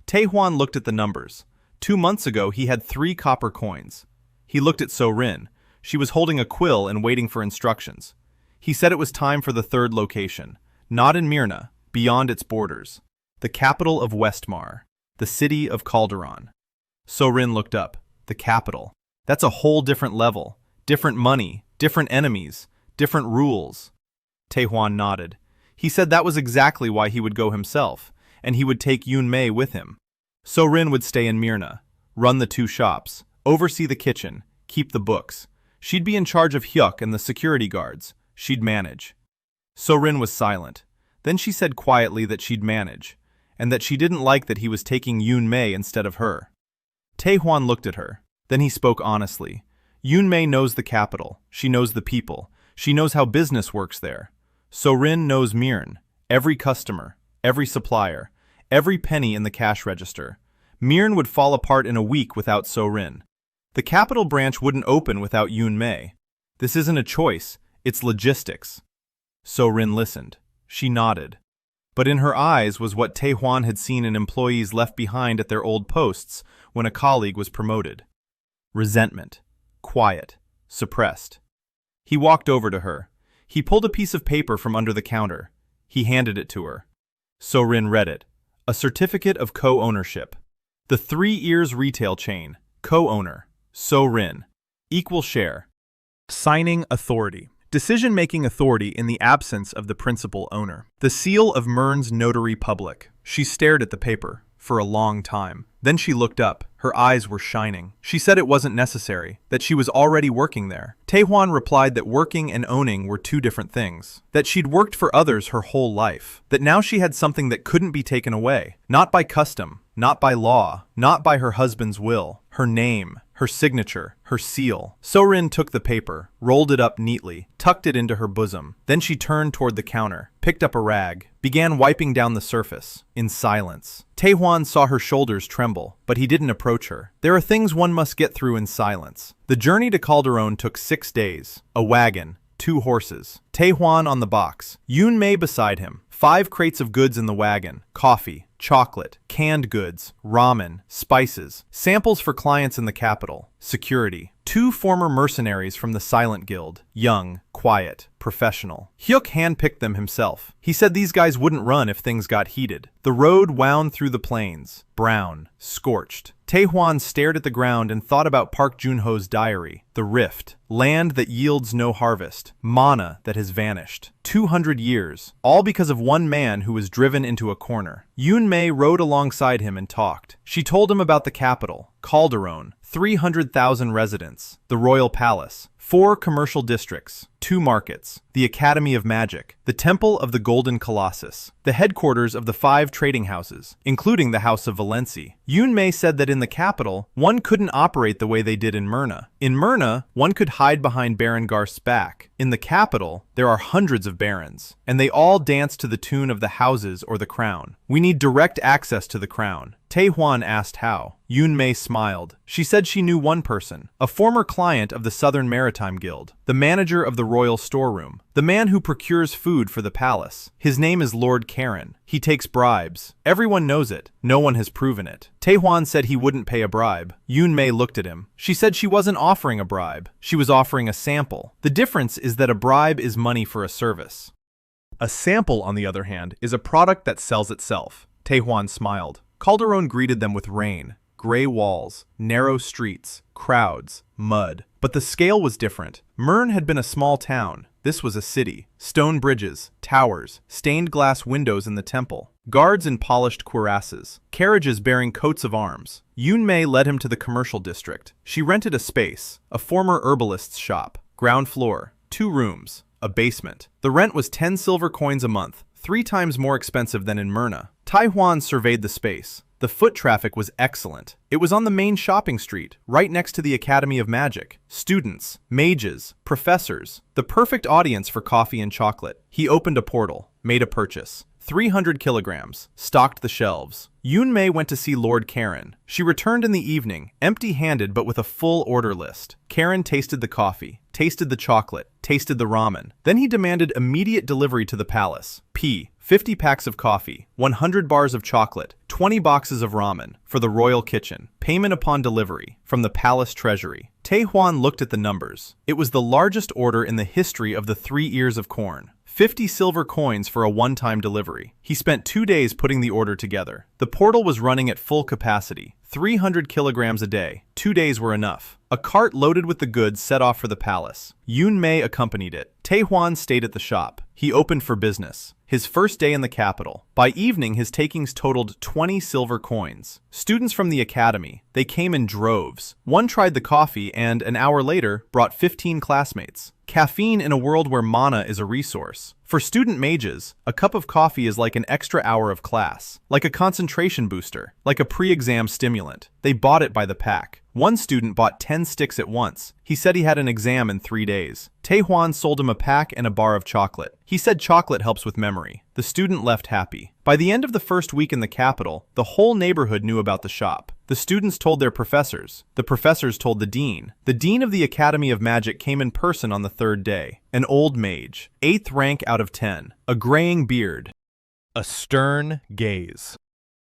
Tae-hwan looked at the numbers. 2 months ago, he had 3 copper coins. He looked at So-rin. She was holding a quill and waiting for instructions. He said it was time for the 3rd location. Not in Myrna, beyond its borders. The capital of Westmar. The city of Calderon. So-rin looked up. The capital. That's a whole different level. Different money, different enemies, different rules. Tae-hwan nodded. He said that was exactly why he would go himself, and he would take Yoon-mei with him. So-rin would stay in Myrna, run the 2 shops, oversee the kitchen, keep the books. She'd be in charge of Hyuk and the security guards. She'd manage. So-rin was silent. Then she said quietly that she'd manage, and that she didn't like that he was taking Yoon-mei instead of her. Tae-hwan looked at her. Then he spoke honestly. Yoon-mei knows the capital. She knows the people. She knows how business works there. So-rin knows Myrn, every customer, every supplier, every penny in the cash register. Myrn would fall apart in a week without So-rin. The capital branch wouldn't open without Yoon-mei. This isn't a choice, it's logistics. So-rin listened. She nodded. But in her eyes was what Tae-hwan had seen in employees left behind at their old posts when a colleague was promoted. Resentment. Quiet. Suppressed. He walked over to her. He pulled a piece of paper from under the counter. He handed it to her. So-rin read it. A certificate of co-ownership. The 3 Ears retail chain. Co-owner. So-rin. Equal share. Signing authority. Decision-making authority in the absence of the principal owner. The seal of Myrn's notary public. She stared at the paper for a long time. Then she looked up. Her eyes were shining. She said it wasn't necessary, that she was already working there. Tae-hwan replied that working and owning were 2 different things. That she'd worked for others her whole life. That now she had something that couldn't be taken away. Not by custom, not by law, not by her husband's will. Her name, her signature, her seal. So-rin took the paper, rolled it up neatly, tucked it into her bosom. Then she turned toward the counter, picked up a rag, began wiping down the surface, in silence. Tae-hwan saw her shoulders tremble, but he didn't approach her. There are things one must get through in silence. The journey to Calderon took 6 days. A wagon, 2 horses. Tae-hwan on the box. Yoon-mei beside him. 5 crates of goods in the wagon. Coffee, chocolate, canned goods, ramen, spices, samples for clients in the capital, security. 2 former mercenaries from the Silent Guild. Young, quiet,
professional. Hyuk handpicked them himself. He said these guys wouldn't run if things got heated. The road wound through the plains, brown, scorched. Tae-hwan stared at the ground and thought about Park Jun-ho's diary. The rift. Land that yields no harvest. Mana that has vanished. 200 years. All because of one man who was driven into a corner. Yoon-mei rode alongside him and talked. She told him about the capital, Calderon, 300,000 residents, the royal palace, 4 commercial districts, 2 markets, the Academy of Magic, the Temple of the Golden Colossus, the headquarters of the 5 trading houses, including the House of Valency. Yoon-mei said that in the capital, one couldn't operate the way they did in Myrna. In Myrna, one could hide behind Baron Garth's back. In the capital, there are hundreds of barons, and they all dance to the tune of the houses or the crown. We need direct access to the crown. Tae-hwan asked how. Yoon-mei smiled. She said she knew one person, a former client of the Southern Maritime Guild, the manager of the royal storeroom, the man who procures food for the palace. His name is Lord Karen. He takes bribes. Everyone knows it. No one has proven it. Tae-hwan said he wouldn't pay a bribe. Yoon-mei looked at him. She said she wasn't offering a bribe. She was offering a sample. The difference is that a bribe is money for a service.
A sample, on the other hand, is a product that sells itself. Tae-hwan smiled. Calderon greeted them with rain, gray walls, narrow streets, crowds, mud. But the scale was different. Myrn had been a small town. This was a city. Stone bridges, towers, stained glass windows in the temple, guards in polished cuirasses, carriages bearing coats of arms. Yoon-mei led him to the commercial district. She rented a space, a former herbalist's shop, ground floor, 2 rooms, a basement. The rent was 10 silver coins a month, 3 times more expensive than in Myrna. Tae-hwan surveyed the space. The foot traffic was excellent. It was on the main shopping street, right next to the Academy of Magic. Students, mages, professors, the perfect audience for coffee and chocolate. He opened a portal, made a purchase. 300 kilograms, stocked the shelves. Yoon-mei went to see Lord Karen. She returned in the evening, empty-handed but with a full order list. Karen tasted the coffee, tasted the chocolate, tasted the ramen. Then he demanded immediate delivery to the palace. 50 packs of coffee, 100 bars of chocolate, 20 boxes of ramen for the royal kitchen. Payment upon delivery from the palace treasury. Tae-hwan looked at the numbers. It was the largest order in the history of the 3 ears of corn. 50 silver coins for a one-time delivery. He spent 2 days putting the order together. The portal was running at full capacity, 300 kilograms a day. 2 days were enough. A cart loaded with the goods set off for the palace. Yoon-mei accompanied it. Tae-hwan stayed at the shop. He opened for business. His first day in the capital. By evening, his takings totaled 20 silver coins. Students from the academy, they came in droves. One tried the coffee and, an hour later, brought 15 classmates. Caffeine in a world where mana is a resource. For student mages, a cup of coffee is like an extra hour of class, like a concentration booster, like a pre-exam stimulant. They bought it by the pack. One student bought 10 sticks at once. He said he had an exam in 3 days. Tae-hwan sold him a pack and a bar of chocolate. He said chocolate helps with memory. The student left happy. By the end of the first week in the capital, the whole neighborhood knew about the shop. The students told their professors. The professors told the dean. The dean of the Academy of Magic came in person on the 3rd day. An old mage, 8th rank out of 10, a graying beard, a stern gaze.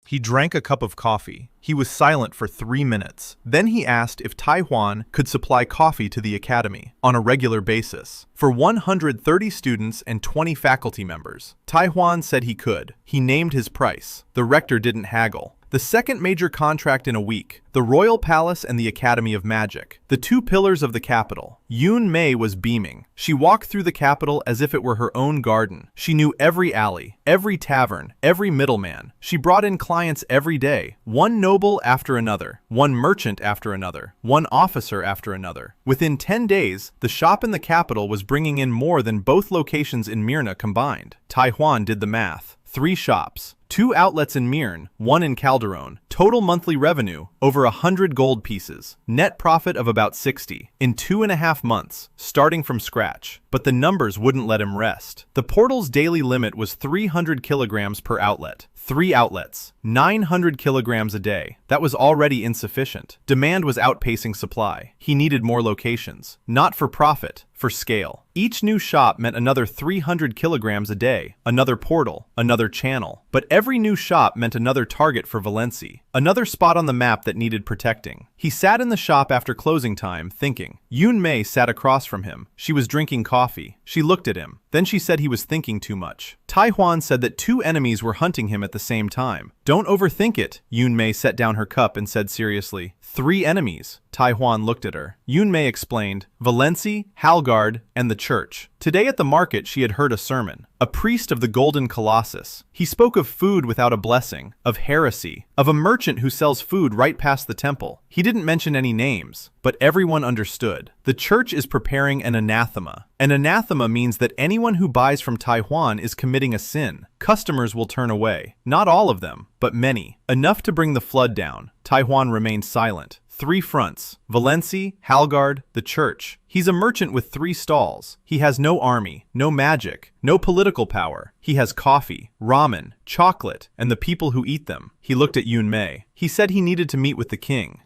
He drank a cup of coffee. He was silent for 3 minutes. Then he asked if Tae-hwan could supply coffee to the academy on a regular basis for 130 students and 20 faculty members. Tae-hwan said he could. He named his price. The rector didn't haggle. The second major contract in a week, the Royal Palace and the Academy of Magic, the 2 pillars of the capital. Yoon-mei was beaming. She walked through the capital as if it were her own garden. She knew every alley, every tavern, every middleman. She brought in clients every day, one noble after another, one merchant after another, one officer after another. Within 10 days, the shop in the capital was bringing in more than both locations in Myrna combined. Tae-hwan did the math. 3 shops. 2 outlets in Myrn, 1 in Calderon. Total monthly revenue, over 100 gold pieces. Net profit of about 60. In 2.5 months, starting from scratch. But the numbers wouldn't let him rest. The portal's daily limit was 300 kilograms per outlet. 3 outlets, 900 kilograms a day. That was already insufficient. Demand was outpacing supply. He needed more locations. Not for profit, for scale. Each new shop meant another 300 kilograms a day, another portal, another channel. But every new shop meant another target for Valency, another spot on the map that needed protecting. He sat in the shop after closing time, thinking.
Yoon Mei sat across from him. She was drinking coffee. She looked at him. Then she said he was thinking too much. Tae-hwan said that two enemies were hunting him at the same time. Don't overthink it. Yoon Mei set down her cup and said seriously. 3 enemies. Tae-hwan looked at her. Yoon Mei explained, Valency, Halgard, and the church. Today at the market she had heard a sermon. A priest of the Golden Colossus. He spoke of food without a blessing, of heresy, of a merchant who sells food right past the temple. He didn't mention any names, but everyone understood. The church is preparing an anathema. An anathema means that anyone who buys from Tae-hwan is committing a sin. Customers will turn away. Not all of them, but many. Enough to bring the flood down. Tae-hwan remained silent. 3 fronts. Valency, Halgard, the church. He's a merchant with 3 stalls. He has no army, no magic, no political power. He has coffee, ramen, chocolate, and the people who eat them. He looked at Yoon Mei. He said he needed to meet with the king.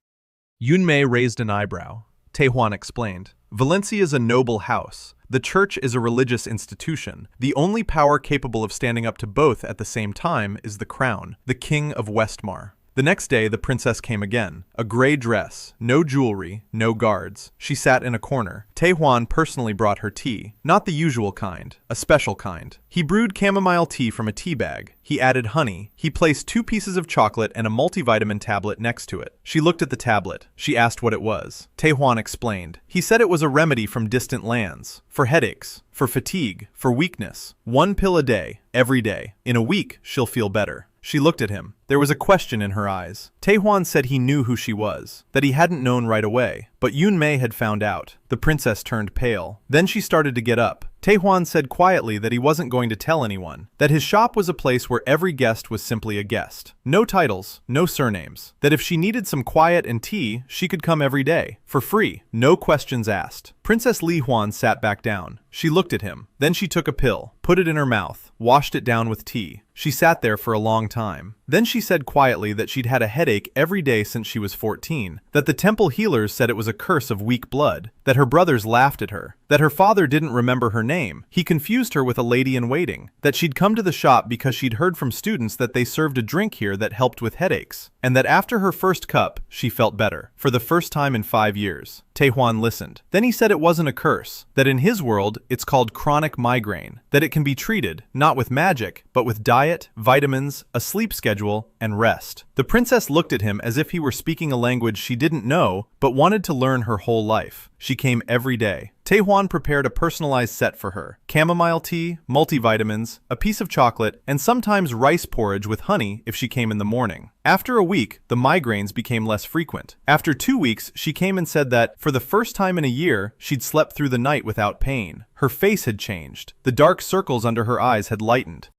Yoon Mei raised an eyebrow. Tae-hwan explained, Valency is a noble house. The church is a religious institution. The only power capable of standing up to both at the same time is the crown, the king of Westmar. The next day, the princess came again. A gray dress, no jewelry, no guards. She sat in a corner. Tae-hwan personally brought her tea. Not the usual kind, a special kind. He brewed chamomile tea from a tea bag. He added honey. He placed 2 pieces of chocolate and a multivitamin tablet next to it. She looked at the tablet. She asked what it was. Tae-hwan explained. He said it was a remedy from distant lands. For headaches, for fatigue, for weakness. 1 pill a day, every day. In a week, she'll feel better. She looked at him. There was a question in her eyes. Tae-hwan said he knew who she was, that he hadn't known right away. But Yoon Mei had found out. The princess turned pale. Then she started to get up. Tae-hwan said quietly that he wasn't going to tell anyone, that his shop was a place where every guest was simply a guest. No titles, no surnames. That if she needed some quiet and tea, she could come every day, for free, no questions asked. Princess Li-hwan sat back down. She looked at him. Then she took a pill, put it in her mouth, washed it down with tea. She sat there for a long time. Then she said quietly that she'd had a headache every day since she was 14, that the temple healers said it was a curse of weak blood, that her brothers laughed at her, that her father didn't remember her name. He confused her with a lady-in-waiting, that she'd come to the shop because she'd heard from students that they served a drink here that helped with headaches, and that after her first cup, she felt better, for the first time in 5 years. Tae-hwan listened. Then he said it wasn't a curse, that in his world, it's called chronic migraine, that it can be treated, not with magic, but with diet, vitamins, a sleep schedule, and rest. The princess looked at him as if he were speaking a language she didn't know, but wanted to learn her whole life. She came every day. Tae-hwan prepared a personalized set for her. Chamomile tea, multivitamins, a piece of chocolate, and sometimes rice porridge with honey if she came in the morning. After a week, the migraines became less frequent. After 2 weeks, she came and said that, for the first time in a year, she'd slept through the night without pain. Her face had changed. The dark circles under her eyes had lightened.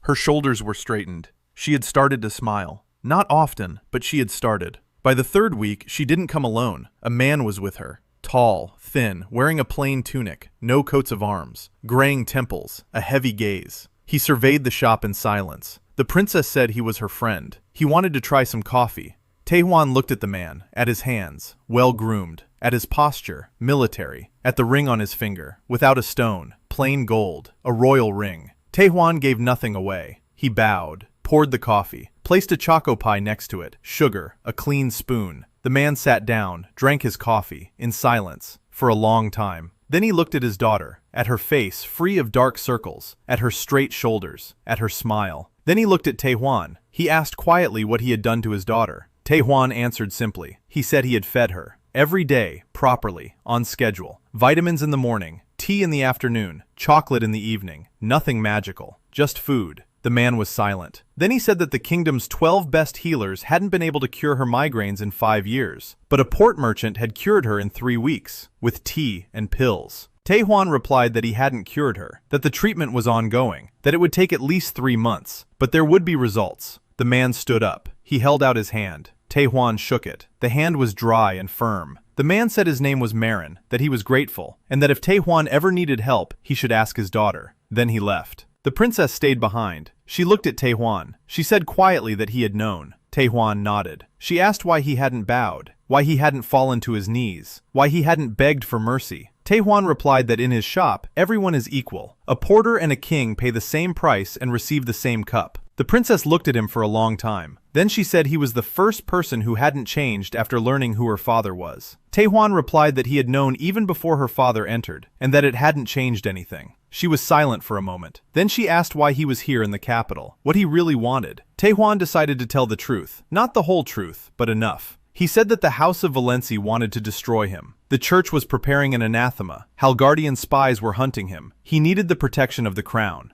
Her shoulders were straightened. She had started to smile. Not often, but she had started. By the 3rd week, she didn't come alone. A man was with her. Tall, thin, wearing a plain tunic, no coats of arms, graying temples, a heavy gaze. He surveyed the shop in silence. The princess said he was her friend. He wanted to try some coffee. Tae-hwan looked at the man, at his hands, well-groomed, at his posture, military, at the ring on his finger, without a stone, plain gold, a royal ring. Tae-hwan gave nothing away. He bowed, poured the coffee, placed a choco pie next to it, sugar, a clean spoon. The man sat down, drank his coffee, in silence, for a long time. Then he looked at his daughter, at her face free of dark circles, at her straight shoulders, at her smile. Then he looked at Tae-hwan. He asked quietly what he had done to his daughter. Tae-hwan answered simply. He said he had fed her. Every day, properly, on schedule. Vitamins in the morning, tea in the afternoon, chocolate in the evening. Nothing magical, just food. The man was silent. Then he said that the kingdom's 12 best healers hadn't been able to cure her migraines in 5 years, but a port merchant had cured her in 3 weeks, with tea and pills. Tae-hwan replied that he hadn't cured her, that the treatment was ongoing, that it would take at least 3 months, but there would be results. The man stood up. He held out his hand. Tae-hwan shook it. The hand was dry and firm. The man said his name was Marin, that he was grateful, and that if Tae-hwan ever needed help, he should ask his daughter. Then he left. The princess stayed behind. She looked at Tae-hwan. She said quietly that he had known. Tae-hwan nodded. She asked why he hadn't bowed, why he hadn't fallen to his knees, why he hadn't begged for mercy. Tae-hwan replied that in his shop, everyone is equal. A porter and a king pay the same price and receive the same cup. The princess looked at him for a long time. Then she said he was the first person who hadn't changed after learning who her father was.
Tae-hwan replied that he had known even before her father entered, and that it hadn't changed anything. She was silent for a moment. Then she asked why he was here in the capital, what he really wanted. Tae-hwan decided to tell the truth, not the whole truth, but enough. He said that the House of Valencia wanted to destroy him. The church was preparing an anathema. Halgardian spies were hunting him. He needed the protection of the crown.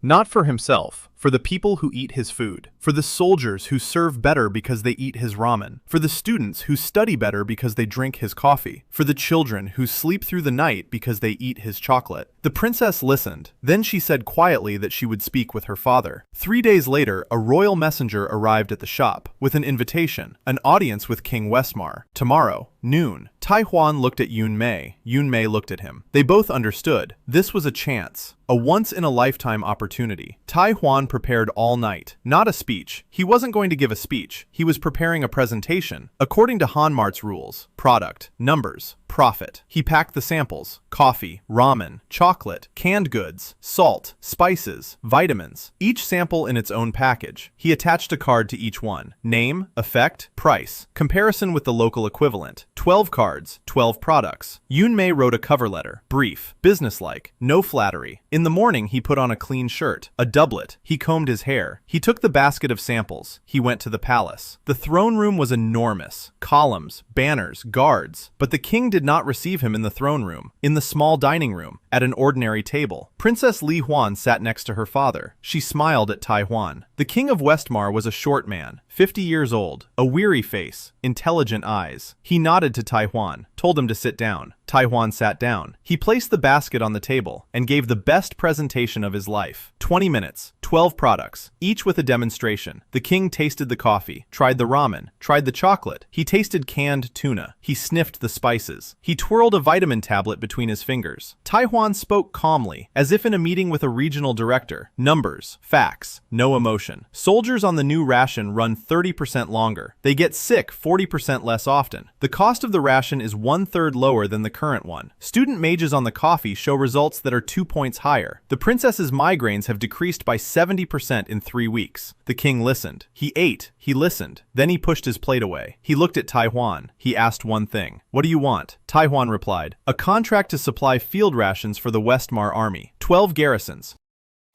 Not for himself, for the people who eat his food, for the soldiers who serve better because they eat his ramen, for the students who study better because they drink his coffee, for the children who sleep through the night because they eat his chocolate. The princess listened. Then she said quietly that she would speak with her father. 3 days later, a royal messenger arrived at the shop with an invitation, an audience with King Westmar. Tomorrow, noon. Tae-hwan looked at Yoon-mei. Yoon-mei looked at him. They both understood. This was a chance. A once-in-a-lifetime opportunity. Tae-hwan prepared all night. Not a speech. He wasn't going to give a speech. He was preparing a presentation. According to Hanmart's rules, product, numbers, profit. He packed the samples: coffee, ramen, chocolate, canned goods, salt, spices, vitamins, each sample in its own package. He attached a card to each one. Name, effect, price, comparison with the local equivalent. 12 cards, 12 products. Yoon-mei wrote a cover letter. Brief, businesslike, no flattery. In the morning, he put on a clean shirt, a doublet. He combed his hair. He took the basket of samples. He went to the palace. The throne room was enormous. Columns, banners, guards. But the king did not receive him in the throne room, in the small dining room, at an ordinary table. Princess Li-hwan sat next to her father. She smiled at Tae-hwan. The king of Westmar was a short man, 50 years old, a weary face, intelligent eyes. He nodded to Tae-hwan, told him to sit down. Tae-hwan sat down. He placed the basket on the table and gave the best presentation of his life. 20 minutes, 12 products, each with a demonstration. The king tasted the coffee, tried the ramen, tried the chocolate. He tasted canned tuna. He sniffed the spices. He twirled a vitamin tablet between his fingers. Tae-hwan spoke calmly, as if in a meeting with a regional director. Numbers, facts, no emotion. Soldiers on the new ration run 30% longer. They get sick 40% less often. The cost of the ration is 1/3 lower than the current one. Student mages on the coffee show results that are 2 points higher. The princess's migraines have decreased by 70% in 3 weeks. The king listened. He ate. He listened. Then he pushed his plate away. He looked at Tae-hwan. He asked one thing. What do you want? Tae-hwan replied. A contract to supply field rations for the Westmar army. 12 garrisons.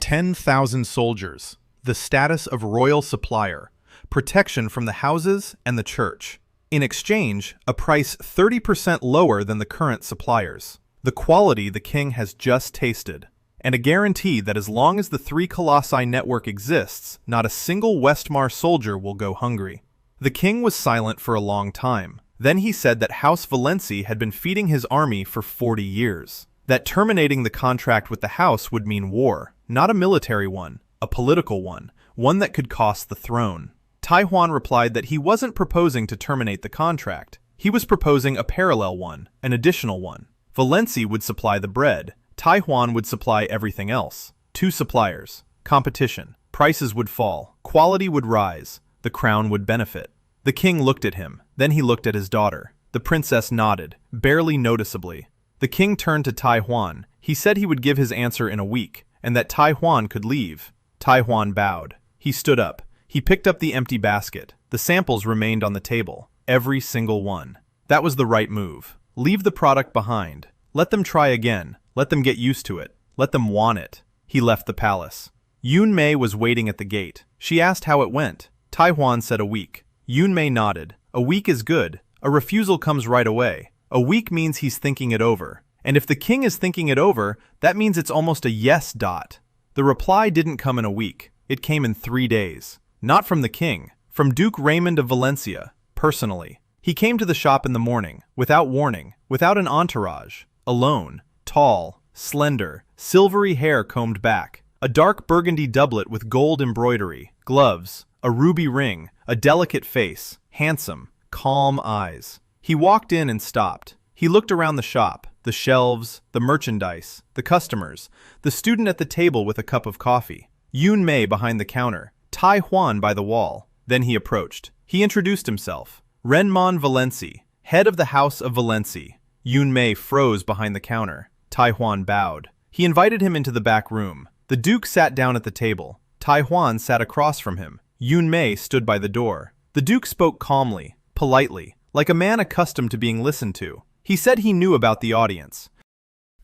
10,000 soldiers. The status of royal supplier. Protection from the houses and the church. In exchange, a price 30% lower than the current suppliers. The quality the king has just tasted. And a guarantee that as long as the Three Colossi network exists, not a single Westmar soldier will go hungry. The king was silent for a long time. Then he said that House Valencia had been feeding his army for 40 years. That terminating the contract with the house would mean war, not a military one, a political one that could cost the throne. Tae-hwan replied that he wasn't proposing to terminate the contract. He was proposing a parallel one, an additional one. Valencia would supply the bread. Tae-hwan would supply everything else. 2 suppliers. Competition. Prices would fall. Quality would rise. The crown would benefit. The king looked at him. Then he looked at his daughter. The princess nodded, barely noticeably. The king turned to Tae-hwan. He said he would give his answer in a week, and that Tae-hwan could leave. Tae-hwan bowed. He stood up. He picked up the empty basket. The samples remained on the table, every single one. That was the right move. Leave the product behind. Let them try again. Let them get used to it. Let them want it. He left the palace. Yoon-mei was waiting at the gate. She asked how it went. Tae-hwan said a week. Yoon-mei nodded. A week is good. A refusal comes right away. A week means he's thinking it over. And if the king is thinking it over, that means it's almost a yes dot. The reply didn't come in a week. It came in 3 days. Not from the king, from Duke Raymond of Valencia, personally. He came to the shop in the morning, without warning, without an entourage, alone, tall, slender, silvery hair combed back, a dark burgundy doublet with gold embroidery, gloves, a ruby ring, a delicate face, handsome, calm eyes. He walked in and stopped. He looked around the shop, the shelves, the merchandise, the customers, the student at the table with a cup of coffee, Yoon-mei behind the counter, Tae-hwan by the wall. Then he approached. He introduced himself. Renmon Valencia, head of the House of Valencia. Yoon-mei froze behind the counter. Tae-hwan bowed. He invited him into the back room. The duke sat down at the table. Tae-hwan sat across from him. Yoon-mei stood by the door. The duke spoke calmly, politely,
like a man accustomed to being listened to. He said he knew about the audience,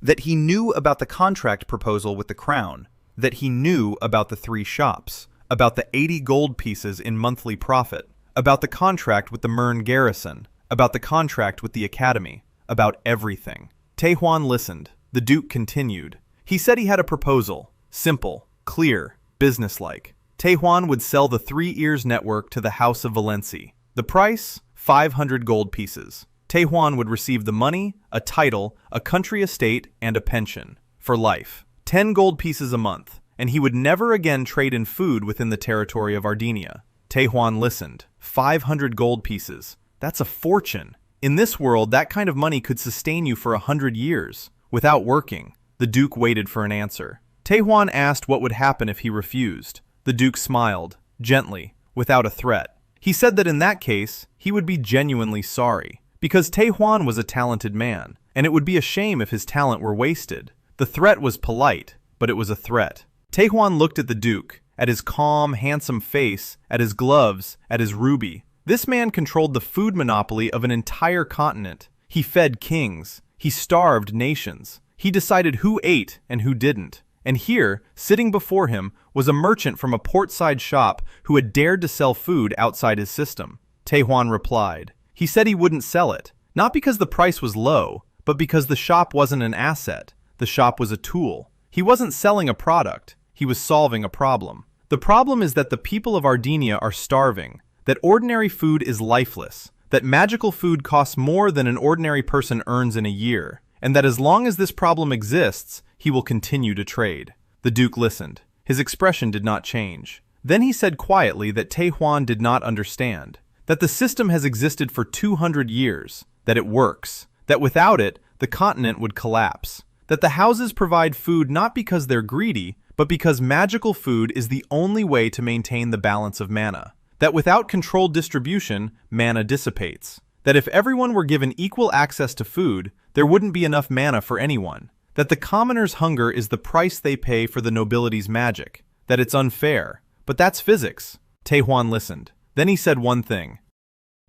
that he knew about the contract proposal with the crown, that he knew about the 3 shops, about the 80 gold pieces in monthly profit, about the contract with the Mern garrison, about the contract with the academy, about everything. Tae-hwan listened. The Duke continued. He said he had a proposal. Simple, clear, businesslike. Tae-hwan would sell the 3 Ears network to the House of Valency. The price? 500 gold pieces. Tae-hwan would receive the money, a title, a country estate, and a pension. For life. 10 gold pieces a month, and he would never again trade in food within the territory of Ardinia. Tae-hwan listened. 500 gold pieces. That's a fortune. In this world, that kind of money could sustain you for 100 years. Without working. The Duke waited for an answer. Tae-hwan asked what would happen if he refused. The Duke smiled, gently, without a threat. He said that in that case, he would be genuinely sorry, because Tae-hwan was a talented man, and it would be a shame if his talent were wasted. The threat was polite, but it was a threat. Tae-hwan looked at the Duke, at his calm, handsome face, at his gloves, at his ruby. This man controlled the food monopoly of an entire continent. He fed kings. He starved nations. He decided who ate and who didn't. And here, sitting before him, was a merchant from a portside shop who had dared to sell food outside his system. Tae-hwan replied. He said he wouldn't sell it, not because the price was low, but because the shop wasn't an asset. The shop was a tool. He wasn't selling a product. He was solving a problem. The problem is that the people of Ardinia are starving, that ordinary food is lifeless, that magical food costs more than an ordinary person earns in a year, and that as long as this problem exists, he will continue to trade. The Duke listened. His expression did not change. Then he said quietly that Tae-hwan did not understand, that the system has existed for 200 years, that it works, that without it, the continent would collapse, that the houses provide food not because they're greedy, but because magical food is the only way to maintain the balance of mana, that without controlled distribution, mana dissipates, that if everyone were given equal access to food, there wouldn't be enough mana for anyone, that the commoner's hunger is the price they pay for the nobility's magic, that it's unfair. But that's physics. Tae-hwan listened. Then he said one thing.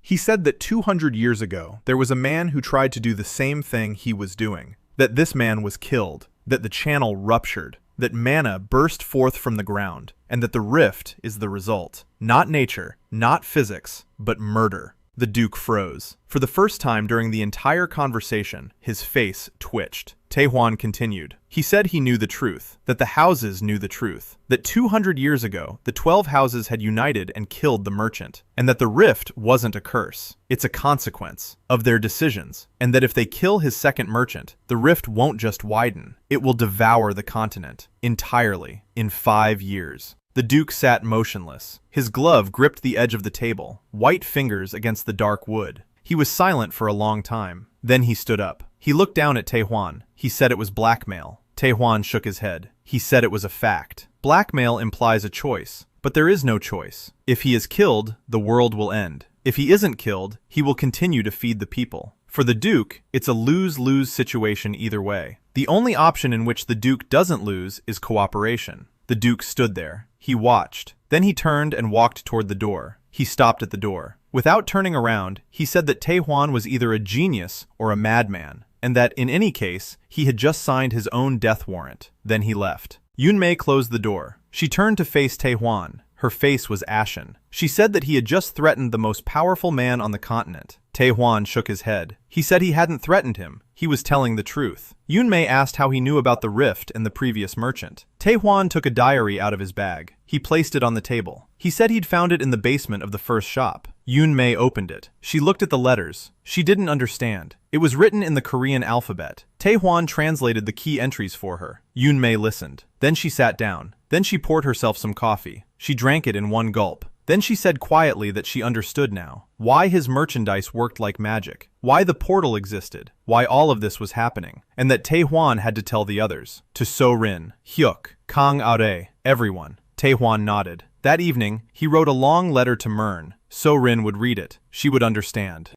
He said that 200 years ago, there was a man who tried to do the same thing he was doing, that this man was killed, that the channel ruptured, that mana burst forth from the ground, and that the rift is the result. Not nature, not physics, but murder. The Duke froze. For the first time during the entire conversation, his face twitched. Tae-hwan continued. He said he knew the truth, that the houses knew the truth, that 200 years ago, the 12 houses had united and killed the merchant, and that the rift wasn't a curse. It's a consequence of their decisions, and that if they kill his second merchant, the rift won't just widen, it will devour the continent entirely in 5 years. The Duke sat motionless. His glove gripped the edge of the table, white fingers against the dark wood. He was silent for a long time. Then he stood up. He looked down at Tae-hwan. He said it was blackmail. Tae-hwan shook his head. He said it was a fact. Blackmail implies a choice, but there is no choice. If he is killed, the world will end. If he isn't killed, he will continue to feed the people. For the Duke, it's a lose-lose situation either way. The only option in which the Duke doesn't lose is cooperation. The Duke stood there. He watched. Then he turned and walked toward the door. He stopped at the door. Without turning around, he said that Tae-hwan was either a genius or a madman, and that, in any case, he had just signed his own death warrant. Then he left. Yunmei closed the door. She turned to face Tae-hwan. Her face was ashen. She said that he had just threatened the most powerful man on the continent. Tae-hwan shook his head. He said he hadn't threatened him. He was telling the truth. Yunmei asked how he knew about the rift and the previous merchant. Tae-hwan took a diary out of his bag. He placed it on the table. He said he'd found it in the basement of the first shop. Yunmei opened it. She looked at the letters. She didn't understand. It was written in the Korean alphabet. Tae-hwan translated the key entries for her. Yunmei listened. Then she sat down. Then she poured herself some coffee. She drank it in one gulp. Then she said quietly that she understood now. Why his merchandise worked like magic. Why the portal existed. Why all of this was happening. And that Tae-hwan had to tell the others. To So-rin, Hyuk, Kang Are, everyone. Tae-hwan nodded. That evening, he wrote a long letter to Mern. So-rin would read it. She would understand.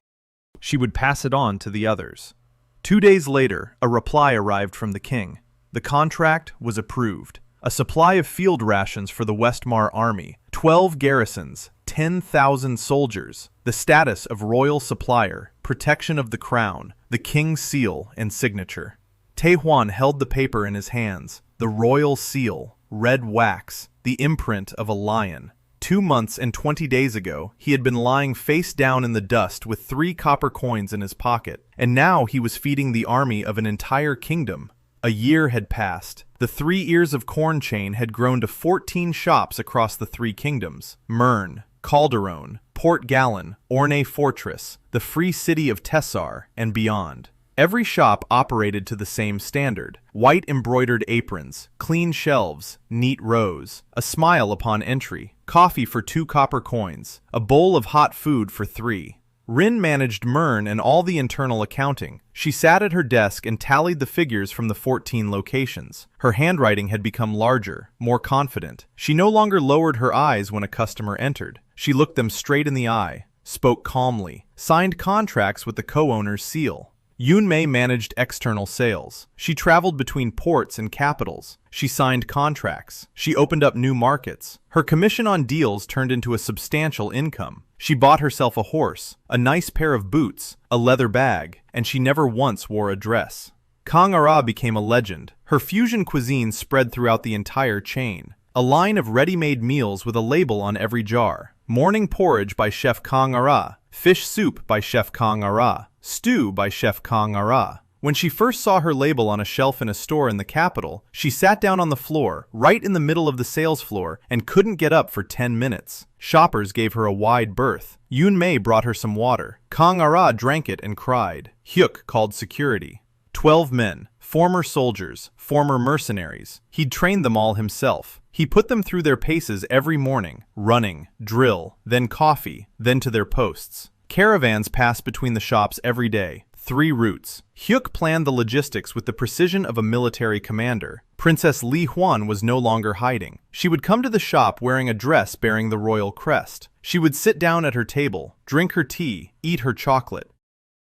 She would pass it on to the others. 2 days later, a reply arrived from the king. The contract was approved. A supply of field rations for the Westmar army, 12 garrisons, 10,000 soldiers, the status of royal supplier, protection of the crown, the king's seal and signature. Tae-hwan held the paper in his hands, the royal seal, red wax, the imprint of a lion. 2 months and 20 days ago, he had been lying face down in the dust with 3 copper coins in his pocket, and now he was feeding the army of an entire kingdom. A year had passed. The 3 ears of corn chain had grown to 14 shops across the 3 kingdoms: Mern, Calderon, Port Gallon, Orne Fortress, the free city of Tessar, and beyond. Every shop operated to the same standard: white embroidered aprons, clean shelves, neat rows, a smile upon entry, coffee for 2 copper coins, a bowl of hot food for 3. Rin managed Mern and all the internal accounting. She sat at her desk and tallied the figures from the 14 locations. Her handwriting had become larger, more confident. She no longer lowered her eyes when a customer entered. She looked them straight in the eye, spoke calmly, signed contracts with the co-owner's seal. Yoon-mei managed external sales. She traveled between ports and capitals. She signed contracts. She opened up new markets. Her commission on deals turned into a substantial income. She bought herself a horse, a nice pair of boots, a leather bag, and she never once wore a dress. Kang-ara became a legend. Her fusion cuisine spread throughout the entire chain. A line of ready-made meals with a label on every jar. Morning porridge by Chef Kang-ara. Fish soup by Chef Kang-ara. Stew by Chef Kang-ara. When she first saw her label on a shelf in a store in the capital, she sat down on the floor, right in the middle of the sales floor, and couldn't get up for 10 minutes. Shoppers gave her a wide berth. Yoon-mei brought her some water. Kang-ara drank it and cried. Hyuk called security. 12 men, former soldiers, former mercenaries. He'd trained them all himself. He put them through their paces every morning, running, drill, then coffee, then to their posts. Caravans passed between the shops every day. 3 routes. Hyuk planned the logistics with the precision of a military commander. Princess Li Huan was no longer hiding. She would come to the shop wearing a dress bearing the royal crest. She would sit down at her table, drink her tea, eat her chocolate,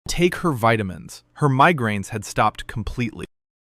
take her vitamins. Her migraines had stopped completely.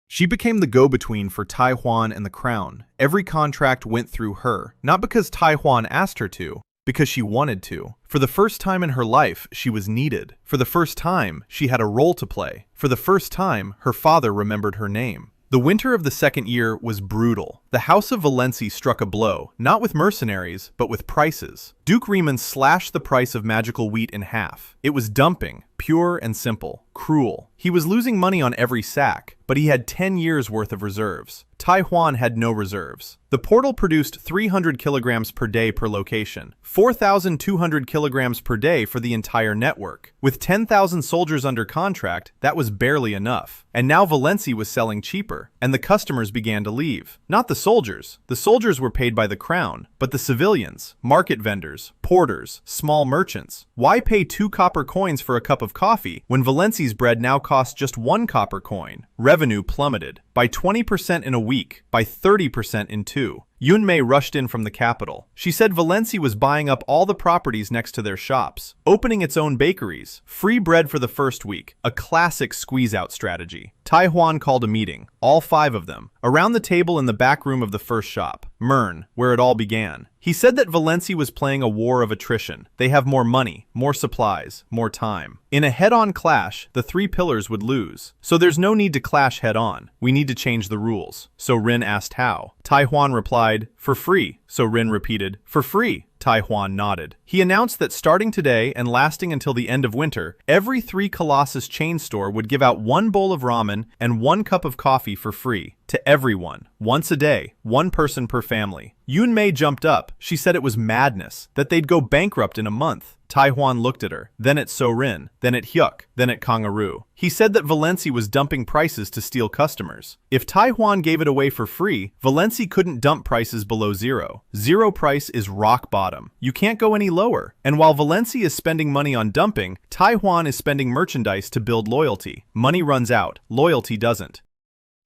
She became the go-between for Tae-hwan and the crown. Every contract went through her, not because Tae-hwan asked her to, because she wanted to. For the first time in her life, she was needed. For the first time, she had a role to play. For the first time, her father remembered her name. The winter of the 2nd year was brutal. The House of Valency struck a blow, not with mercenaries, but with prices. Duke Riemann slashed the price of magical wheat in half. It was dumping, pure and simple, cruel. He was losing money on every sack, but he had 10 years worth of reserves. Tae-hwan had no reserves. The portal produced 300 kilograms per day per location, 4,200 kilograms per day for the entire network. With 10,000 soldiers under contract, that was barely enough. And now Valency was selling cheaper, and the customers began to leave. Not the soldiers. The soldiers were paid by the crown, but the civilians, market vendors, porters, small merchants. Why pay 2 copper coins for a cup of coffee when Valency's bread now costs just 1 copper coin? Revenue plummeted. By 20% in a week, by 30% in 2. Yoon-mei rushed in from the capital. She said Valency was buying up all the properties next to their shops, opening its own bakeries, free bread for the first week, a classic squeeze-out strategy. Tae-hwan called a meeting, all 5 of them, around the table in the back room of the first shop, Mern, where it all began. He said that Valency was playing a war of attrition. They have more money, more supplies, more time. In a head-on clash, the 3 pillars would lose. So there's no need to clash head-on. We need to change the rules. So Rin asked how. Tae-hwan replied, for free. So Rin repeated, for free. Tae-hwan nodded. He announced that starting today and lasting until the end of winter, every 3 Colossus chain store would give out 1 bowl of ramen and 1 cup of coffee for free. To everyone, once a day, 1 person per family. Yoon-mei jumped up. She said it was madness, that they'd go bankrupt in a month. Tae-hwan looked at her, then at So-rin, then at Hyuk, then at Kang-aru. He said that Valency was dumping prices to steal customers. If Tae-hwan gave it away for free, Valency couldn't dump prices below 0. 0 price is rock bottom. You can't go any lower. And while Valency is spending money on dumping, Tae-hwan is spending merchandise to build loyalty. Money runs out, loyalty doesn't.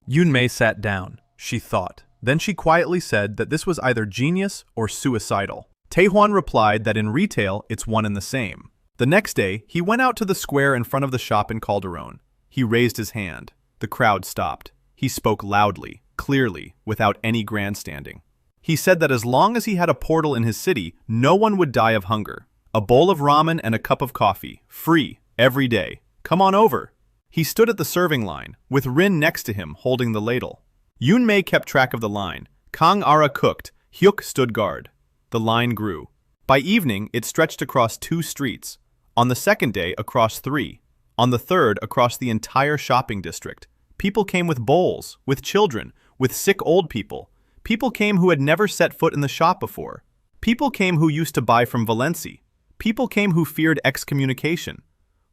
Yoon-mei sat down. She thought. Then she quietly said that this was either genius or suicidal. Tae-hwan replied that in retail, it's one and the same. The next day, he went out to the square in front of the shop in Calderon. He raised his hand. The crowd stopped. He spoke loudly, clearly, without any grandstanding. He said that as long as he had a portal in his city, no one would die of hunger. A bowl of ramen and a cup of coffee, free, every day. Come on over. He stood at the serving line, with Rin next to him holding the ladle. Yoon Mei kept track of the line. Kang Ara cooked, Hyuk stood guard. The line grew. By evening, it stretched across 2 streets. On the second day, across 3. On the third, across the entire shopping district. People came with bowls, with children, with sick old people. People came who had never set foot in the shop before. People came who used to buy from Valenci. People came who feared excommunication.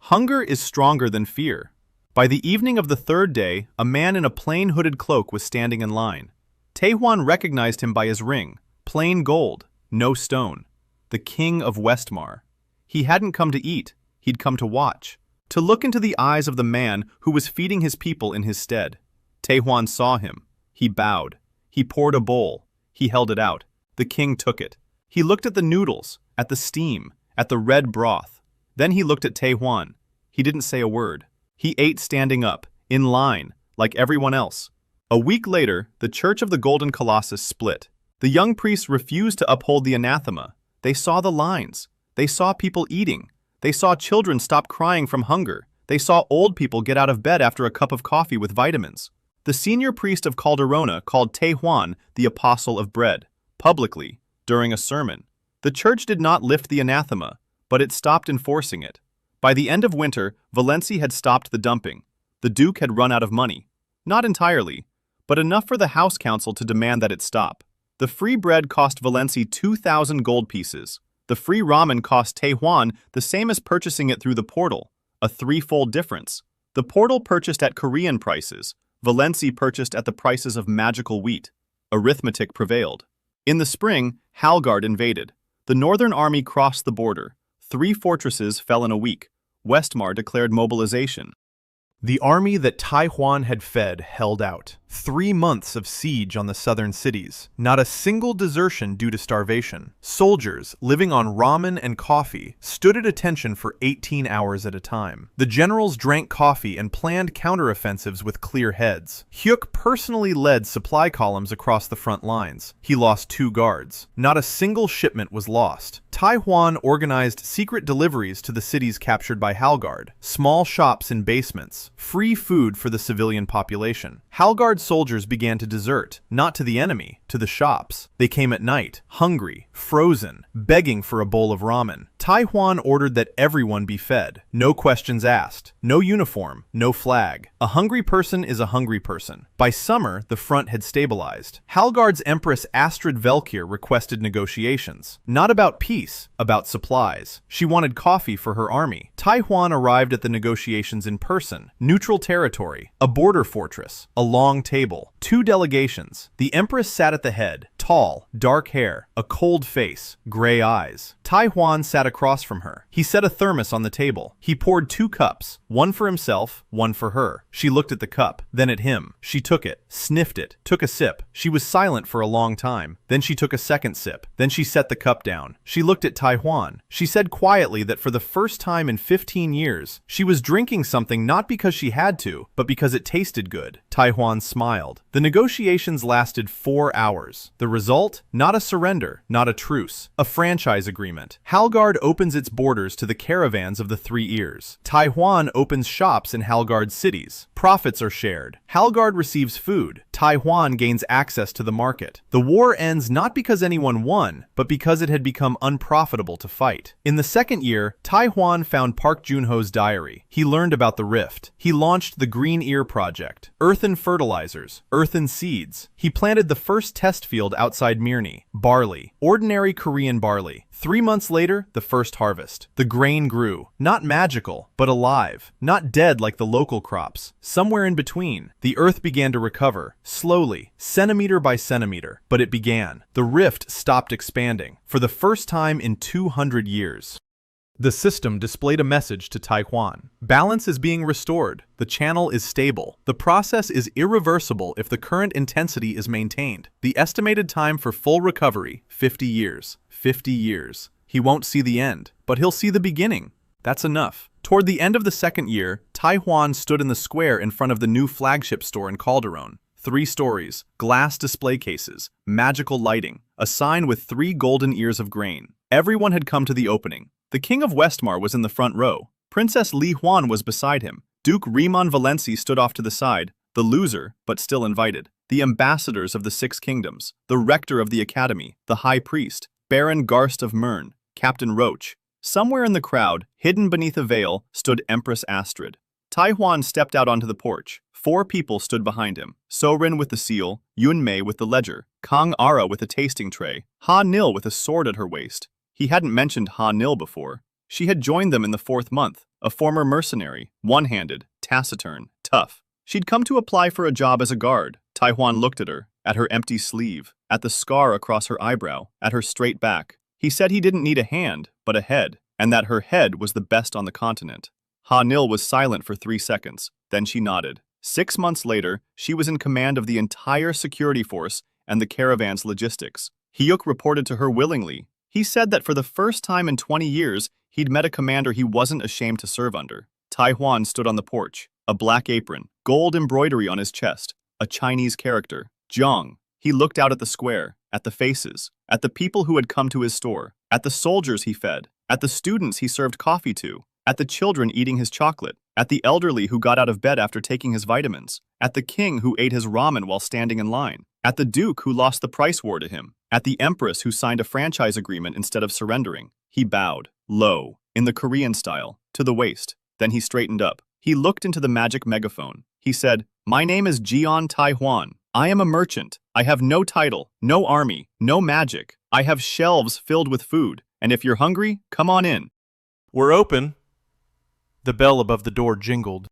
Hunger is stronger than fear. By the evening of the third day, a man in a plain hooded cloak was standing in line. Tae-hwan recognized him by his ring, plain gold, no stone. The king of Westmar. He hadn't come to eat, he'd come to watch. To look into the eyes of the man who was feeding his people in his stead. Tae-hwan saw him. He bowed. He poured a bowl. He held it out. The king took it. He looked at the noodles, at the steam, at the red broth. Then he looked at Tae-hwan. He didn't say a word. He ate standing up, in line, like everyone else. A week later, the Church of the Golden Colossus split. The young priests refused to uphold the anathema. They saw the lines. They saw people eating. They saw children stop crying from hunger. They saw old people get out of bed after a cup of coffee with vitamins. The senior priest of Calderona called Tae-hwan the apostle of bread, publicly, during a sermon. The church did not lift the anathema, but it stopped enforcing it. By the end of winter, Valenci had stopped the dumping. The duke had run out of money. Not entirely, but enough for the House Council to demand that it stop. The free bread cost Valenci 2,000 gold pieces. The free ramen cost Tae-hwan the same as purchasing it through the portal, a 3-fold difference. The portal purchased at Korean prices. Valenci purchased at the prices of magical wheat. Arithmetic prevailed. In the spring, Halgard invaded. The northern army crossed the border. 3 fortresses fell in a week. Westmar declared mobilization.
The army that Tae-hwan had fed held out. 3 months of siege on the southern cities. Not a single desertion due to starvation. Soldiers, living on ramen and coffee, stood at attention for 18 hours at a time. The generals drank coffee and planned counteroffensives with clear heads. Hyuk personally led supply columns across the front lines. He lost 2 guards. Not a single shipment was lost. Tae-hwan organized secret deliveries to the cities captured by Halgard. Small shops in basements. Free food for the civilian population. Halgard soldiers began to desert, not to the enemy, to the shops. They came at night, hungry, frozen, begging for a bowl of ramen. Tae-hwan ordered that everyone be fed. No questions asked. No uniform. No flag. A hungry person is a hungry person. By summer, the front had stabilized. Halgard's Empress Astrid Velkir requested negotiations. Not about peace, about supplies. She wanted coffee for her army. Tae-hwan arrived at the negotiations in person. Neutral territory. A border fortress. A long table. 2 delegations. The Empress sat at the head. Tall, dark hair, a cold face, gray eyes. Tae-hwan sat across from her. He set a thermos on the table. He poured 2 cups, one for himself, one for her. She looked at the cup, then at him. She took it, sniffed it, took a sip. She was silent for a long time. Then she took a second sip. Then she set the cup down. She looked at Tae-hwan. She said quietly that for the first time in 15 years, she was drinking something not because she had to, but because it tasted good. Tae-hwan smiled. The negotiations lasted 4 hours. The result? Not a surrender, not a truce. A franchise agreement. Halgard opens its borders to the caravans of the 3 ears. Tae-hwan opens shops in Halgard cities. Profits are shared. Halgard receives food. Tae-hwan gains access to the market. The war ends not because anyone won, but because it had become unprofitable to fight. In the second year, Tae-hwan found Park Junho's diary. He learned about the rift. He launched the Green Ear Project. Earthen fertilizers. Earthen seeds. He planted the first test field outside Mirny. Barley. Ordinary Korean barley. 3 months later, the first harvest. The grain grew. Not magical, but alive. Not dead like the local crops. Somewhere in between. The earth began to recover. Slowly. Centimeter by centimeter. But it began. The rift stopped expanding. For the first time in 200 years. The system displayed a message to Tae-hwan. Balance is being restored. The channel is stable. The process is irreversible if the current intensity is maintained. The estimated time for full recovery, 50 years. 50 years. He won't see the end, but he'll see the beginning. That's enough. Toward the end of the second year, Tae-hwan stood in the square in front of the new flagship store in Calderon. 3 stories, glass display cases, magical lighting, a sign with 3 golden ears of grain. Everyone had come to the opening.
The king of Westmar was in the front row. Princess Li Huan was beside him. Duke Riemann Valenci stood off to the side, the loser, but still invited. The ambassadors of the Six Kingdoms, the rector of the academy, the high priest, Baron Garst of Mern, Captain Roach. Somewhere in the crowd, hidden beneath a veil, stood Empress Astrid. Tae-hwan stepped out onto the porch. 4 people stood behind him. So-rin with the seal, Yun-mei with the ledger, Kang-ara with a tasting tray, Ha-nil with a sword at her waist. He hadn't mentioned Ha-nil before. She had joined them in the 4th month, a former mercenary, one-handed, taciturn, tough. She'd come to apply for a job as a guard. Tae-hwan looked at her, at her empty sleeve, at the scar across her eyebrow, at her straight back. He said he didn't need a hand, but a head, and that her head was the best on the continent. Ha-nil was silent for 3 seconds, then she nodded. 6 months later, she was in command of the entire security force and the caravan's logistics. Hyuk reported to her willingly. He said that for the first time in 20 years, he'd met a commander he wasn't ashamed to serve under. Tae-hwan stood on the porch, a black apron, gold embroidery on his chest, a Chinese character, Zhang. He looked out at the square, at the faces, at the people who had come to his store, at the soldiers he fed, at the students he served coffee to, at the children eating his chocolate, at the elderly who got out of bed after taking his vitamins, at the king who ate his ramen while standing in line, at the duke who lost the price war to him, at the empress who signed a franchise agreement instead of surrendering. He bowed, low, in the Korean style, to the waist. Then he straightened up. He looked into the magic megaphone. He said, "My name is Jeon Tae-hwan. I am a merchant. I have no title, no army, no magic. I have shelves filled with food, and if you're hungry, come on in."
"We're open." The bell above the door jingled.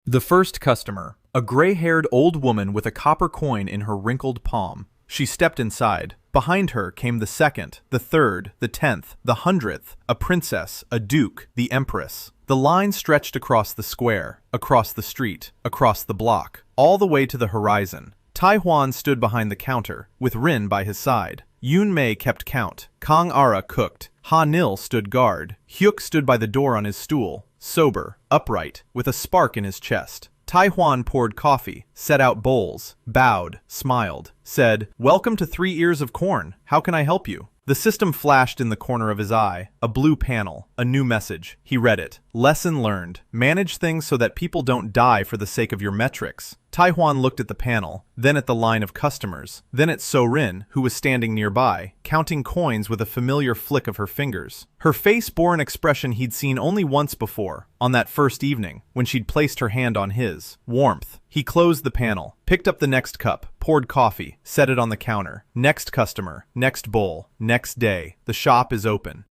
The first customer, a gray-haired old woman with a copper coin in her wrinkled palm. She stepped inside. Behind her came the second, the third, the 10th, the 100th, a princess, a duke, the empress. The line stretched across the square, across the street, across the block, all the way to the horizon. Tae-hwan stood behind the counter, with Rin by his side. Yun-mei kept count. Kang-ara cooked. Ha-nil stood guard. Hyuk stood by the door on his stool, sober, upright, with a spark in his chest. Tae-hwan poured coffee, set out bowls, bowed, smiled, said, "Welcome to 3 ears of corn. How can I help you?" The system flashed in the corner of his eye, a blue panel, a new message. He read it. Lesson learned. Manage things so that people don't die for the sake of your metrics. Tae-hwan looked at the panel, then at the line of customers, then at So-rin, who was standing nearby, counting coins with a familiar flick of her fingers. Her face bore an expression he'd seen only once before, on that first evening, when she'd placed her hand on his. Warmth. He closed the panel, picked up the next cup, poured coffee, set it on the counter. Next customer, next bowl, next day. The shop is open.